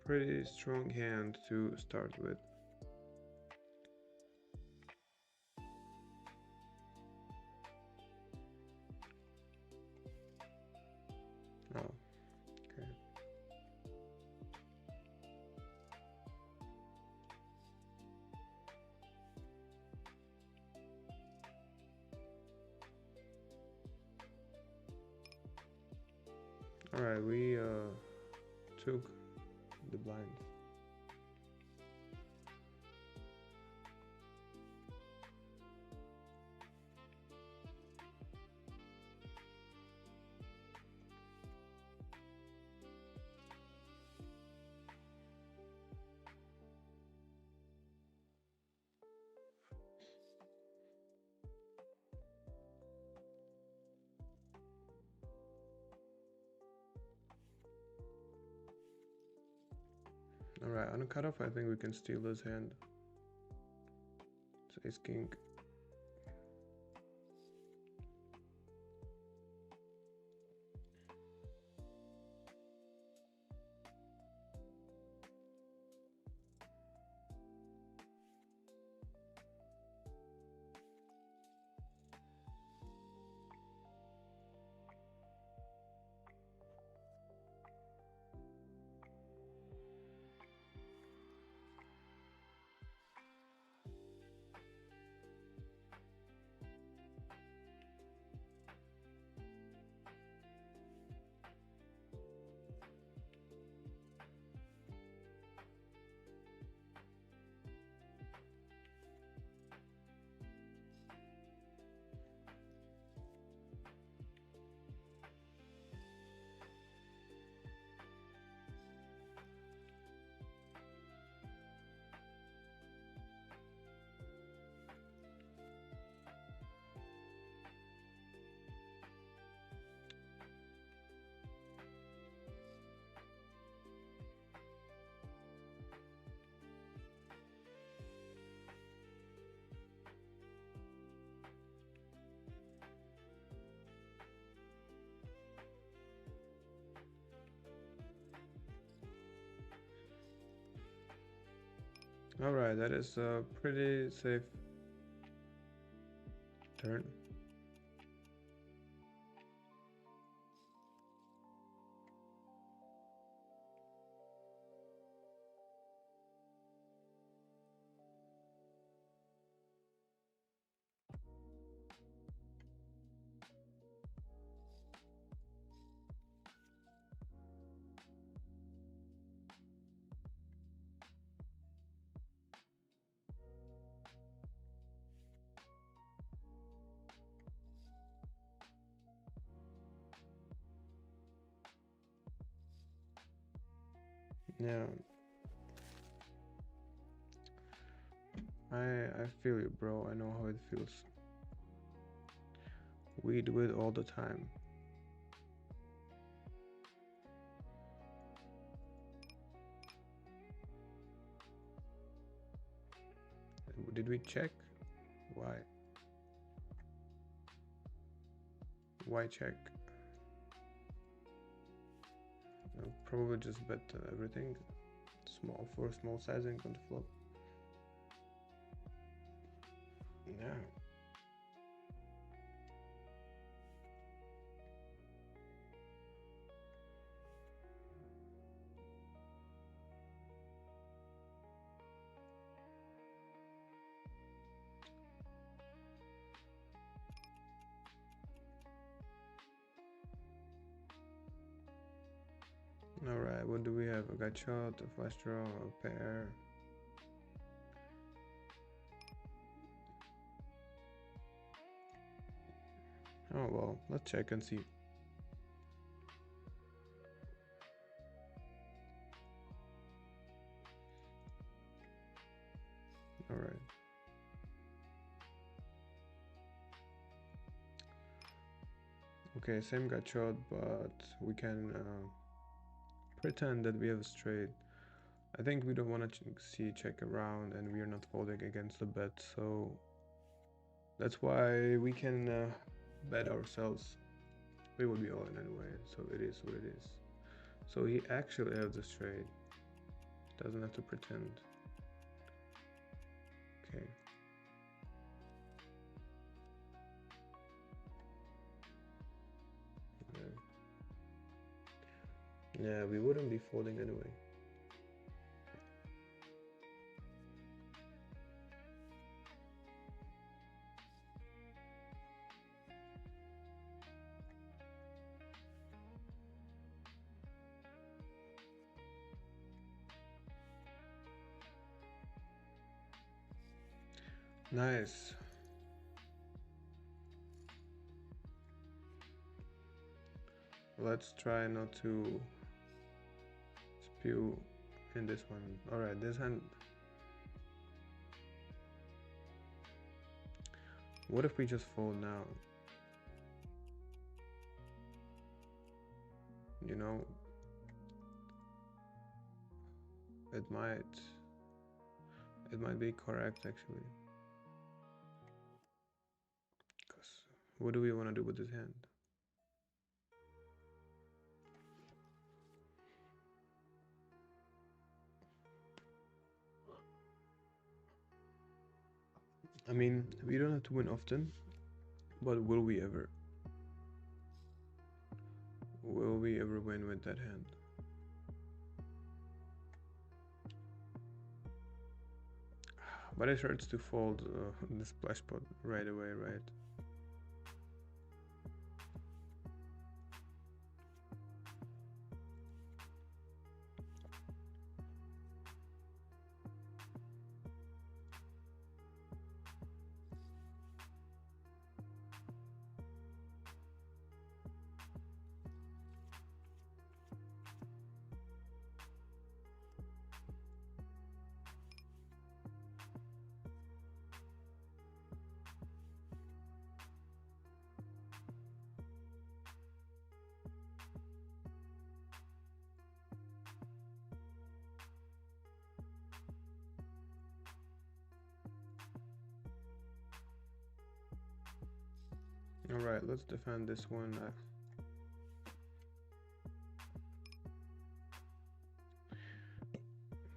[SPEAKER 1] Pretty strong hand to start with. No. Okay. All right, we took the blind. All right, on a cutoff, I think we can steal his hand. So ace king. All right, that is a pretty safe turn. Yeah, I feel you, bro. I know how it feels. We do it all the time. Did we check? Why? Why check? Probably just bet everything. Small for small sizing on the flop. Yeah. Alright, what do we have? A gut shot, a flush draw, a pair. Oh well, let's check and see. Alright. Okay, same gut shot, but we can pretend that we have a straight. I think we don't want to see check around and we are not folding against the bet, so that's why we can bet ourselves. We would be all in anyway, so it is what it is. So he actually has the straight. Doesn't have to pretend. Okay. Yeah, we wouldn't be folding anyway. Nice. Let's try not to spew in this one. Alright, this hand. What if we just fold now? You know, it might be correct actually. Cause what do we want to do with this hand? I mean, we don't have to win often, but will we ever? Will we ever win with that hand? But it hurts to fold the splash pot right away, right? Alright, let's defend this one.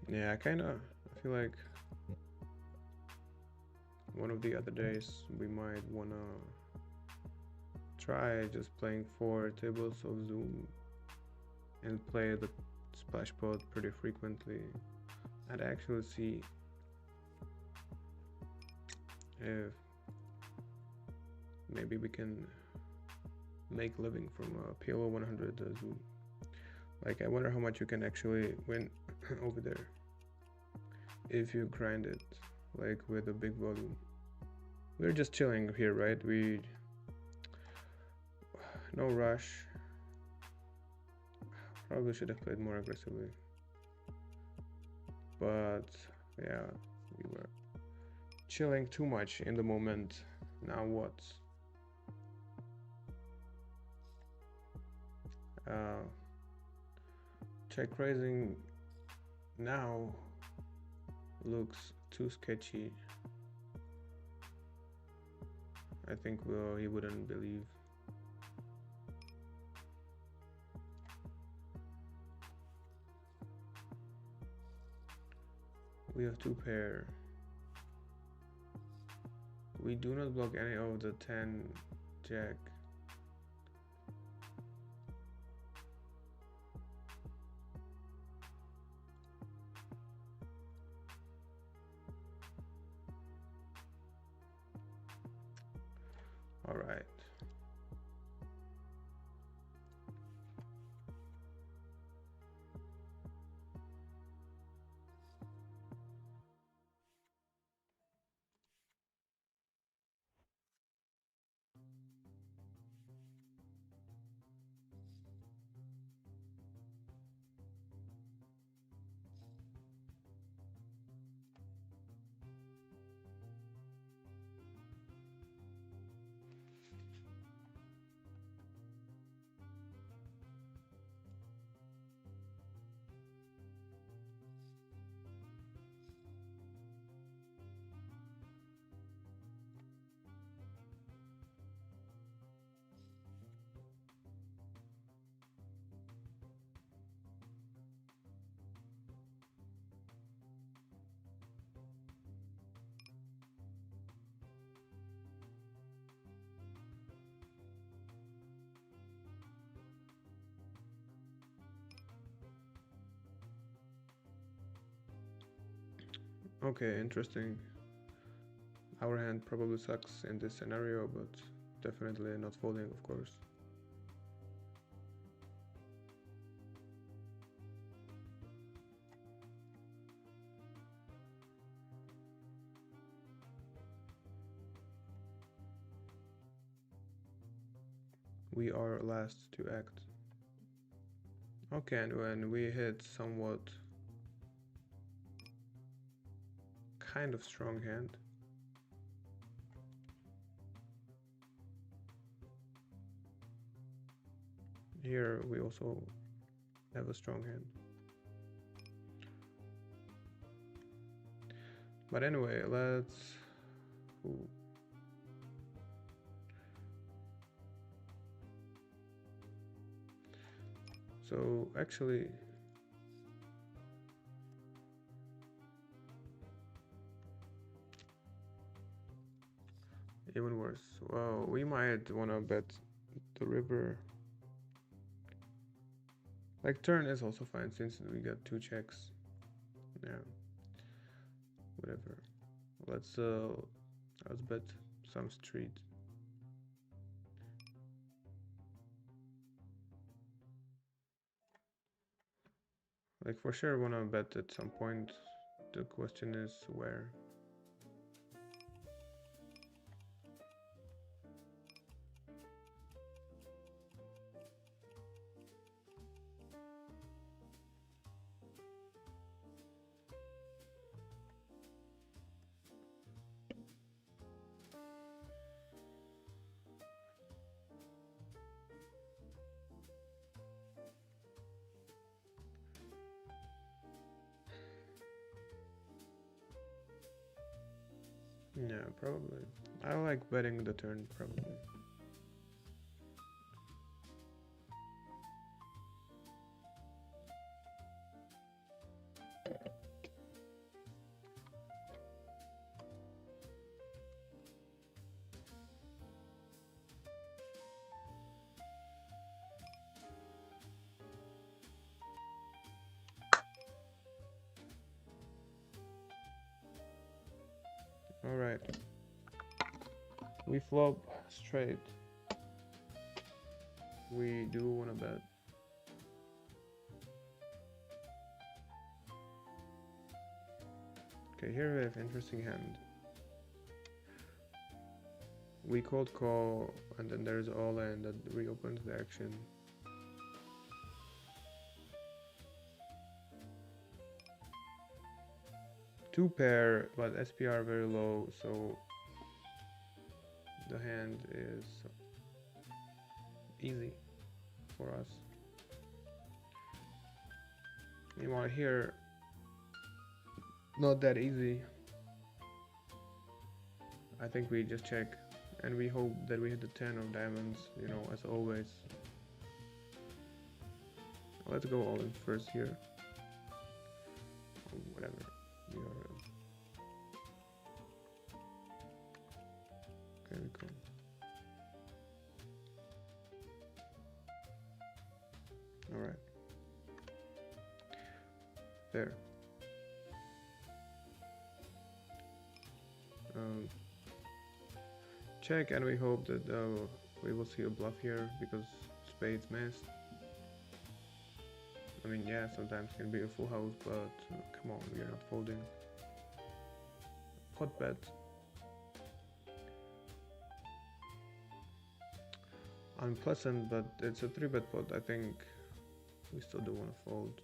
[SPEAKER 1] Yeah, I feel like one of the other days we might wanna try just playing 4 tables of Zoom and play the splash pod pretty frequently and actually see if maybe we can make living from a PLO 100 Zoom. Like, I wonder how much you can actually win over there if you grind it, like with a big volume. We're just chilling here, right? No rush. Probably should have played more aggressively, but yeah, we were chilling too much in the moment. Now what? Check raising now looks too sketchy. I think he wouldn't believe. We have 2 pair. We do not block any of the 10 jack. All right. Okay, interesting. Our hand probably sucks in this scenario, but definitely not folding, of course. We are last to act. Okay, and when we hit somewhat kind of strong hand, here we also have a strong hand. But anyway, let's... Ooh. So actually, even worse. Well, we might wanna bet the river. Like turn is also fine since we got 2 checks. Yeah. Whatever. Let's bet some street. Like for sure wanna bet at some point. The question is where. Yeah, probably. I like betting the turn, probably. Alright. We flop straight. We do wanna bet. Okay, here we have interesting hand. We cold call, and then there's all in that reopens the action. Two pair, but SPR very low, so the hand is easy for us. Meanwhile here, not that easy. I think we just check and we hope that we hit the 10 of diamonds, you know, as always. Let's go all in first here. Whatever. We are... Okay, we go. Alright. There. Check, and we hope that we will see a bluff here because spades missed. I mean, yeah, sometimes can be a full house, but come on, we are not folding. Pot bet. Unpleasant, but it's a 3-bet pot. I think we still do want to fold.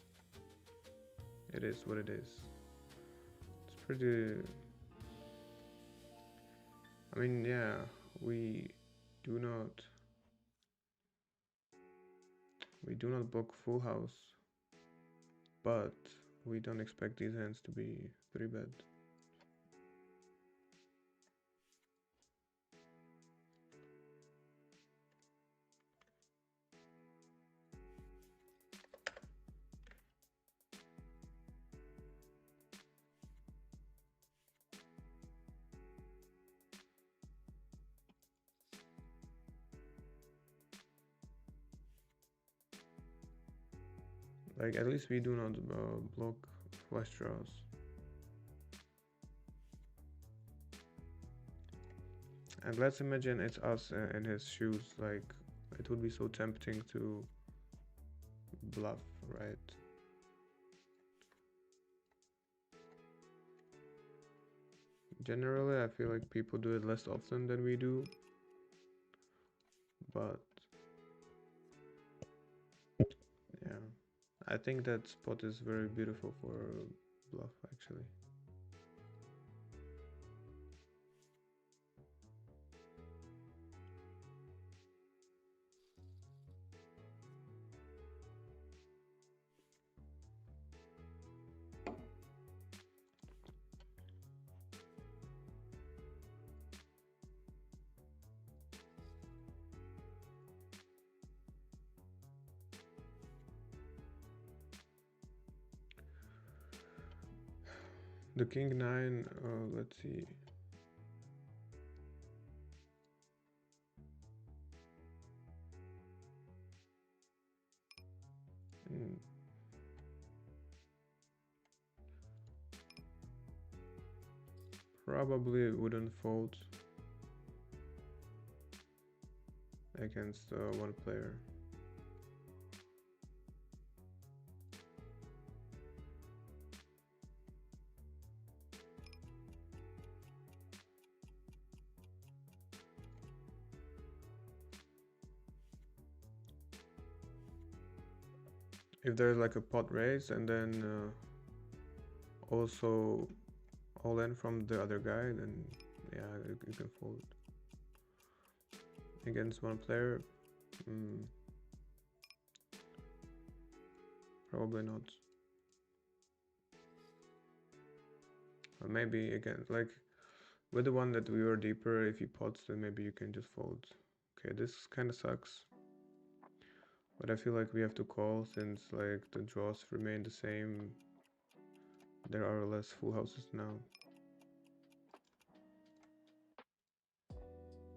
[SPEAKER 1] It is what it is. It's pretty... I mean, yeah, we do not book full house, but we don't expect these hands to be 3-bet. Like, at least we do not block flush draws. And let's imagine it's us in his shoes. Like, it would be so tempting to bluff, right? Generally, I feel like people do it less often than we do, but yeah, I think that spot is very beautiful for bluff actually. The king nine, let's see. Mm, Probably wouldn't fold against one player. If there's like a pot raise and then also all in from the other guy, then yeah, you can fold against one player. mm, Probably not. Or maybe again, like with the one that we were deeper, if he pots, then maybe you can just fold. Okay, this kind of sucks, but I feel like we have to call since like the draws remain the same. There are less full houses now.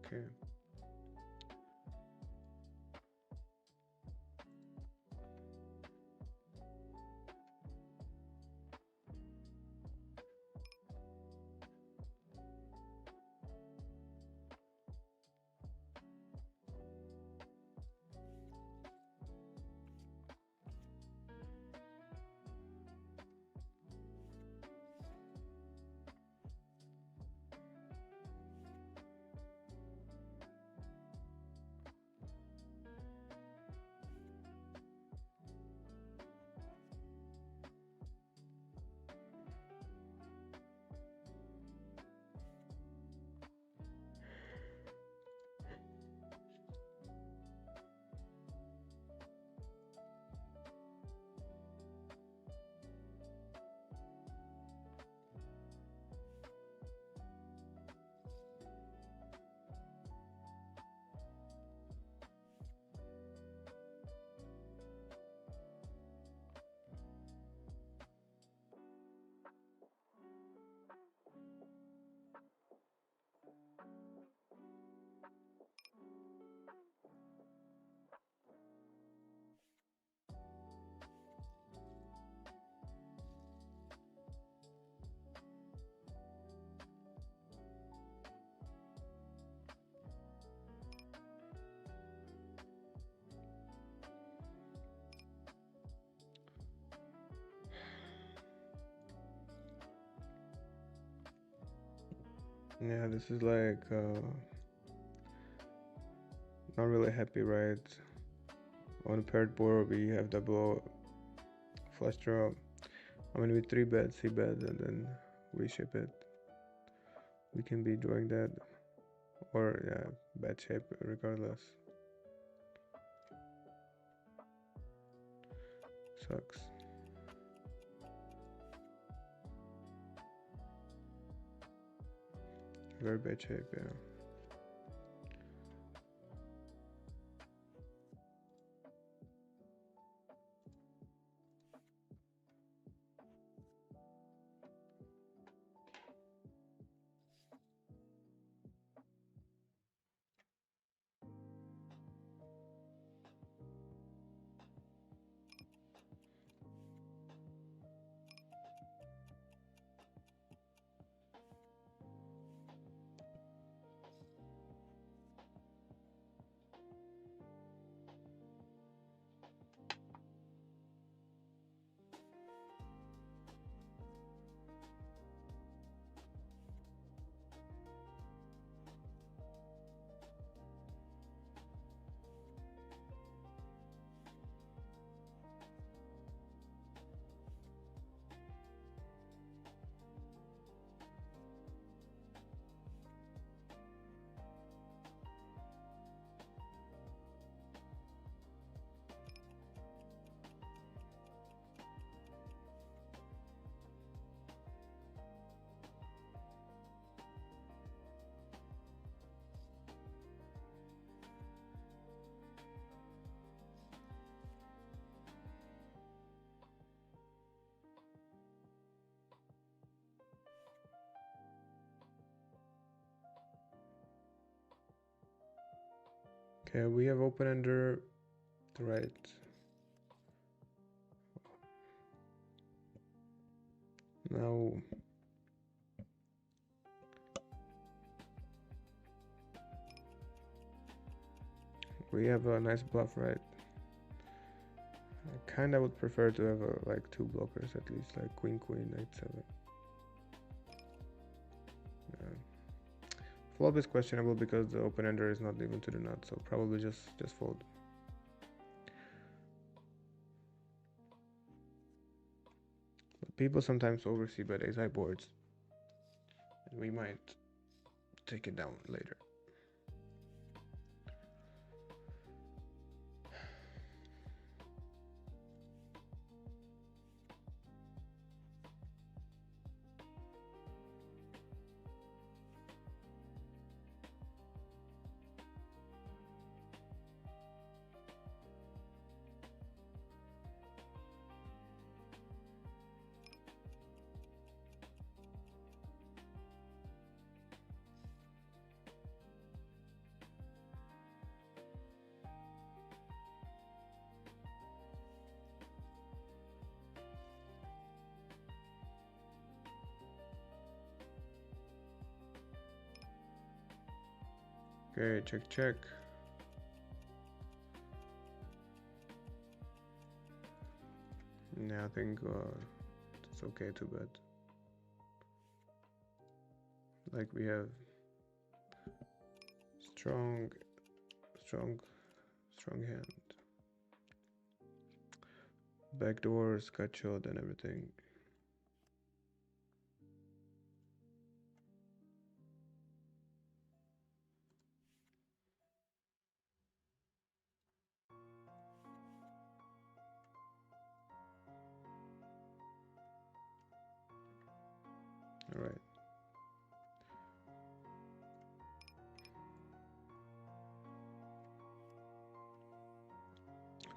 [SPEAKER 1] Okay. Yeah, this is like not really happy, right? On a paired board, we have double flush draw. I mean, with three bets, he bet, and then we ship it. We can be drawing that, or yeah, bad shape regardless. Sucks. Very bad shape, yeah. Okay, we have open ender, right? Now we have a nice bluff, right? I kinda would prefer to have like two blockers at least, like queen, knight, 7. Yeah. Flop is questionable because the open ender is not even to the nut, so probably just fold. But people sometimes oversee bet ace high boards, and we might take it down later. Okay, check. Yeah, I think it's okay to bet. Like we have strong hand. Backdoors, cut shot, and everything. All right.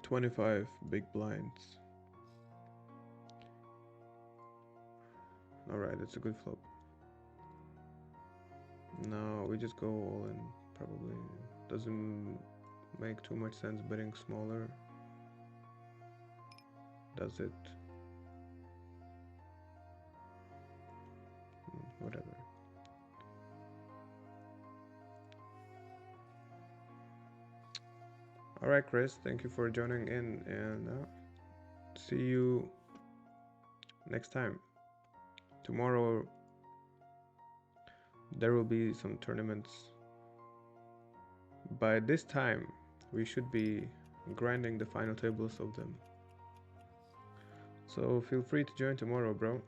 [SPEAKER 1] $25 big blinds. All right, that's a good flop. No, we just go all in. Probably doesn't make too much sense betting smaller. Does it? Whatever. All right, Chris, thank you for joining in, and see you next time. Tomorrow there will be some tournaments. By this time, we should be grinding the final tables of them. So feel free to join tomorrow, bro.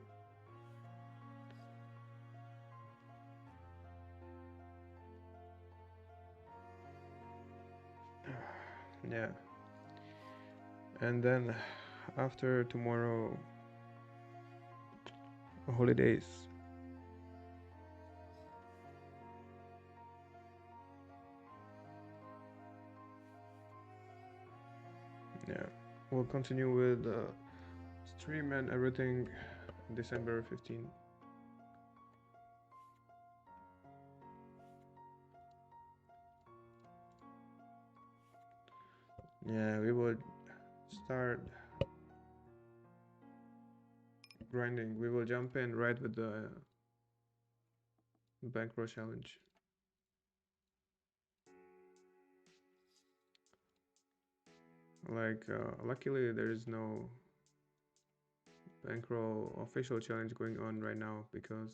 [SPEAKER 1] Yeah. And then after tomorrow, holidays. Yeah. We'll continue with stream and everything December 15th. Yeah, we would start grinding. We will jump in right with the bankroll challenge. Like, luckily there is no bankroll official challenge going on right now because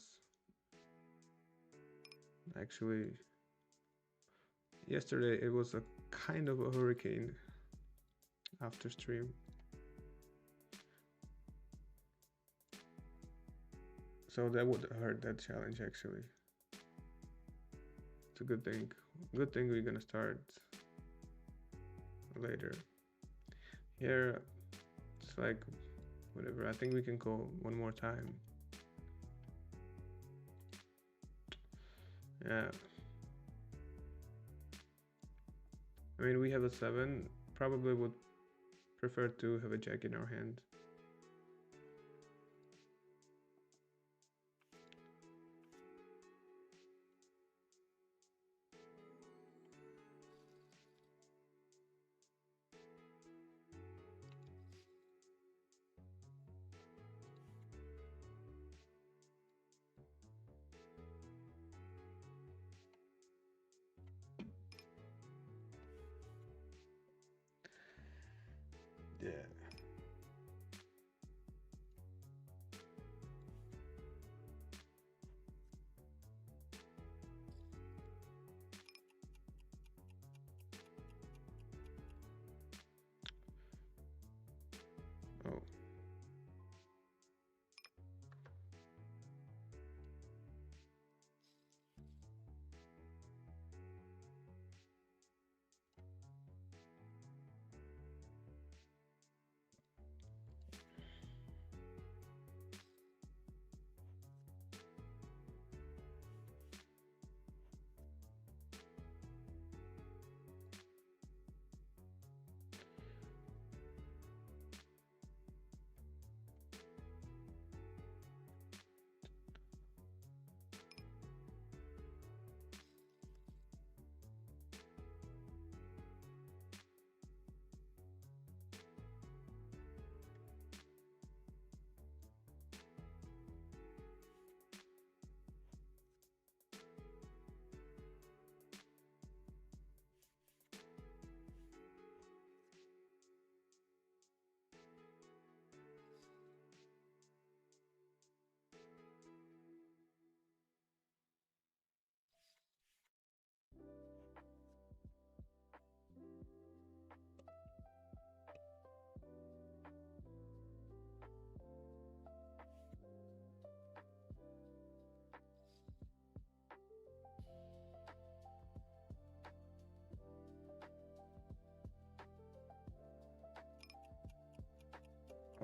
[SPEAKER 1] actually yesterday it was a kind of a hurricane after stream. So that would hurt that challenge actually. It's a good thing. Good thing we're gonna start later. Here it's like whatever. I think we can go one more time. Yeah. I mean, we have a 7. Probably would prefer to have a jack in our hand.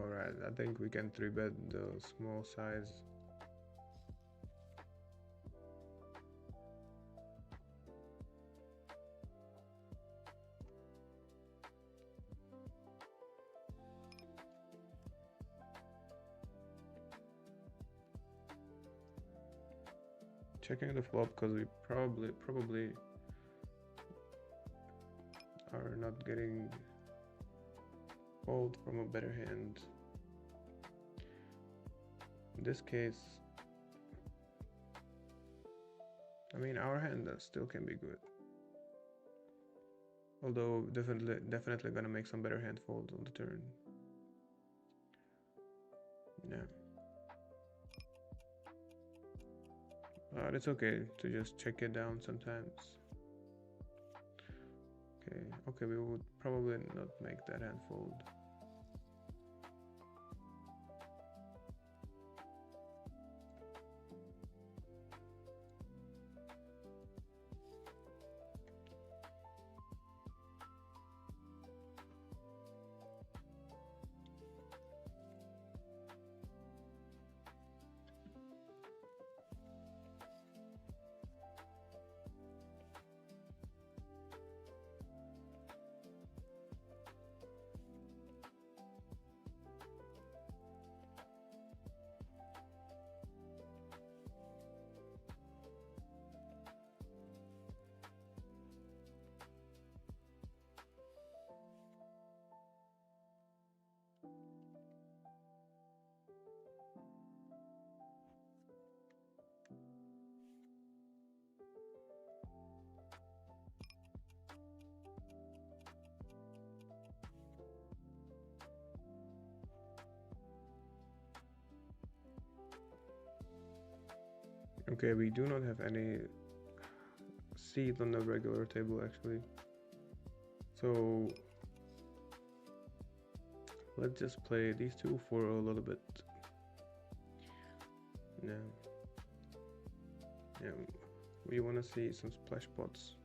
[SPEAKER 1] Alright, I think we can 3-bet the small size. Checking the flop because we probably are not getting fold from a better hand. In this case, I mean, our hand still can be good. Although definitely gonna make some better hand folds on the turn. Yeah. But it's okay to just check it down sometimes. Okay, we would probably not make that hand fold. Okay, we do not have any seat on the regular table actually. So let's just play these two for a little bit. Yeah. We want to see some splash pots,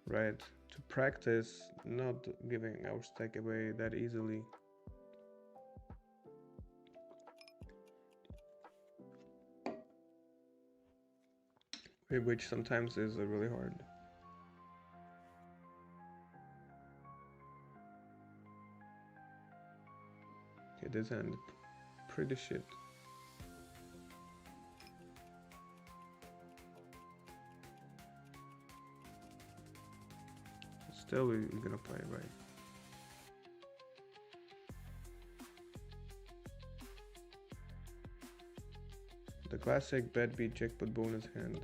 [SPEAKER 1] right? To practice not giving our stack away that easily. Which sometimes is really hard. Okay, this hand pretty shit. Still, we're gonna play, right? The classic bet beat jackpot bonus hand.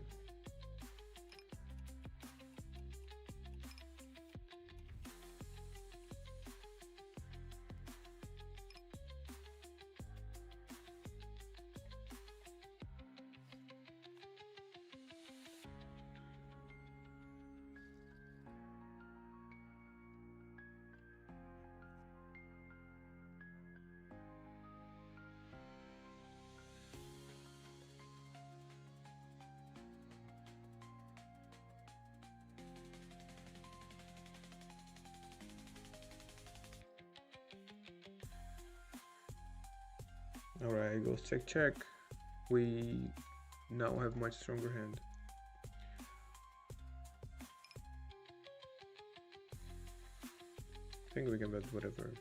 [SPEAKER 1] Alright, goes check check. We now have much stronger hand. I think we can bet whatever.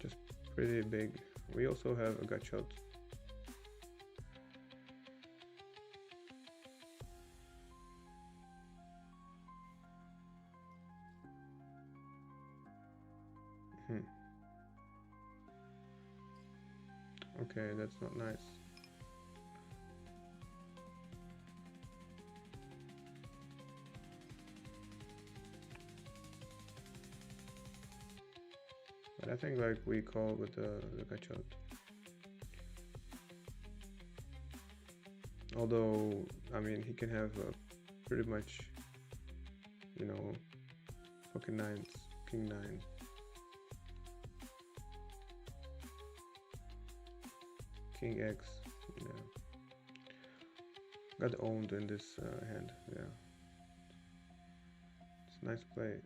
[SPEAKER 1] Just pretty big. We also have a gut shot. Okay, that's not nice. But I think like we call with the gut shot. Although, I mean, he can have pretty much, you know, fucking nines, king 9. King X, yeah. Got owned in this hand, yeah. It's a nice play.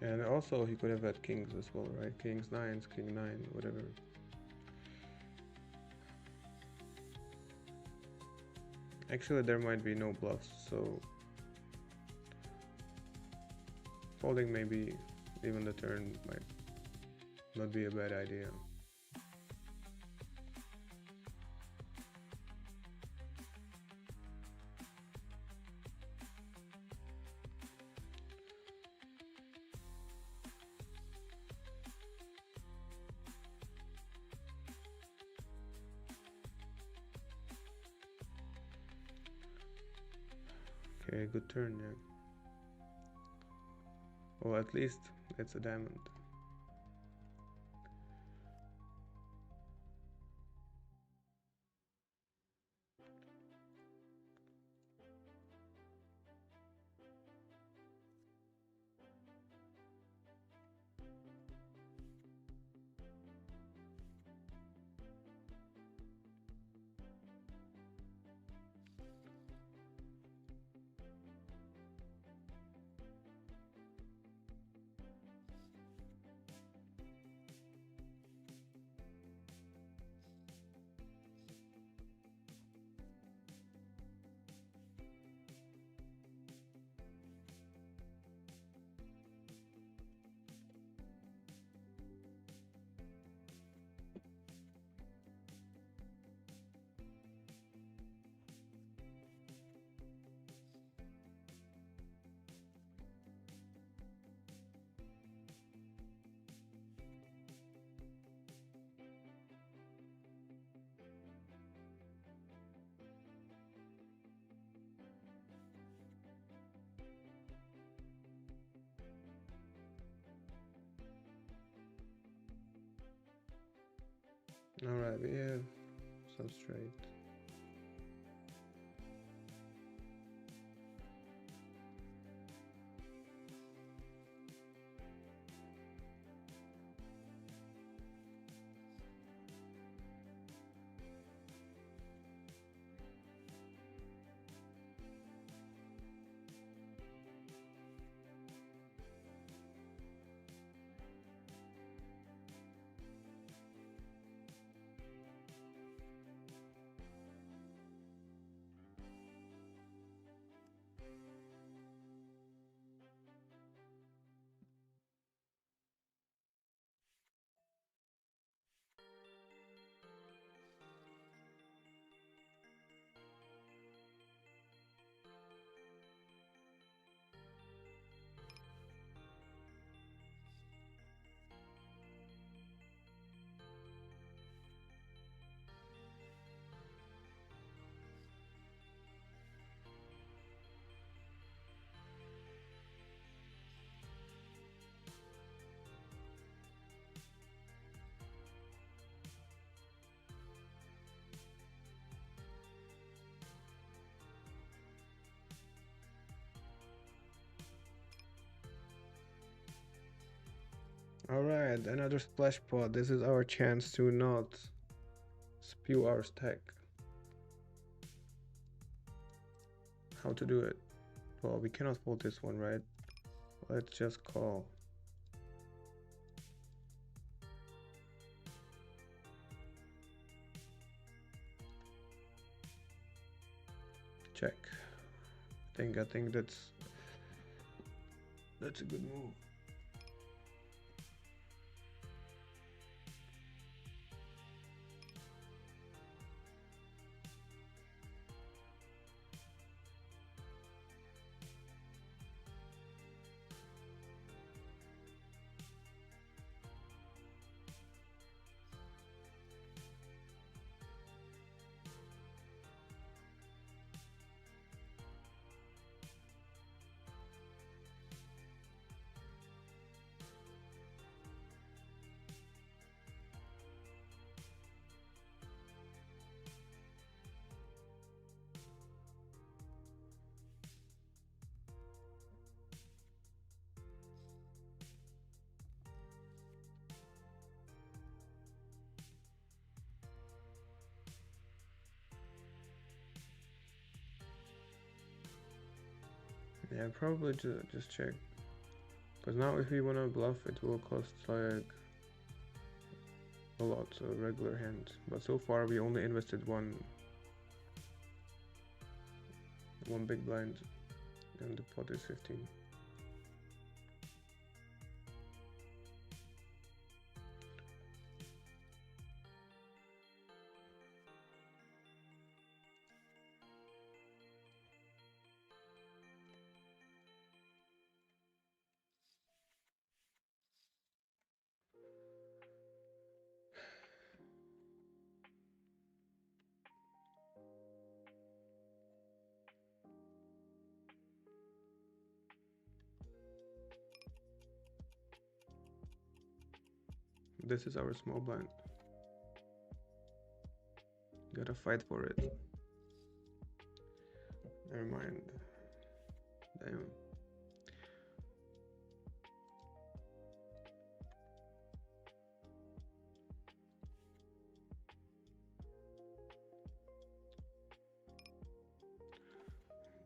[SPEAKER 1] And also he could have had kings as well, right? Kings, nines, king nine, whatever. Actually, there might be no bluffs, so folding maybe even the turn might not be a bad idea. Okay, good turn, yeah. Or at least it's a diamond. Alright, we have some straight. Alright, another splash pot. This is our chance to not spew our stack. How to do it? Well, we cannot fold this one, right? Let's just call. Check. I think that's a good move. Yeah, probably just check, Because now if we wanna bluff, it will cost like a lot, so regular hand. But so far we only invested one big blind, and the pot is 15. This is our small blind. Gotta fight for it. Never mind. Damn.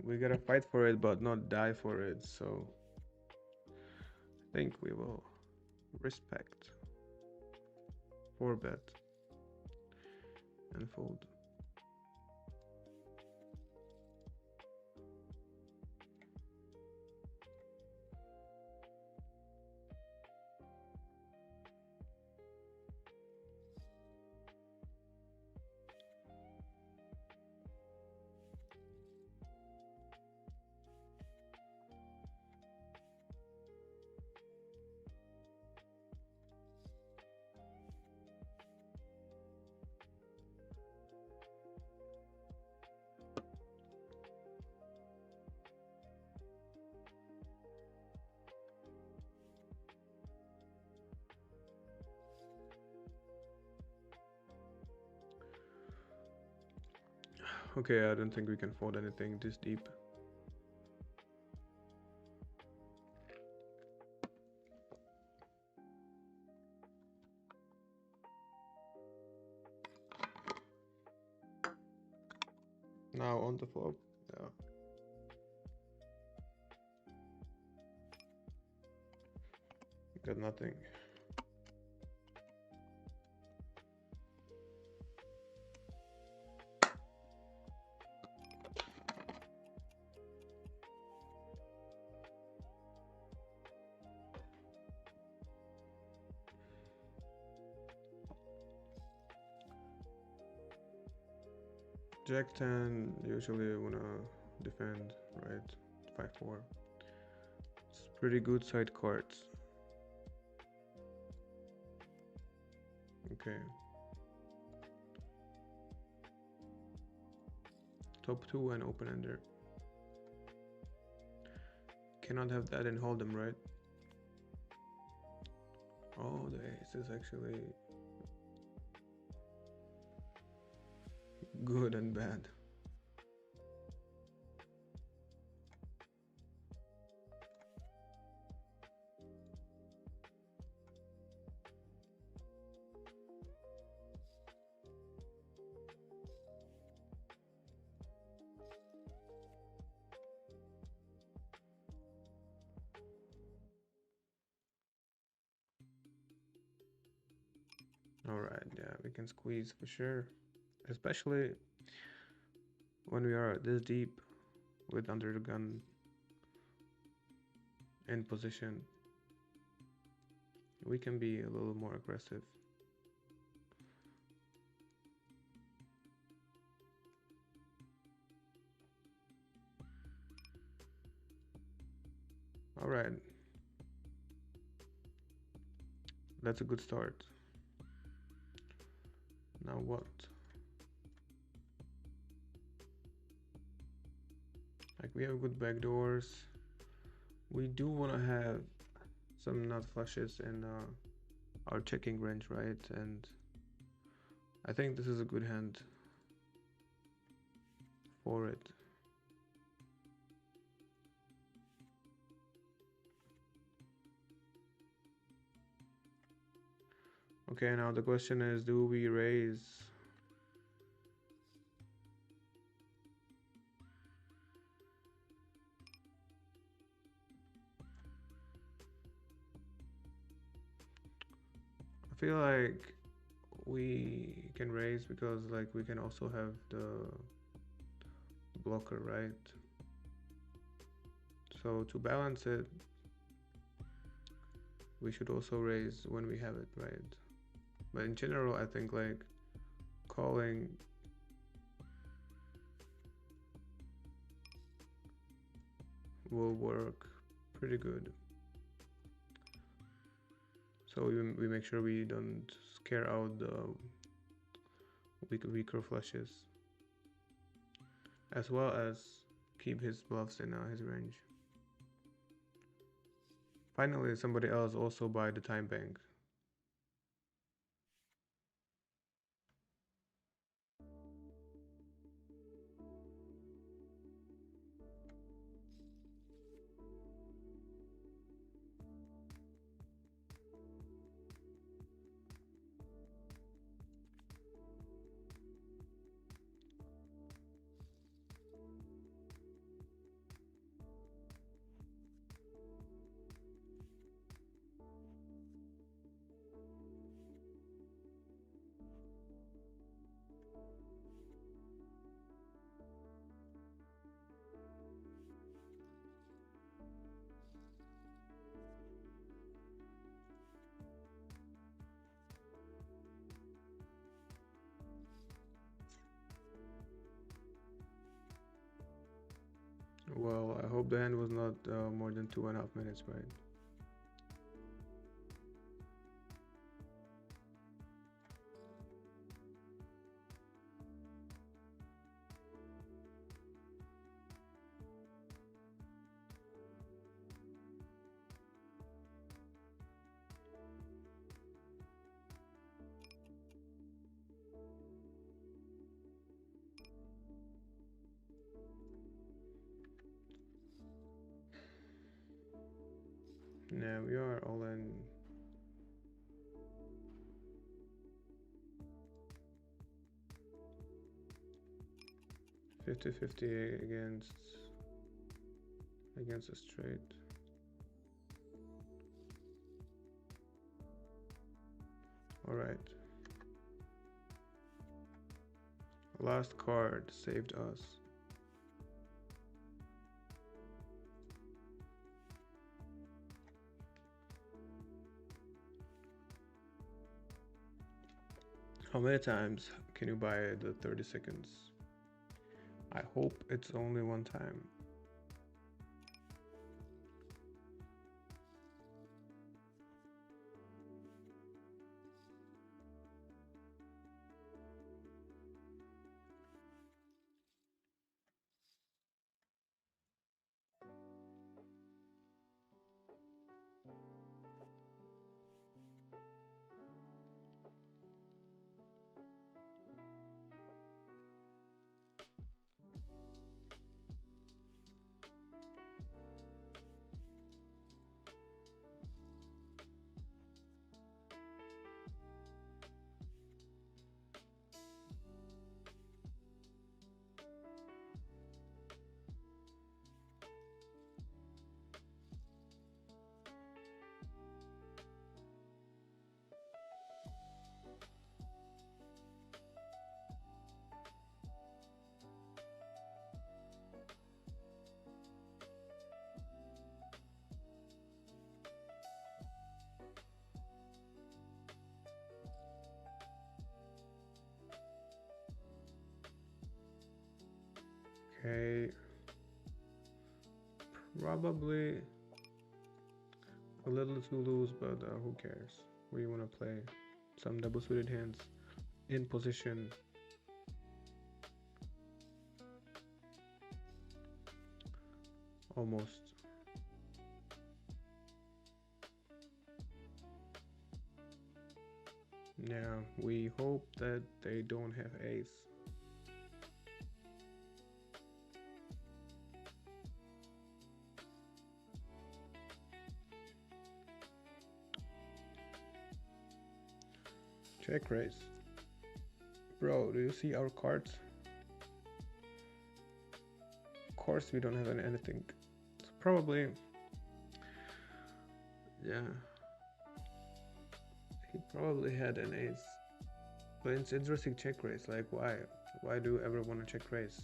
[SPEAKER 1] We gotta fight for it, but not die for it, so I think we will respect 4-bet and fold. Okay, I don't think we can fold anything this deep. Now on the flop, yeah. Got nothing. Jack 10 usually wanna defend, right? 5-4. It's pretty good side cards. Okay. Top 2 and open ender. Cannot have that and hold them, right? Oh, the ace is actually good and bad. Alright, yeah, we can squeeze for sure. Especially when we are this deep with under the gun in position. We can be a little more aggressive. Alright. That's a good start. Now what? Like, we have good backdoors. We do want to have some nut flushes in our checking range, right? And I think this is a good hand for it. Okay, now the question is, do we raise? feel like we can raise because like we can also have the blocker, right? So to balance it, we should also raise when we have it, right? But in general, I think like calling will work pretty good. So we make sure we don't scare out the weaker flushes, as well as keep his bluffs in his range. Finally, somebody else also buy the time bank. Well, I hope the hand was not more than 2.5 minutes, right? Yeah, we are all in. 50-50 against a straight. All right. Last card saved us. How many times can you buy the 30 seconds? I hope it's only one time. Okay. Probably a little too loose, but who cares? We want to play some double suited hands in position. Almost. Yeah, we hope that they don't have ace. Check raise. Bro, do you see our cards? Of course we don't have anything. So probably, yeah. He probably had an ace. But it's interesting check raise. Like, why? Why do you ever want to check raise?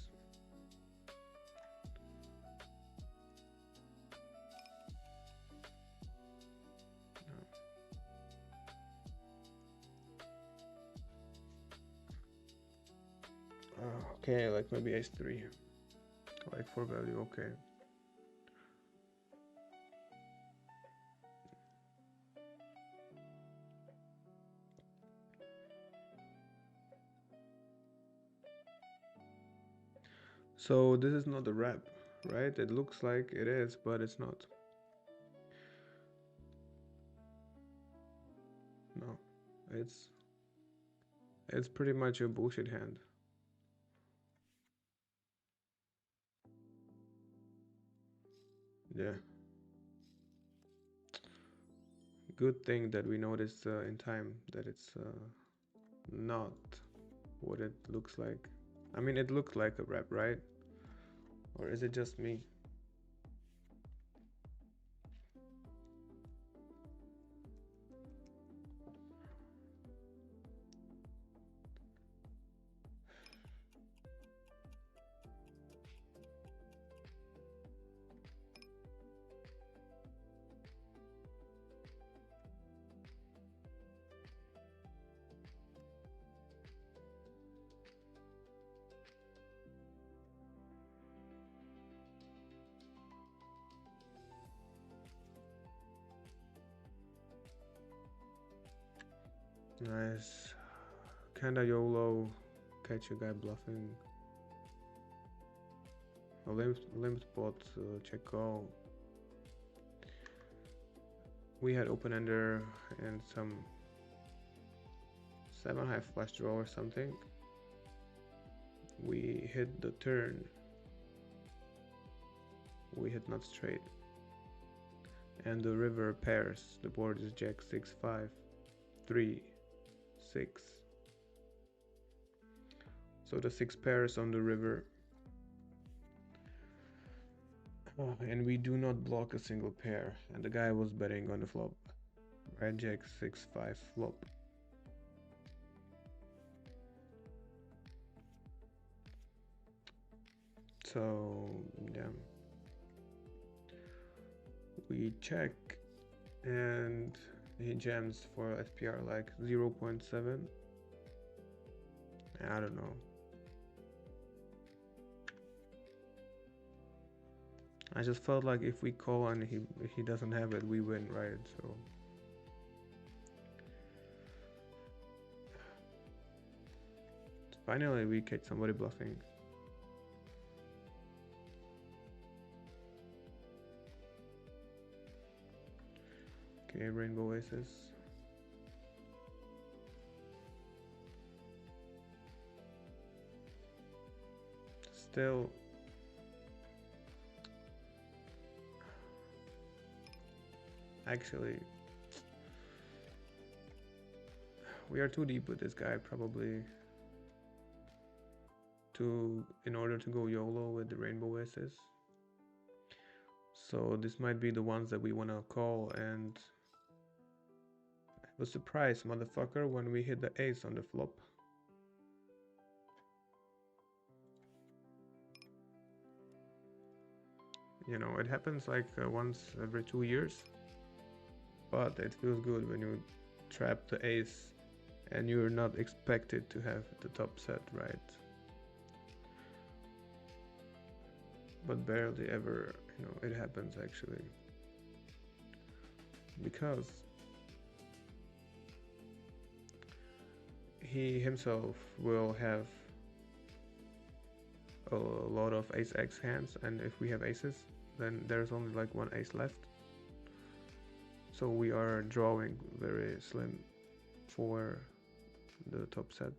[SPEAKER 1] Okay, like maybe ace 3. Like for value, okay. So this is not a wrap, right? It looks like it is, but it's not. No, it's pretty much a bullshit hand. Yeah. Good thing that we noticed in time that it's not what it looks like. I mean, it looks like a wrap, right? Or is it just me? Nice. Kinda YOLO. Catch a guy bluffing. A limp spot, check call. We had open ender and some 7 high flush draw or something. We hit the turn. We hit not straight. And the river pairs. The board is jack 6 5 3 6. So the 6 pairs on the river. And we do not block a single pair. And the guy was betting on the flop. Right, jack 6 5 flop. So yeah, we check and he jams for SPR like 0.7. I don't know. I just felt like if we call and he doesn't have it, we win, right? So finally we catch somebody bluffing. Okay, rainbow aces. Still actually we are too deep with this guy probably in order to go YOLO with the rainbow aces. So this might be the ones that we want to call, and I was surprised, motherfucker, when we hit the ace on the flop. You know, it happens like once every 2 years, but it feels good when you trap the ace and you're not expected to have the top set, right? But barely ever, you know, it happens actually. Because he himself will have a lot of ace X hands, and if we have aces, then there's only like one ace left. So we are drawing very slim for the top set.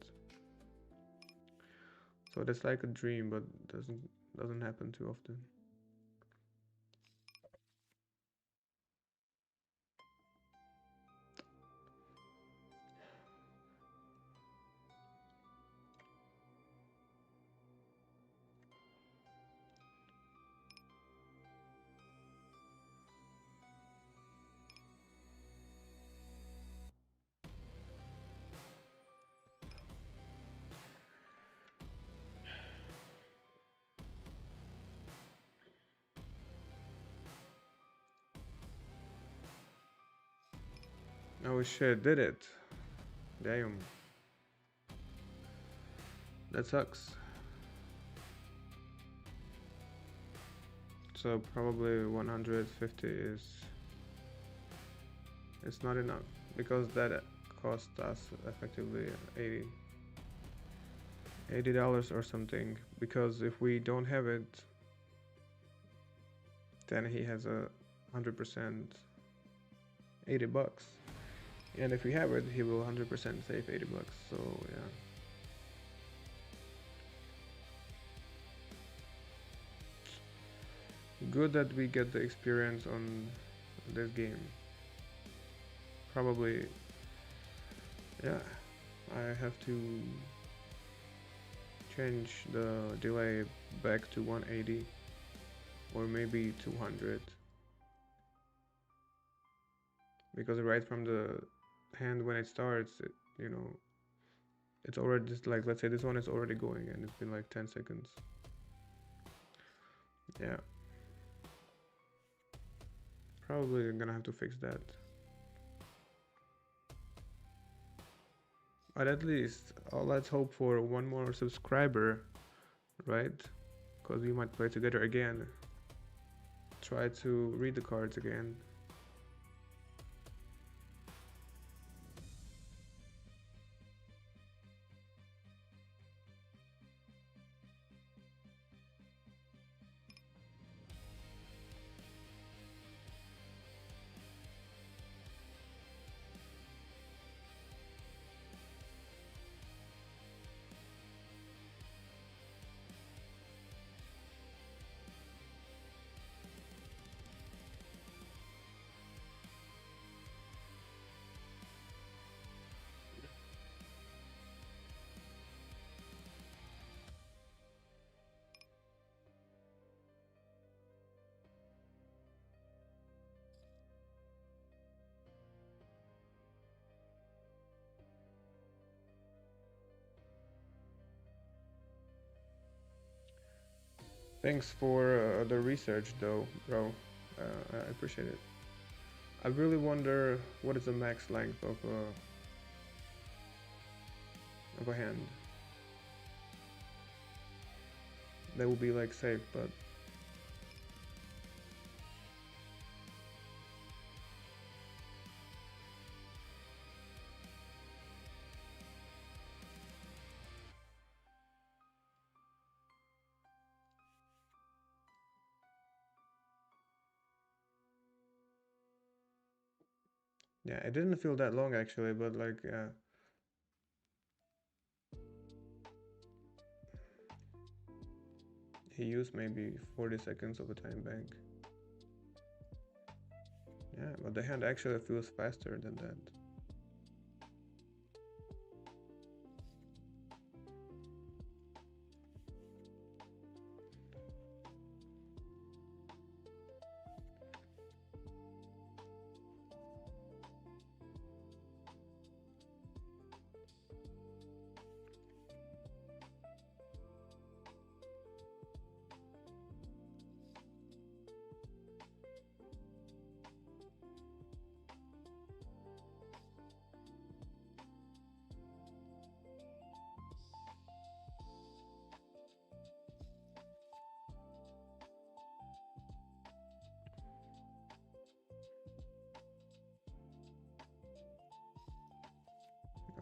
[SPEAKER 1] So that's like a dream, but doesn't happen too often. Oh shit, did it. Damn. That sucks. So probably 150 is it's not enough because that cost us effectively 80 dollars or something, because if we don't have it then he has a 100% 80 bucks, and if we have it he will 100% save 80 bucks. So yeah, good that we get the experience on this game. Probably, yeah, I have to change the delay back to 180 or maybe 200, because right from the hand when it starts you know it's already just like, let's say this one is already going and it's been like 10 seconds. Yeah, probably gonna have to fix that. But at least let's hope for one more subscriber, right? Because we might play together again. Try to read the cards again. Thanks for the research though, bro. I appreciate it. I really wonder what is the max length of a hand. That would be like safe, but yeah, it didn't feel that long actually, but like he used maybe 40 seconds of a time bank. Yeah, but the hand actually feels faster than that.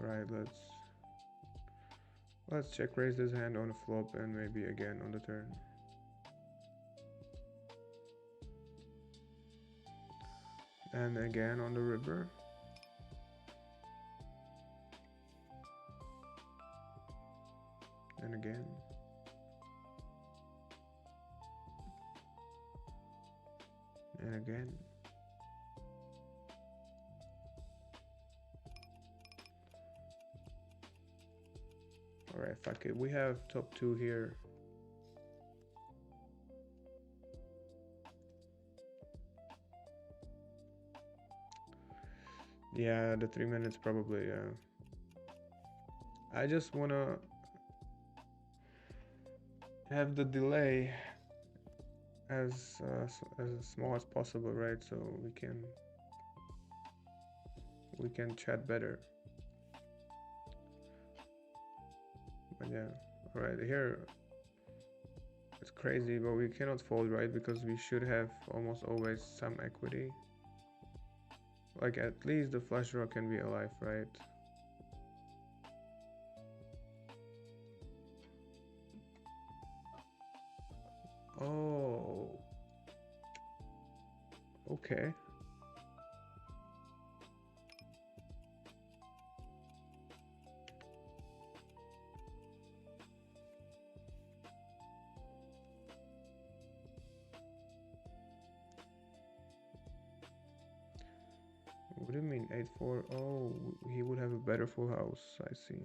[SPEAKER 1] Alright, let's check raise this hand on the flop and maybe again on the turn. And again on the river. And again. And again. Alright, fuck it. We have top two here. Yeah, the 3 minutes probably, yeah. I just wanna have the delay as small as possible, right? So we can chat better. But yeah, all right, here it's crazy, but we cannot fold, right? Because we should have almost always some equity. Like at least the flush draw can be alive, right? Oh, okay. What do you mean 8-4? Oh, he would have a better full house. I see.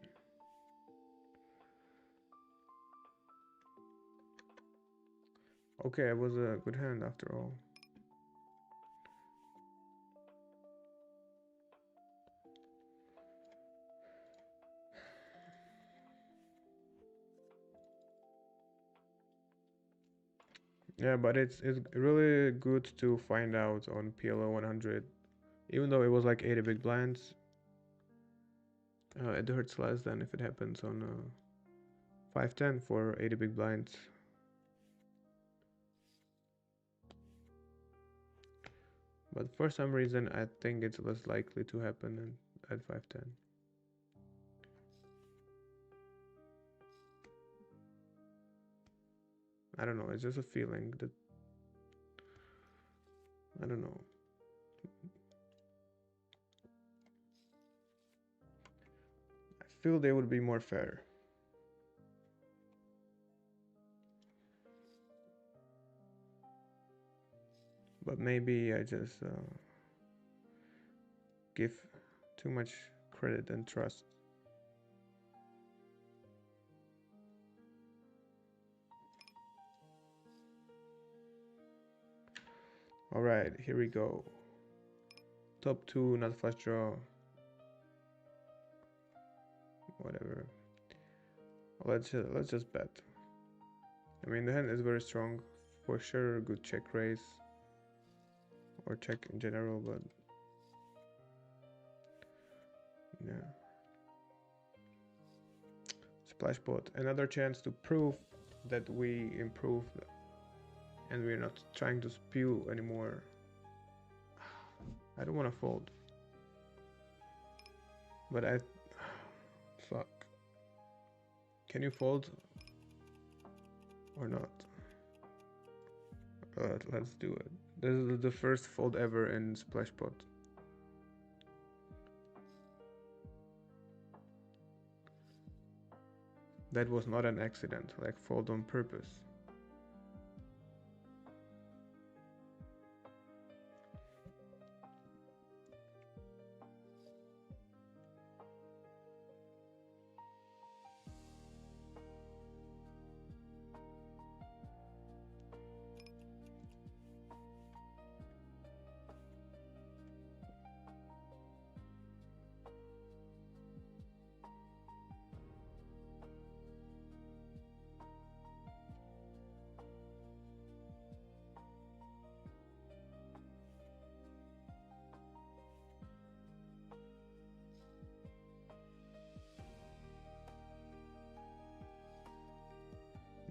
[SPEAKER 1] Okay, it was a good hand after all. Yeah, but it's really good to find out on PLO 100, even though it was like 80 big blinds. It hurts less than if it happens on 510 for 80 big blinds. But for some reason, I think it's less likely to happen at 510. I don't know. It's just a feeling that I don't know. I feel they would be more fair. But maybe I just give too much credit and trust. All right, here we go. Top two, not flush draw. Whatever. Let's just bet. I mean, the hand is very strong, for sure. Good check raise or check in general, but yeah. Splash pot, another chance to prove that we improved and we're not trying to spew anymore. I don't want to fold, but I fuck. Can you fold or not? Let's do it. This is the first fold ever in splash pot. That was not an accident, like fold on purpose.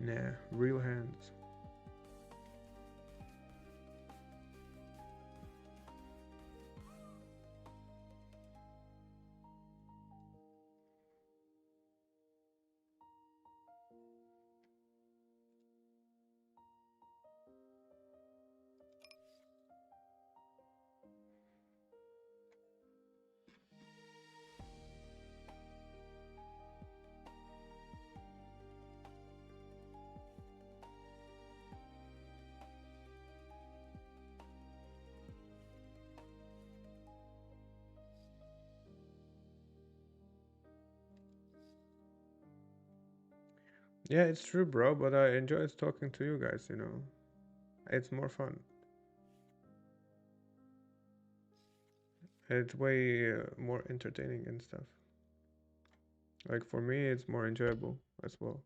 [SPEAKER 1] Nah, real hands. Yeah, it's true, bro, but I enjoy talking to you guys, you know. It's more fun. It's way more entertaining and stuff. Like for me, it's more enjoyable as well.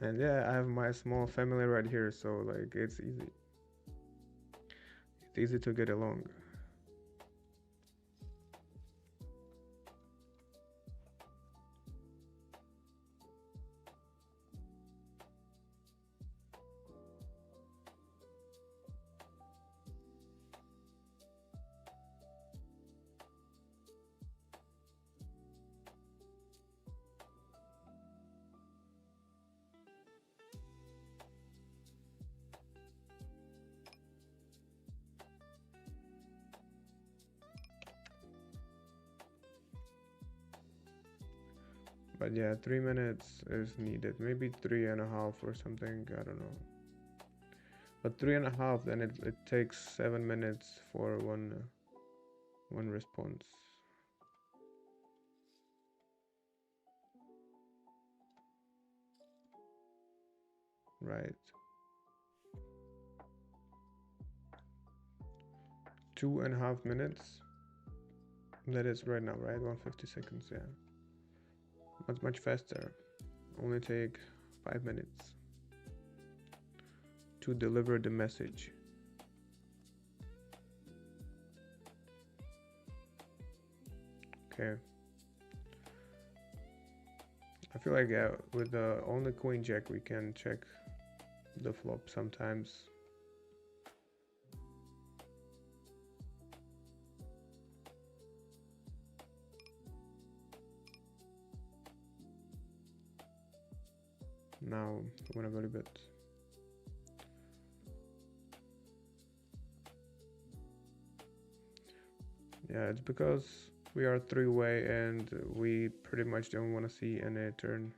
[SPEAKER 1] And yeah, I have my small family right here, so like it's easy. It's easy to get along. But yeah, 3 minutes is needed. Maybe three and a half or something. I don't know. But three and a half, then it takes 7 minutes for one response. Right. 2.5 minutes. That is right now, right? 150 seconds, yeah. Much faster. Only take 5 minutes to deliver the message. Okay. I feel like with the only queen jack we can check the flop sometimes. Now I want a little bit. Yeah, it's because we are three-way and we pretty much don't want to see any turn.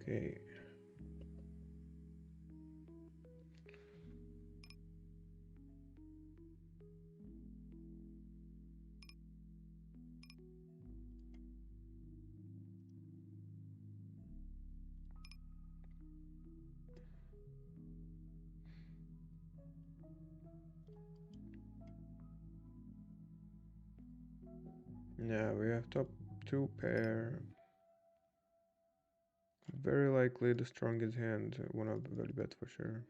[SPEAKER 1] Okay. Yeah, we have top two pair. Very likely the strongest hand, one of the very bet for sure.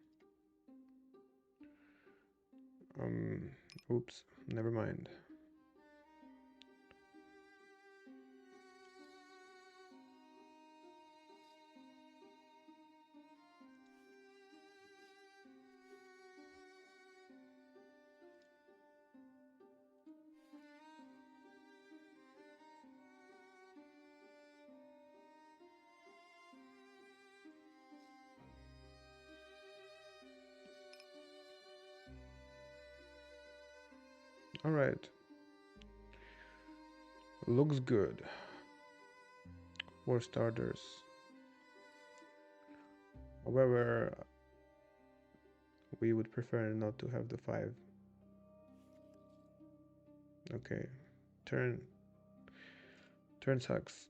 [SPEAKER 1] Um, oops, never mind. All right, looks good for starters. However, we would prefer not to have the 5. Okay, turn sucks.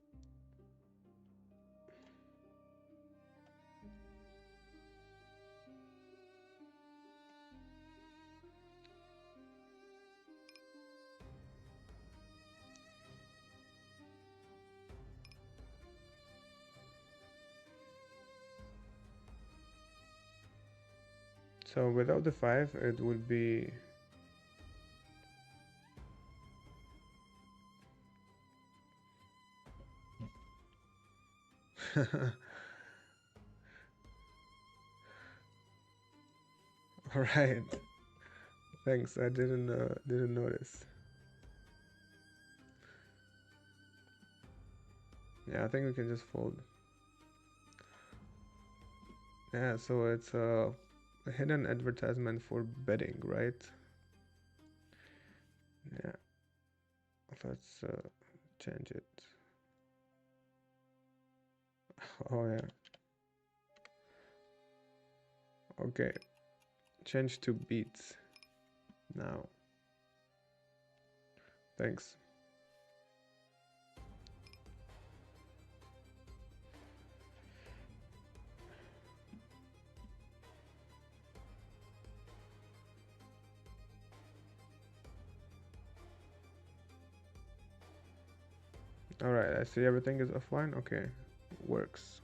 [SPEAKER 1] So without the 5, it would be all right. Thanks. I didn't notice. Yeah, I think we can just fold. Yeah, so it's a hidden advertisement for betting, right? Yeah. Let's change it. Oh yeah. Okay. Change to beats now. Thanks. All right. I see everything is offline. Okay. Works.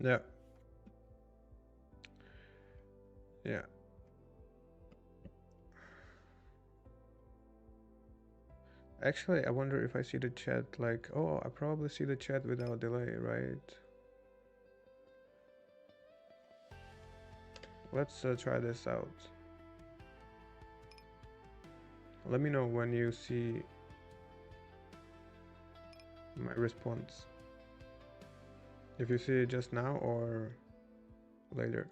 [SPEAKER 1] Yeah. Yeah. Actually, I wonder if I see the chat like, oh, I probably see the chat without delay, right? Let's try this out. Let me know when you see my response. If you see it just now or later.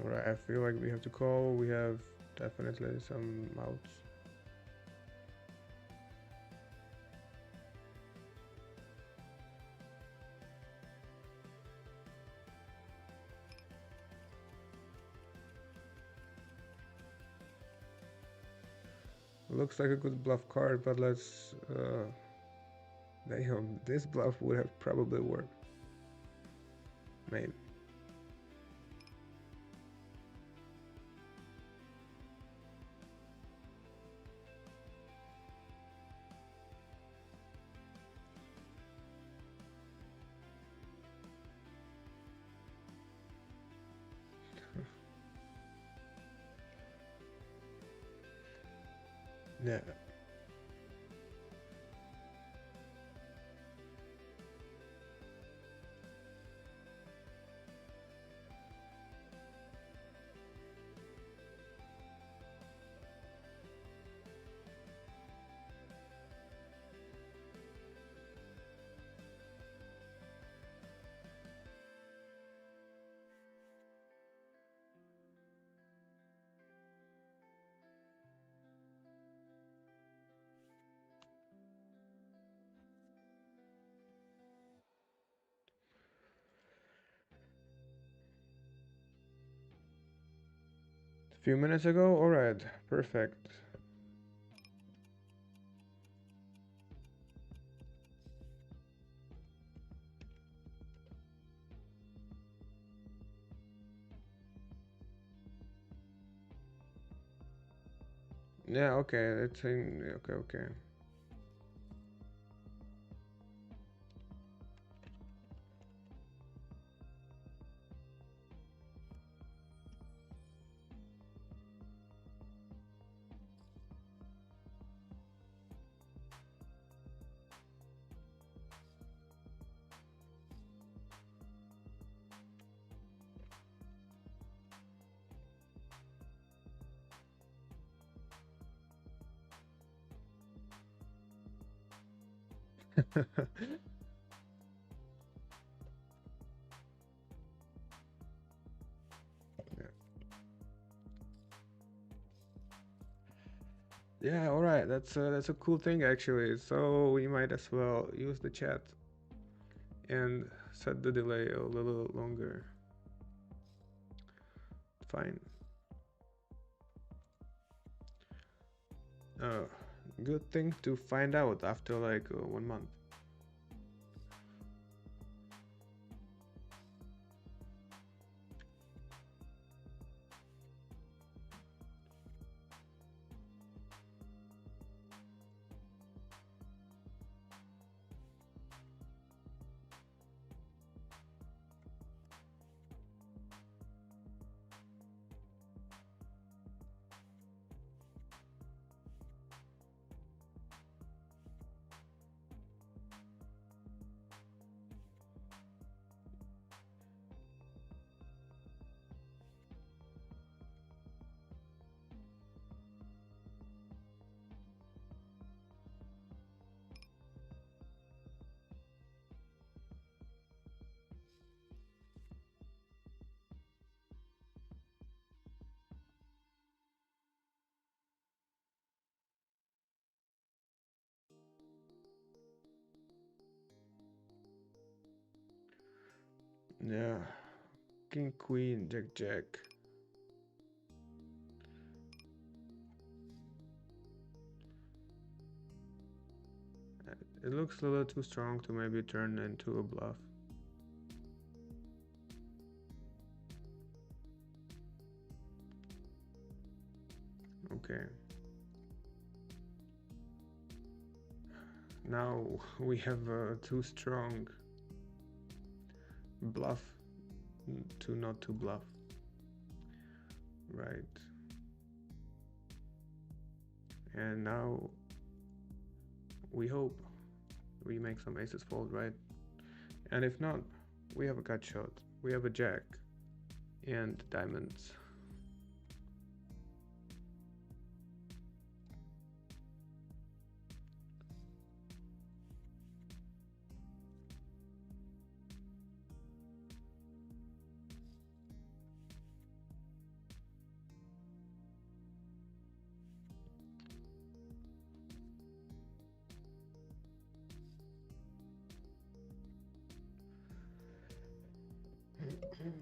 [SPEAKER 1] Alright, I feel like we have to call. We have definitely some outs. Looks like a good bluff card, but let's. Damn, this bluff would have probably worked. Maybe. Yeah. A few minutes ago? Alright, perfect. Yeah, okay, it's in. Okay, okay. Yeah, all right. That's a cool thing actually. So we might as well use the chat and set the delay a little longer. Fine. Uh, Good thing to find out after like 1 month. Yeah. King, queen, jack, jack. It looks a little too strong to maybe turn into a bluff. Okay. Now we have too strong bluff to not to bluff. Right. And now we hope we make some aces fold, right? And if not, we have a gut shot. We have a jack and diamonds. Okay.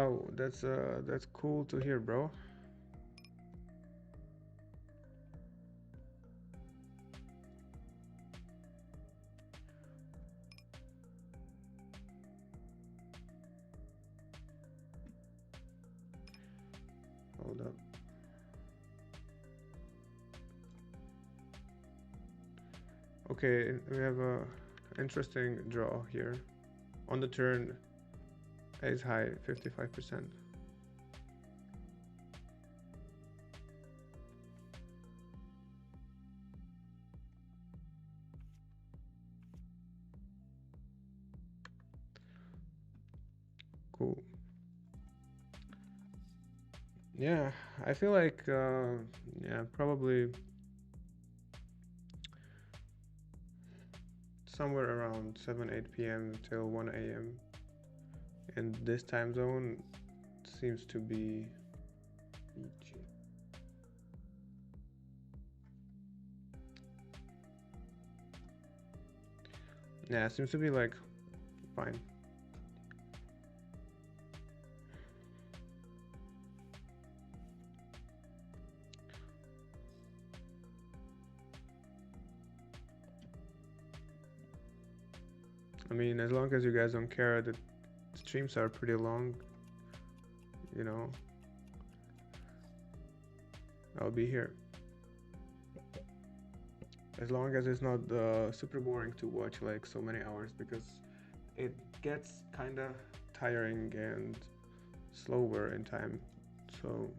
[SPEAKER 1] Oh, that's cool to hear, bro. Hold up. Okay, we have a interesting draw here. On the turn, ace high, 55%. Cool. Yeah, I feel like, yeah, probably somewhere around 7, 8 p.m. till 1 a.m. And this time zone seems to be, yeah, it seems to be like fine. I mean, as long as you guys don't care that streams are pretty long, you know, I'll be here. As long as it's not super boring to watch like so many hours, because it gets kind of tiring and slower in time. So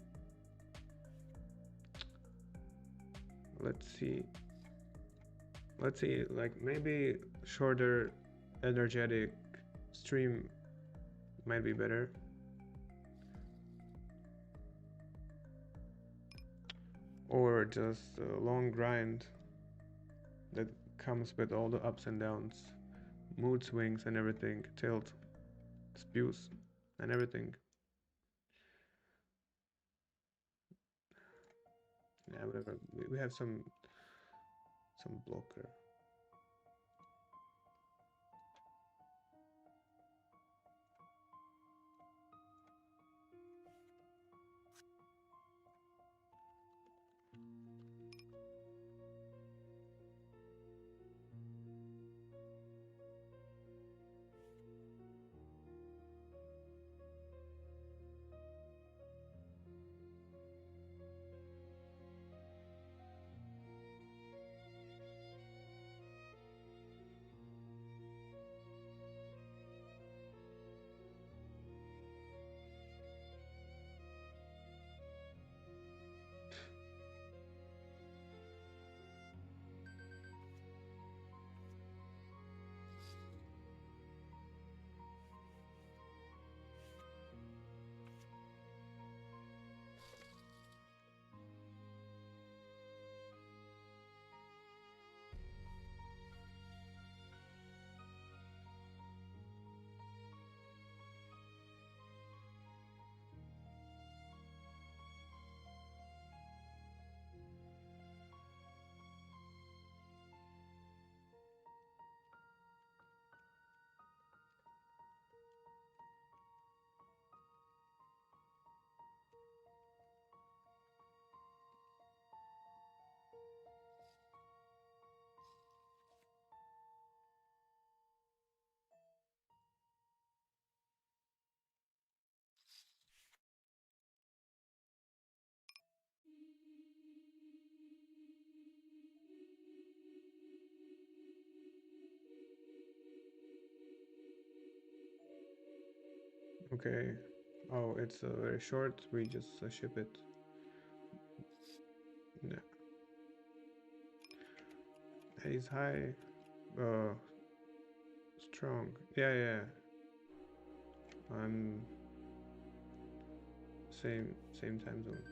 [SPEAKER 1] let's see. Let's see, like maybe shorter, energetic stream might be better. Or just a long grind that comes with all the ups and downs, mood swings and everything, tilt, spews, and everything. Yeah, whatever. We have some blocker. Okay. Oh, it's very short. We just ship it. Yeah. He's high. Uh, strong. Yeah, yeah. I'm same time zone.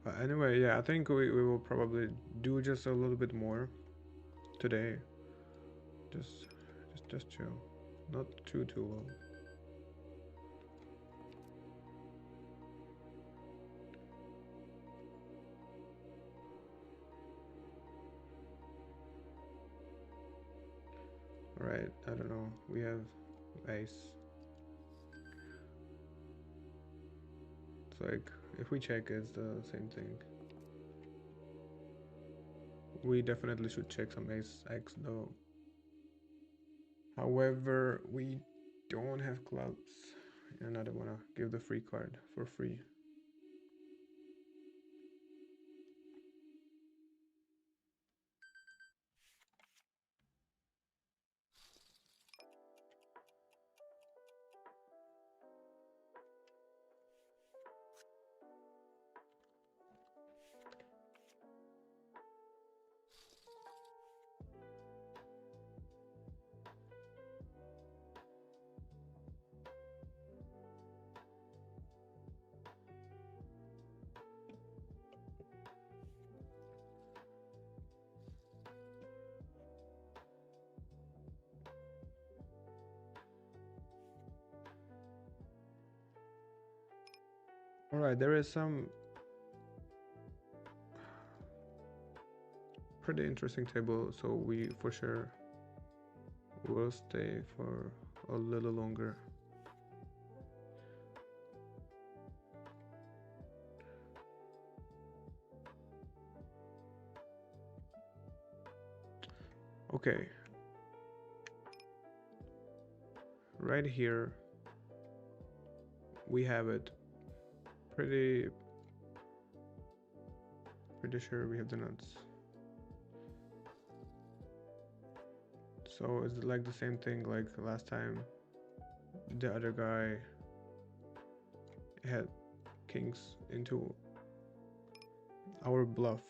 [SPEAKER 1] But anyway, yeah, I think we will probably do just a little bit more today. Just just chill. Not too long. All right. I don't know. We have ace. It's like if we check, it's the same thing. We definitely should check some ace x though. However, we don't have clubs, and I don't wanna give the free card for free. All right, there is some pretty interesting table, so we for sure will stay for a little longer. Okay, right here we have it. Pretty sure we have the nuts. So it's like the same thing like last time. The other guy had kings into our bluff,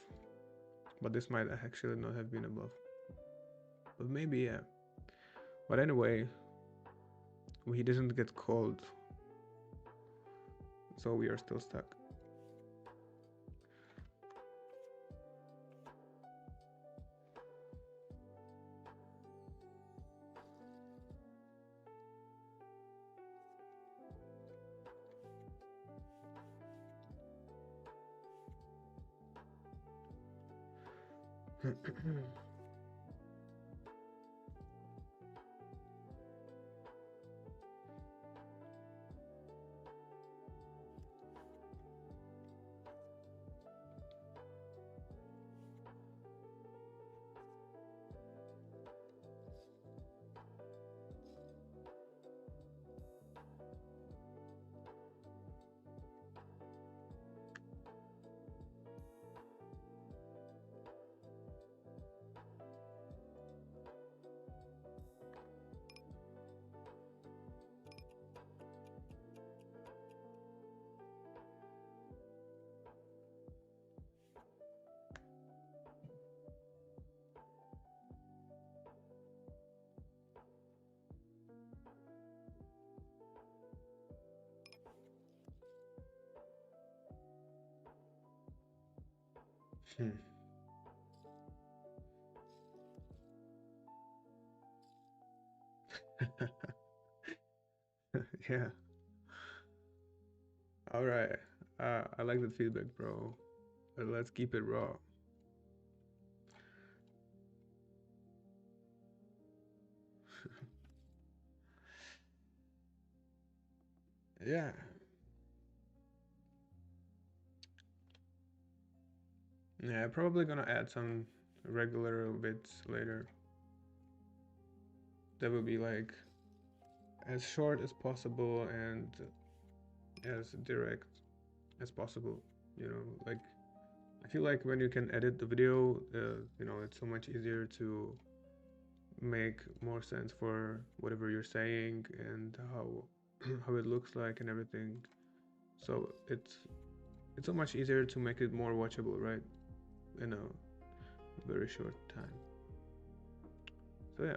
[SPEAKER 1] but this might actually not have been a bluff. But maybe yeah. But anyway, he didn't get called, so we are still stuck. Hmm. Yeah. All right. I like the feedback, bro. Let's keep it raw. Yeah. Yeah, probably gonna add some regular bits later. That will be like as short as possible and as direct as possible. You know, like I feel like when you can edit the video, it's so much easier to make more sense for whatever you're saying and how how it looks like and everything. So it's so much easier to make it more watchable, right? In a very short time. So yeah,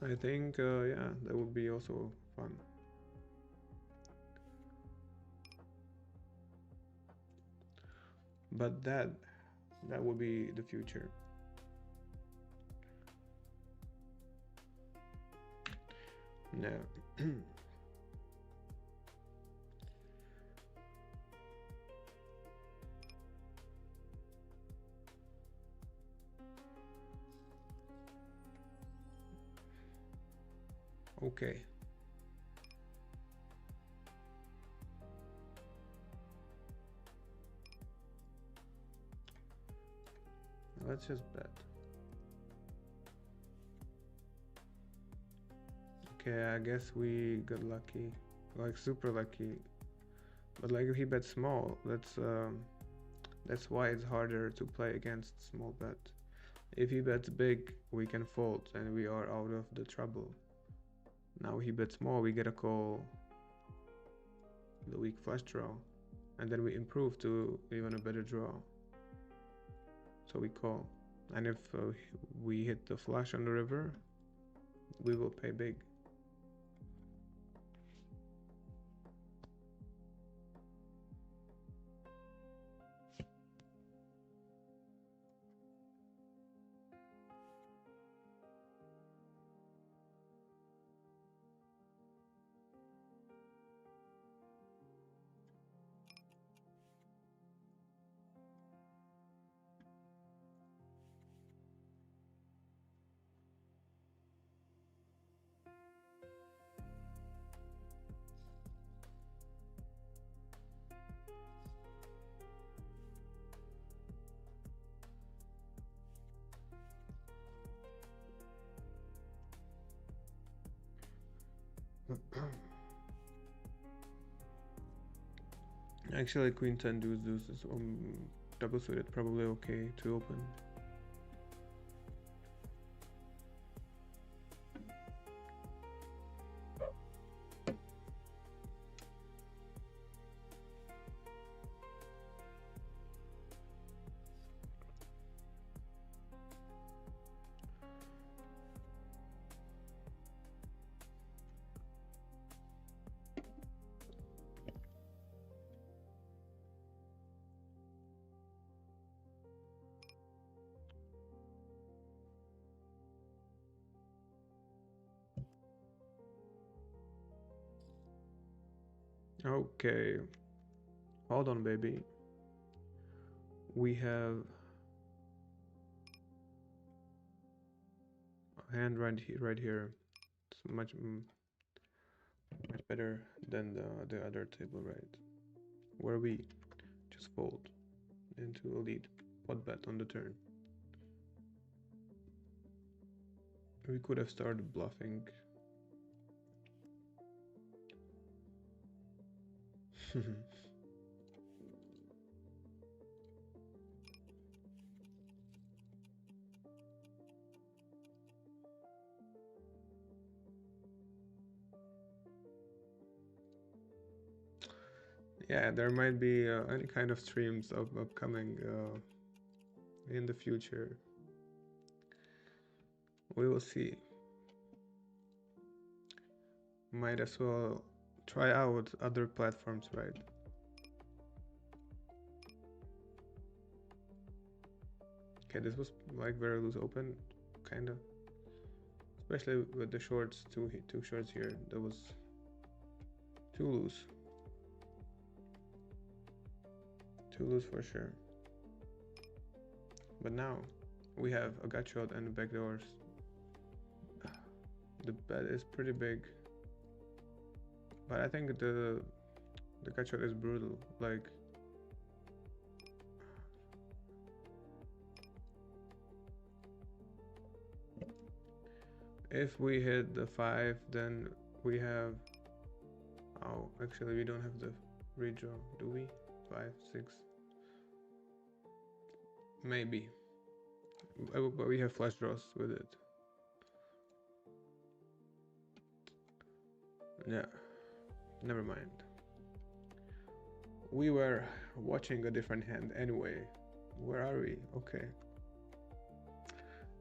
[SPEAKER 1] I think yeah, that would be also fun. But that would be the future. Now, okay, let's just bet. Okay, I guess we got lucky, like super lucky. But like if he bets small, that's why it's harder to play against small bet. If he bets big, we can fold and we are out of the trouble. Now he bets small, we get a call, the weak flush draw, and then we improve to even a better draw. So we call, and if we hit the flush on the river, we will pay big. Actually, queen 10 deuce deuce is double suited, probably okay to open. Okay, hold on, baby. We have a hand right here. It's much better than the other table, right? Where we just fold into a lead pot bet on the turn. We could have started bluffing. Yeah, there might be any kind of streams of upcoming in the future. We will see. Might as well try out other platforms, right? Okay, this was like very loose open, kinda. especially with the shorts, two shorts here. That was too loose. Too loose for sure. But now we have a gut shot and back doors. The bet is pretty big, but I think the gut shot is brutal. Like, if we hit the 5, then we have. Oh, actually, we don't have the redraw, do we? 5, 6. Maybe. But we have flush draws with it. Yeah, never mind. We were watching a different hand anyway. Where are we? Okay.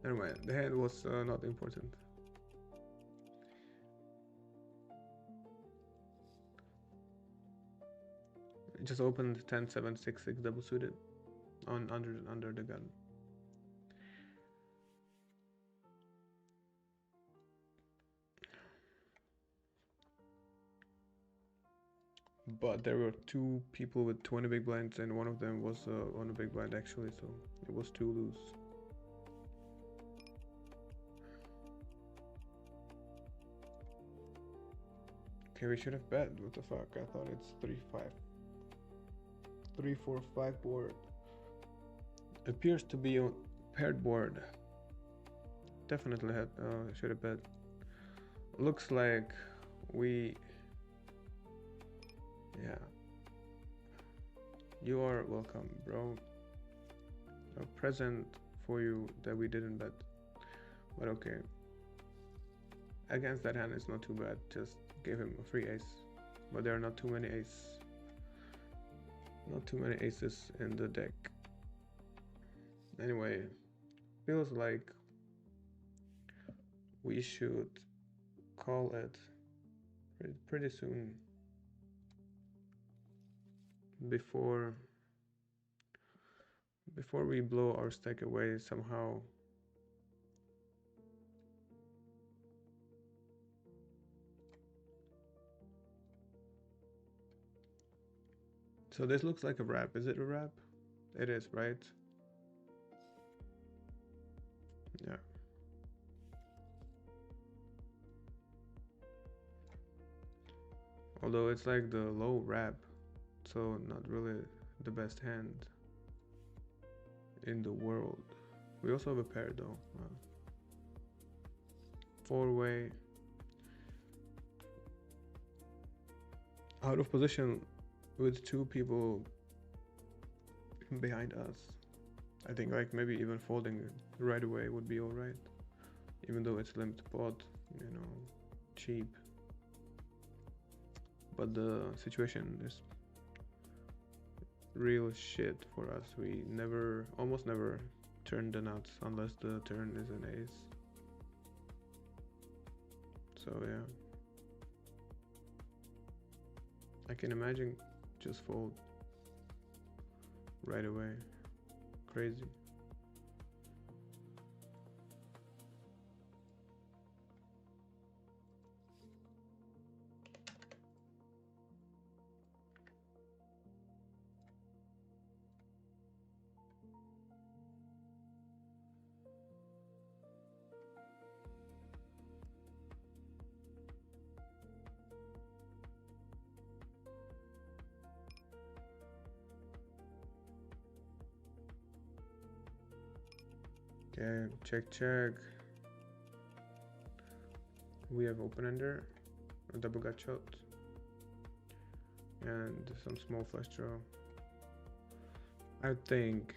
[SPEAKER 1] Never mind. The hand was not important. It just opened 10, 7, 6, 6 double suited on under the gun. But there were two people with 20 big blinds, and one of them was on a big blind actually, so it was too loose. Okay, we should have bet. What the fuck? I thought it's 3-5. 3-4-5 board. Appears to be a paired board. Definitely should have bet. Looks like we. Yeah. You are welcome, bro. A present for you that we didn't bet. But okay. Against that hand, it's not too bad. Just gave him a free ace. But there are not too many aces. Not too many aces in the deck. Anyway, feels like we should call it pretty soon. Before we blow our stack away somehow. So this looks like a wrap. Is it a wrap? It is, right? Yeah. Although it's like the low wrap, so not really the best hand in the world. We also have a pair though. Four-way. Out of position with two people behind us. I think like maybe even folding right away would be alright. Even though it's limped pot, you know, cheap. But the situation is real shit for us. We almost never turn the nuts unless the turn is an ace. So yeah. I can imagine just fold right away. Crazy. Okay, check. We have open-ender, a double gut shot, and some small flush draw. I think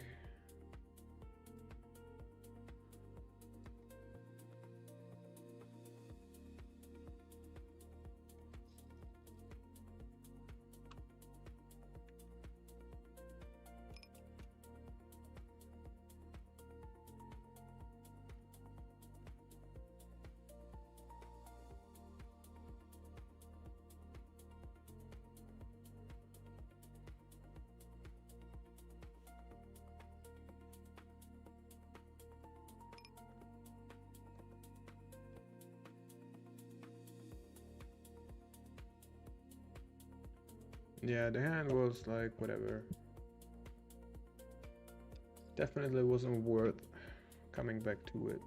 [SPEAKER 1] Yeah, the hand was like whatever. Definitely wasn't worth coming back to it.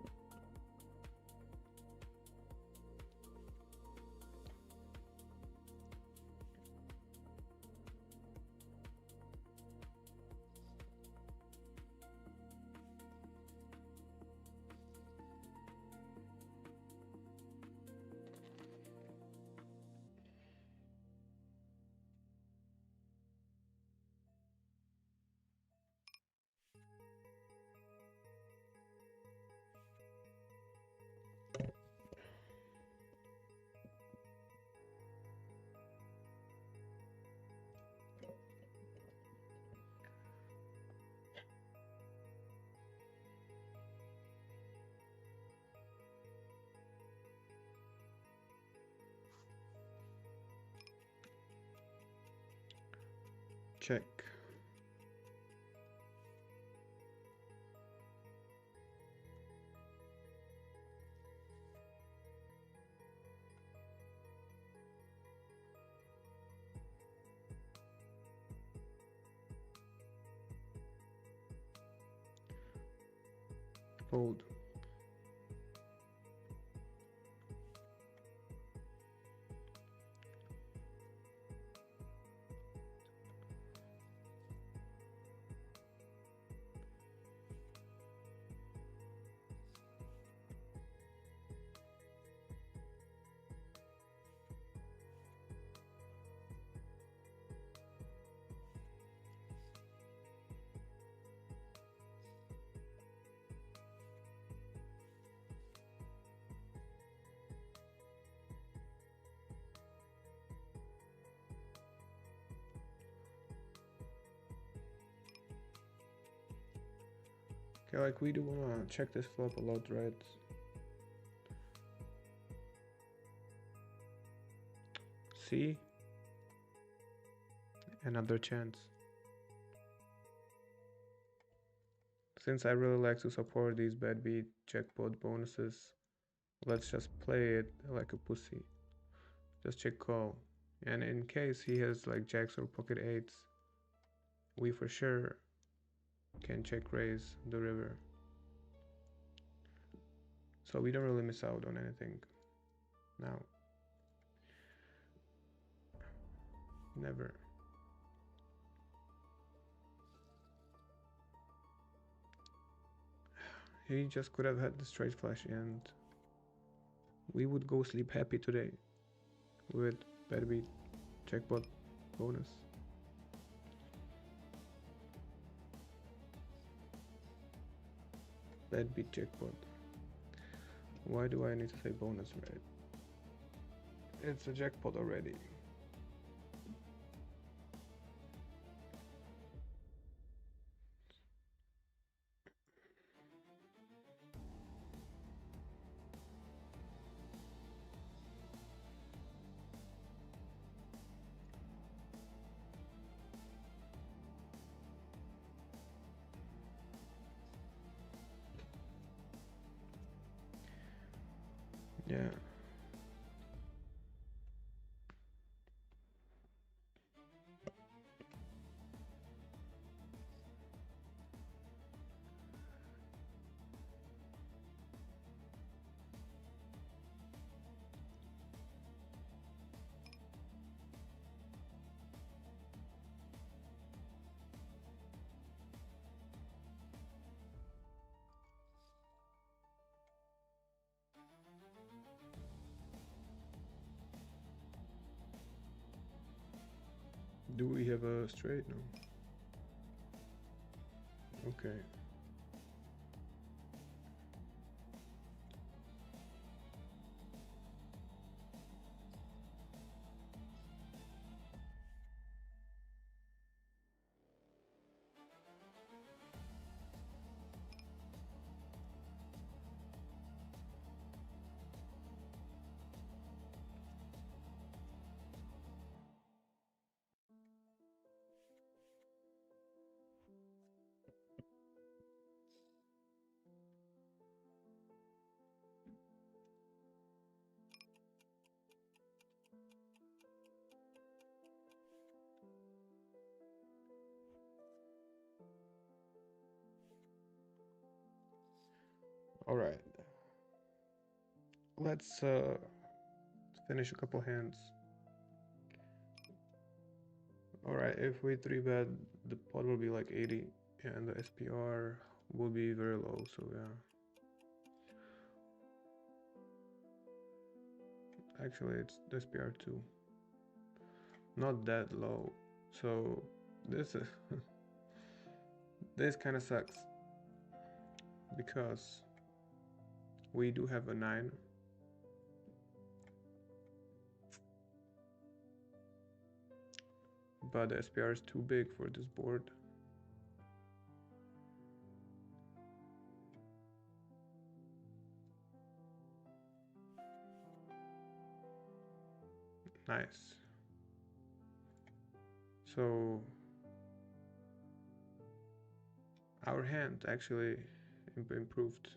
[SPEAKER 1] Check. Fold. Okay, like we do wanna check this flop a lot, right? See? Another chance. Since I really like to support these bad beat jackpot bonuses, let's just play it like a pussy. Just check call. And in case he has like jacks or pocket eights, we for sure can check raise the river. So we don't really miss out on anything. Now. Never. He just could have had the straight flush and we would go sleep happy today with bad beat jackpot bonus. Bad beat jackpot. Why do I need to say bonus, right? It's a jackpot already. Yeah. Do we have a straight? No. Okay. All right, let's finish a couple hands. All right, if we 3-bet, the pot will be like 80, and the SPR will be very low. So yeah, actually it's the SPR too, not that low. So this is this kind of sucks because we do have a 9. But the SPR is too big for this board. Nice. So our hand actually improved.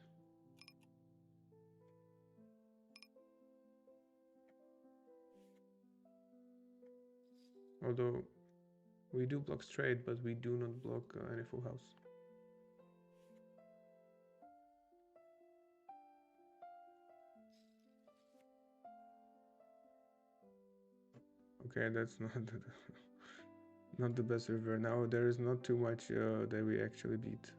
[SPEAKER 1] Although we do block straight, but we do not block any full house. Okay, that's not the best river. Now there is not too much that we actually beat.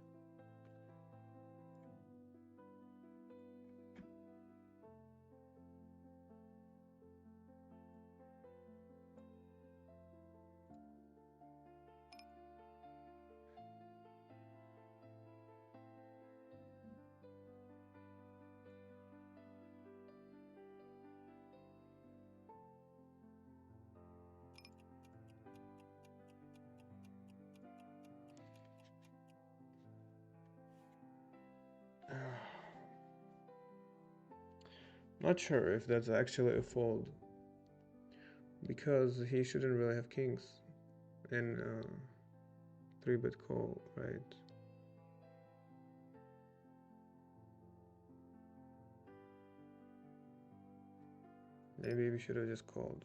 [SPEAKER 1] Not sure if that's actually a fold, because he shouldn't really have kings in 3-bet call, right? Maybe we should have just called.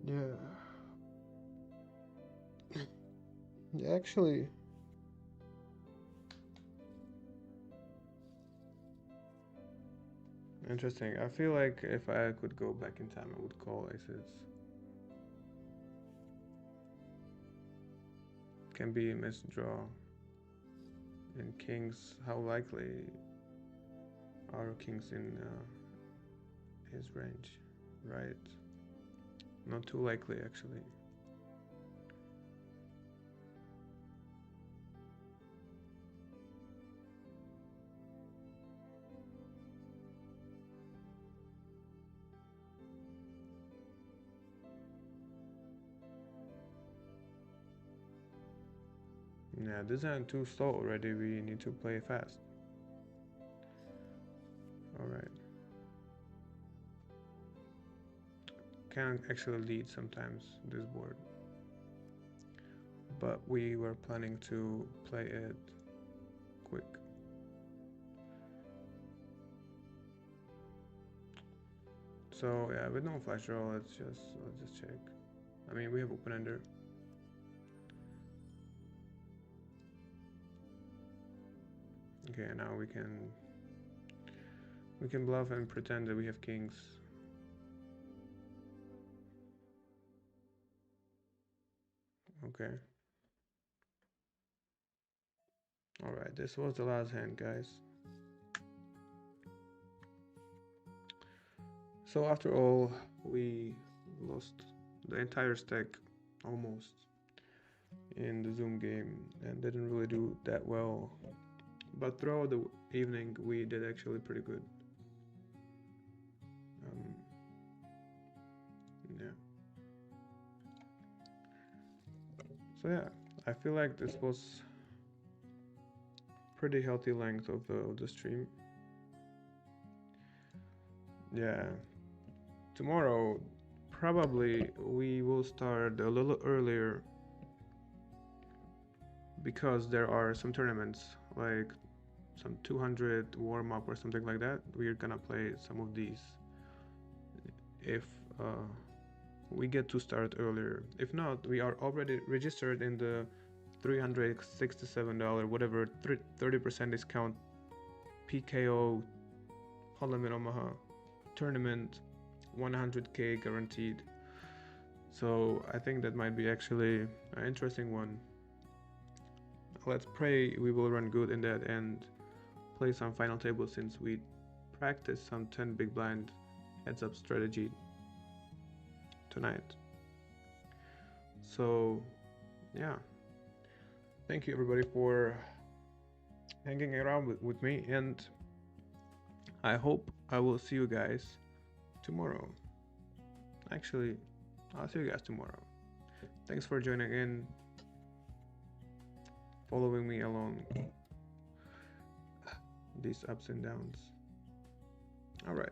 [SPEAKER 1] Yeah. Yeah, actually, interesting. I feel like if I could go back in time, I would call aces. Can be a misdraw. And kings, how likely are kings in his range, right? Not too likely, actually. Yeah, this hand too slow already. We need to play fast. Alright. Can actually lead sometimes this board. But we were planning to play it quick. So yeah, with no flash draw, let's just check. I mean, we have open ender. Okay, now we can bluff and pretend that we have kings. Okay. Alright, this was the last hand, guys. So after all, we lost the entire stack, almost, in the Zoom game and didn't really do that well. But throughout the evening, we did actually pretty good. Um, yeah. So yeah, I feel like this was pretty healthy length of the stream. Yeah. Tomorrow, probably we will start a little earlier because there are some tournaments like some 200 warm up or something like that. We're gonna play some of these if uh, we get to start earlier. If not, we are already registered in the $367 whatever 30% discount PKO Harlem in Omaha tournament, 100k guaranteed. So I think that might be actually an interesting one. Let's pray we will run good in that and play some final tables since we practiced some 10 big blind heads up strategy tonight. So yeah, thank you everybody for hanging around with me, and I hope I will see you guys tomorrow. Actually, I'll see you guys tomorrow. Thanks for joining in, following me along these ups and downs. All right.